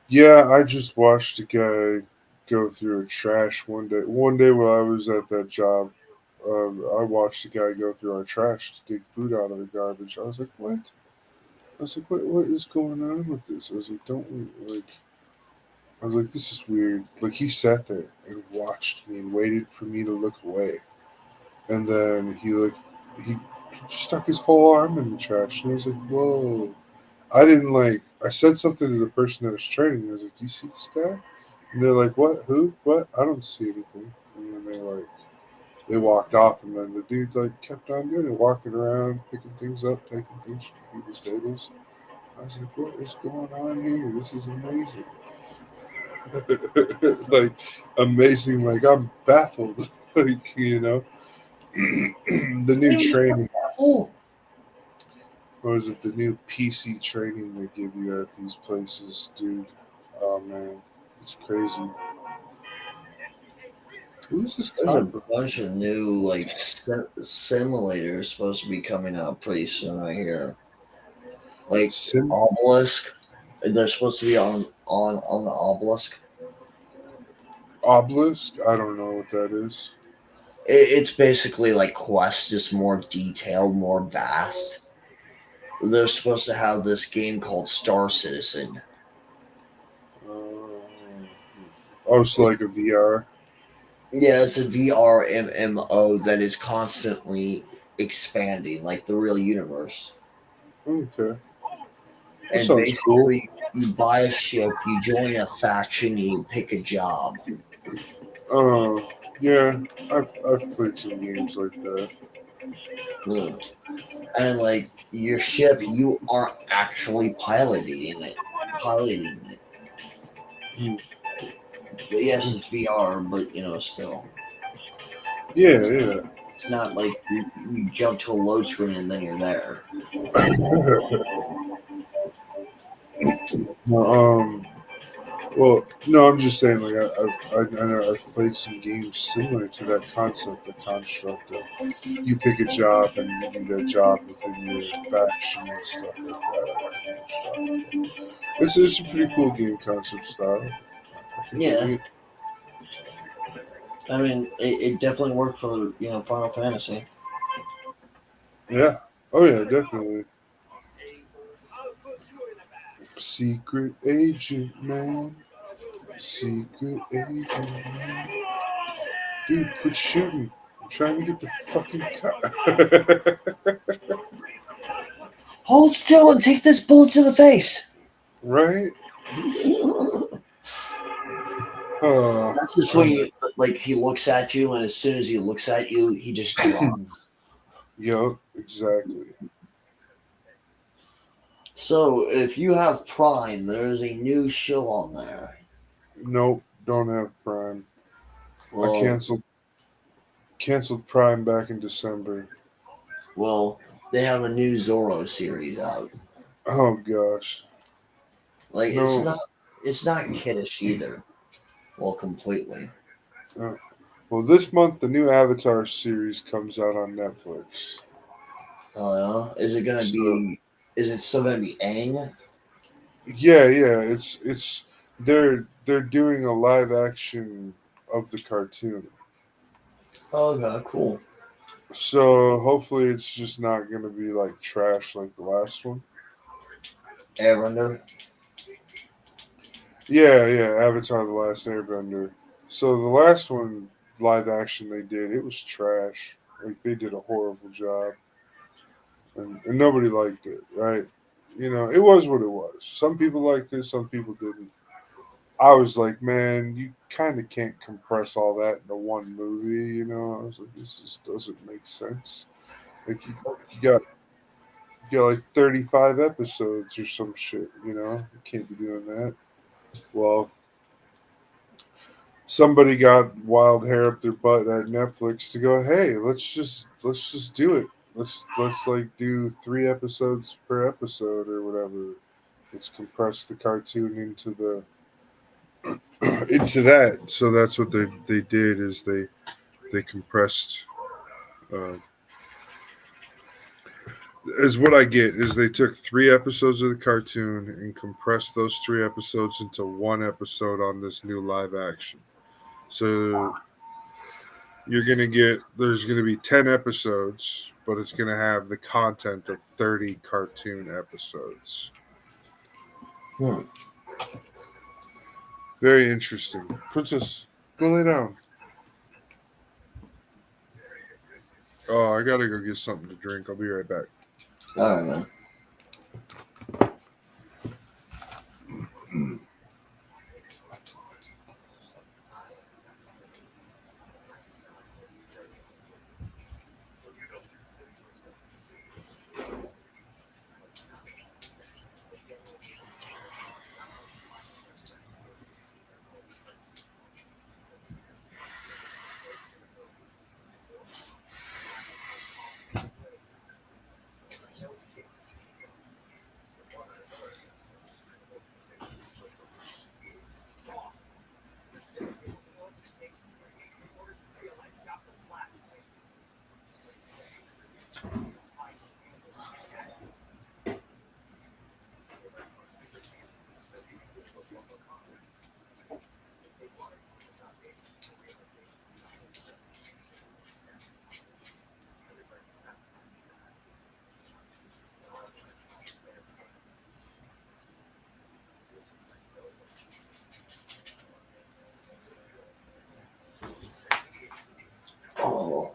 Yeah, I just watched a guy go through a trash one day. One day while I was at that job, I watched a guy go through our trash to dig food out of the garbage. I was like, "What?" I was like, "What is going on with this?" I was like, "Don't we like?" I was like, "This is weird." Like he sat there and watched me and waited for me to look away, and then he stuck his whole arm in the trash, and I was like, "Whoa!" I didn't like. I said something to the person that was training. I was like, "Do you see this guy?" And they're like, "What? Who? What? I don't see anything." And then they walked off, and then the dude like kept on doing it, walking around, picking things up, taking things from people's tables. I was like, "What is going on here? This is amazing!" Like amazing. Like I'm baffled. Like the new training. Oh, Or is it the new PC training they give you at these places, dude? Oh man, it's crazy. Who's this there's a cop? bunch of new like simulators supposed to be coming out pretty soon. I hear like Sim Obelisk. They're supposed to be on the Obelisk. Obelisk? I don't know what that is. It's basically like Quest, just more detailed, more vast. They're supposed to have this game called Star Citizen. Um, oh, it's like a VR. Yeah, it's a VR MMO that is constantly expanding, like the real universe. Okay, that And sounds cool. basically, you buy a ship, you join a faction, you pick a job. Uh, yeah, I've played some games like that. Mm. And like your ship, you aren't actually piloting it. Hmm. But yes, it's VR, but still. Yeah, yeah. It's not like you jump to a load screen and then you're there. No, well, no, I'm just saying, like, I know I've played some games similar to that concept, the construct of you pick a job and you do that job within your faction and stuff like that. It's a pretty cool game concept style. I can dig Yeah, it. I mean, it definitely worked for Final Fantasy. Yeah. Oh, yeah, definitely. Secret agent, man. Secret agent, man. Dude, quit shooting. I'm trying to get the fucking cut. Hold still and take this bullet to the face. Right? Uh, That's just when you like he looks at you, and as soon as he looks at you, he just drops. Yo, exactly. So if you have Prime, there's a new show on there. Nope, don't have Prime. I Well, canceled Prime back in December. well, they have a new Zorro series out. Oh gosh. Like it's No. not it's not kiddish either. Well, completely. Uh, well, this month the new Avatar series comes out on Netflix. Oh yeah, is it gonna So be? Is it still gonna be Aang? yeah, it's they're doing a live action of the cartoon. Oh god, cool. So hopefully it's just not gonna be like trash like the last one. Airbender. Yeah, Avatar: The Last Airbender. So the last one live action they did, it was trash. Like they did a horrible job, and nobody liked it. Right? It was what it was. Some people liked it, some people didn't. I was like, man, you kind of can't compress all that into one movie. I was like, this just doesn't make sense. Like you got You got like 35 episodes or some shit, you know? You can't be doing that. Well, somebody got wild hair up their butt at Netflix to go, hey, let's just do it. Let's like do 3 episodes per episode or whatever. Let's compress the cartoon into the into that. So that's what they did is they compressed. Uh, is what I get is they took 3 episodes of the cartoon and compressed those 3 episodes into one episode on this new live action. So there's gonna be 10 episodes, but it's gonna have the content of 30 cartoon episodes. Hmm. Very interesting. Princess, go lay down. Oh, I gotta go get something to drink. I'll be right back. All right, man. Oh.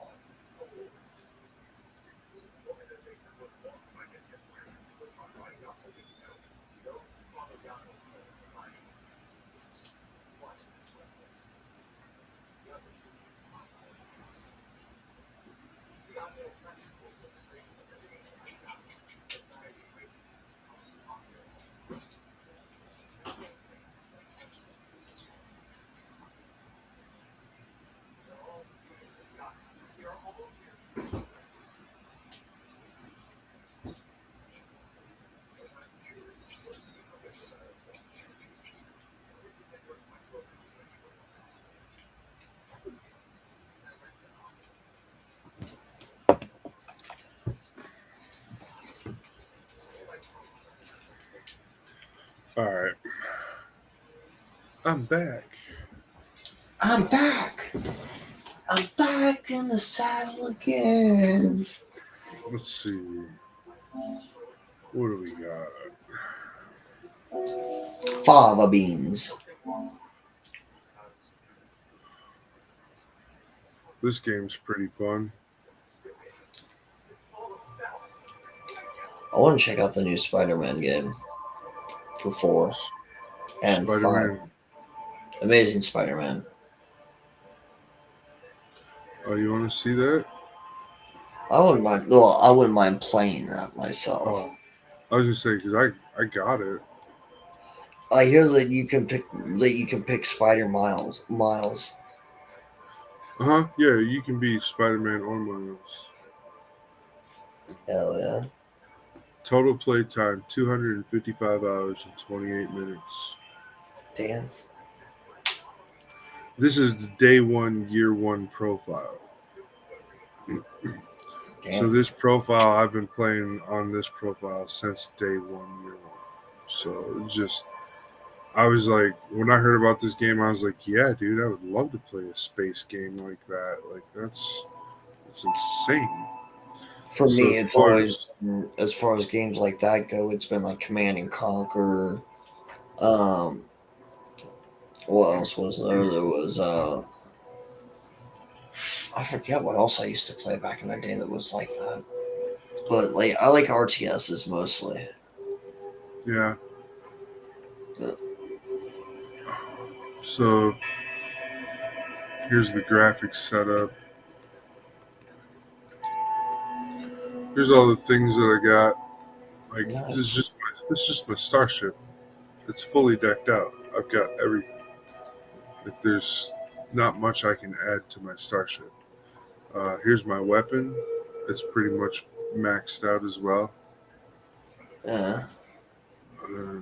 All right, I'm back. I'm back. I'm back in the saddle again. Let's see. What do we got? Fava beans. This game's pretty fun. I want to check out the new Spider-Man game for 4 and 5. Spider-Man. Amazing Spider-Man. Oh, you want to see that? I wouldn't mind. Well, I wouldn't mind playing that myself. Oh, I was just saying because I got it. I hear that you can pick Spider Miles. Yeah, you can be Spider-Man or Miles. Hell yeah! Total play time 255 hours and 28 minutes. Damn. This is the day one, year one profile. So Damn. this profile, I've been playing on this profile since day one, year one. So it's just, I was like, when I heard about this game, I was like, yeah, dude, I would love to play a space game like that. Like that's insane. For So me, it's always as far as games like that go. It's been like Command and Conquer. Um, what else was there? There was I forget what else I used to play back in the day that was like that. But like I like RTSs mostly. yeah. But, So here's the graphics setup. Here's all the things that I got. Like Nice. this is just my starship. It's fully decked out. I've got everything. Like there's not much I can add to my starship. Here's my weapon. It's pretty much maxed out as well. Uh, Uh,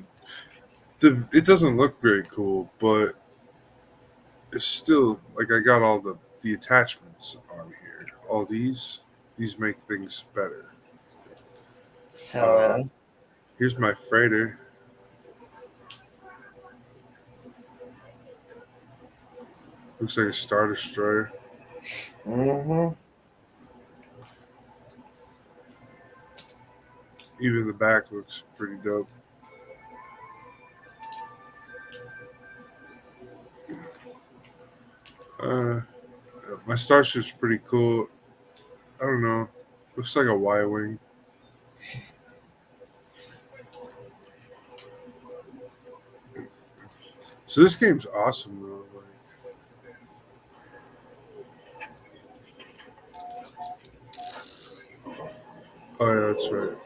it doesn't look very cool, but it's still like I got all the attachments on here. All these make things better. hell Uh, yeah. Here's my freighter. Looks like a star destroyer. Mm-hmm. Even the back looks pretty dope. Uh, my starship's pretty cool. I don't know. Looks like a Y wing. So this game's awesome though. Like, oh yeah, that's right.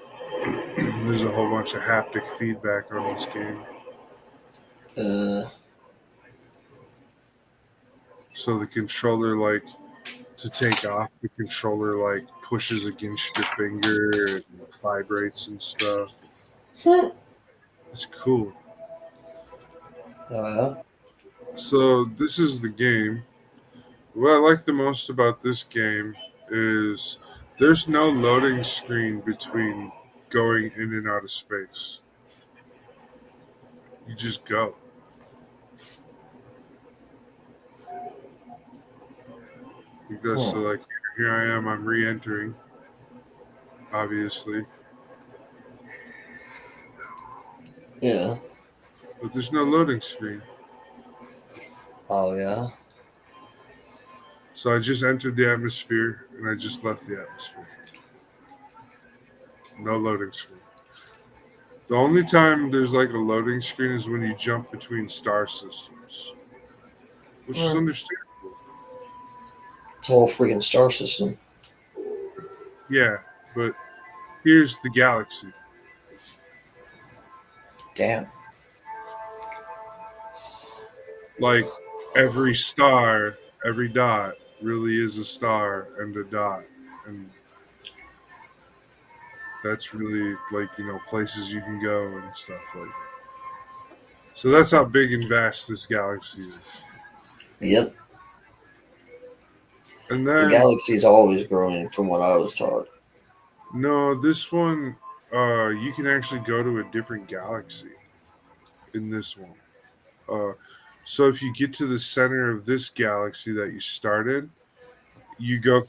There's a whole bunch of haptic feedback on this game. Uh, So the controller, like to take off, the controller like pushes against your finger and vibrates and stuff. oh It's cool. yeah. So this is the game. What I like the most about this game is there's no loading screen between going in and out of space. You just go. Because so Hmm. like here I am, I'm re-entering, obviously, Yeah. but there's no loading screen. Oh yeah. So I just entered the atmosphere and I just left the atmosphere. No loading screen. The only time there's like a loading screen is when you jump between star systems, which is Hmm. understandable. It's a whole freaking star system. Yeah, but here's the galaxy. Damn. Like every star, every dot really is a star and a dot. And that's really like, places you can go and stuff like that. So that's how big and vast this galaxy is. Yep. And The then galaxy is always growing, from what I was taught. no, this one you can actually go to a different galaxy in this one. Uh so if you get to the center of this galaxy that you started, you go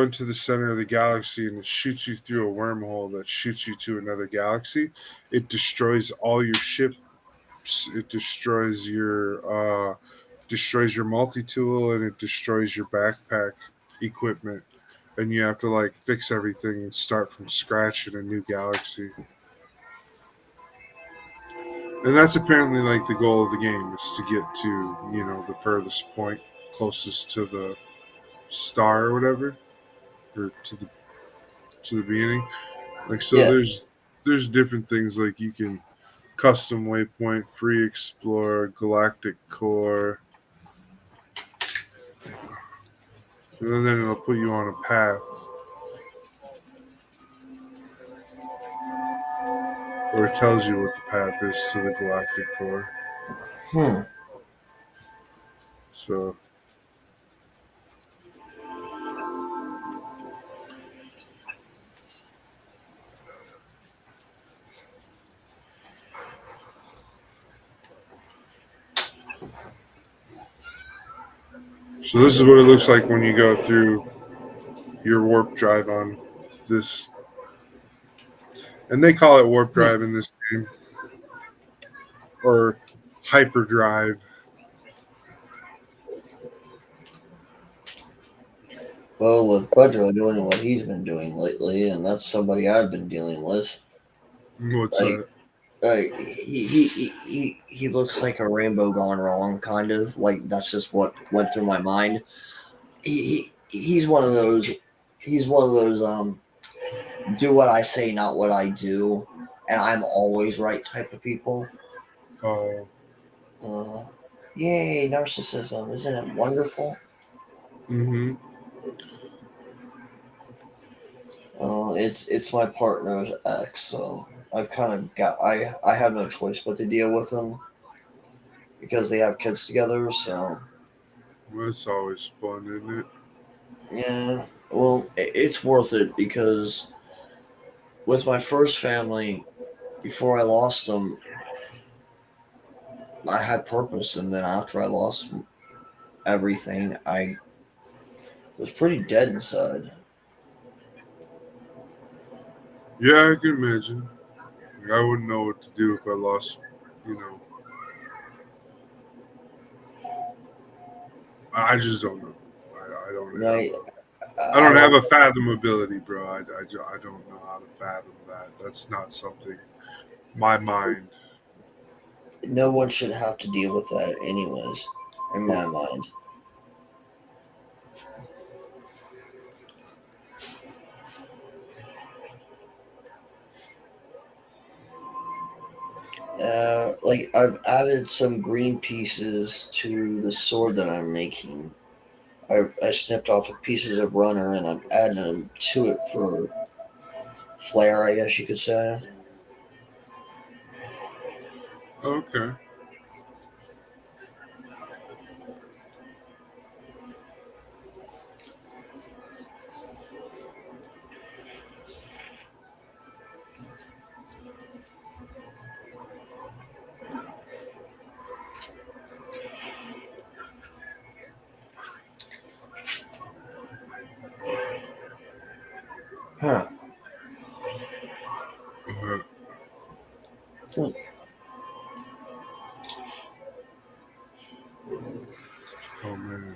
into the center of the galaxy and it shoots you through a wormhole that shoots you to another galaxy. It destroys all your ships. It destroys your multi-tool and it destroys your backpack equipment, and you have to like fix everything and start from scratch in a new galaxy. And that's apparently like the goal of the game, is to get to the furthest point closest to the star or whatever, or to the beginning. Like so, Yeah. there's different things like you can custom waypoint, free explorer, galactic core, and then it'll put you on a path, or it tells you what the path is to the galactic core. Hmm. So so this is what it looks like when you go through your warp drive on this, and they call it warp Hmm. drive in this game, or hyperdrive. Well, with Budger doing what he's been doing lately, and that's somebody I've been dealing with. What's Like, that? he looks like a rainbow gone wrong, kind of. Like that's just what went through my mind. He's one of those. He's one of those. do what I say, not what I do, and I'm always right type of people. Oh. Uh, Yay, narcissism! Isn't it wonderful? Mm-hmm. It's my partner's ex, so I've kind of got I have no choice but to deal with them because they have kids together. So Well, it's always fun, isn't it? yeah, well, it's worth it because with my first family, before I lost them, I had purpose, and then after I lost everything, I was pretty dead inside. Yeah, I can imagine. I wouldn't know what to do if I lost, you know. I just don't know. I don't And have I a. I I don't have don't. a fathomability, bro. I don't know how to fathom that. That's not something. My mind. No one should have to deal with that, anyways. In my mind. Like I've added some green pieces to the sword that I'm making. I snipped off pieces of runner and I'm adding them to it for flair, I guess you could say. Okay. Huh. Uh, Hmm. oh man.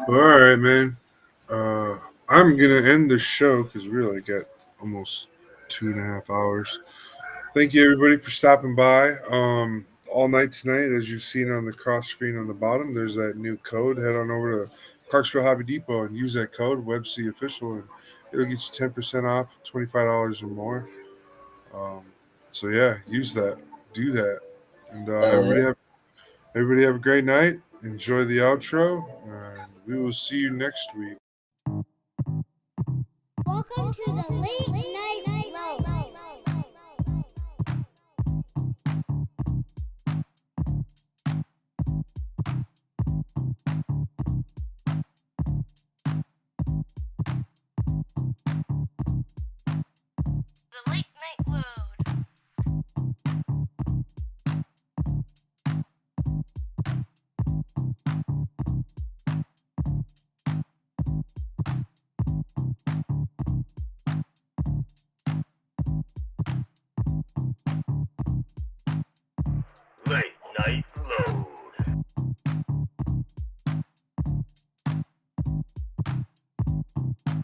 All right, man. I'm gonna end the show because we're like at almost 2.5 hours. Thank you everybody for stopping by. All night tonight, as you've seen on the cross screen on the bottom, there's that new code. Head on over to Clarksville Hobby Depot and use that code WebC Official, and it'll get you 10% off, $25 or more. Um, so yeah, use that, do that, and Uh, everybody have a great night. Enjoy the outro, and we will see you next week. Welcome to the late night low. The Late Night Load. Late night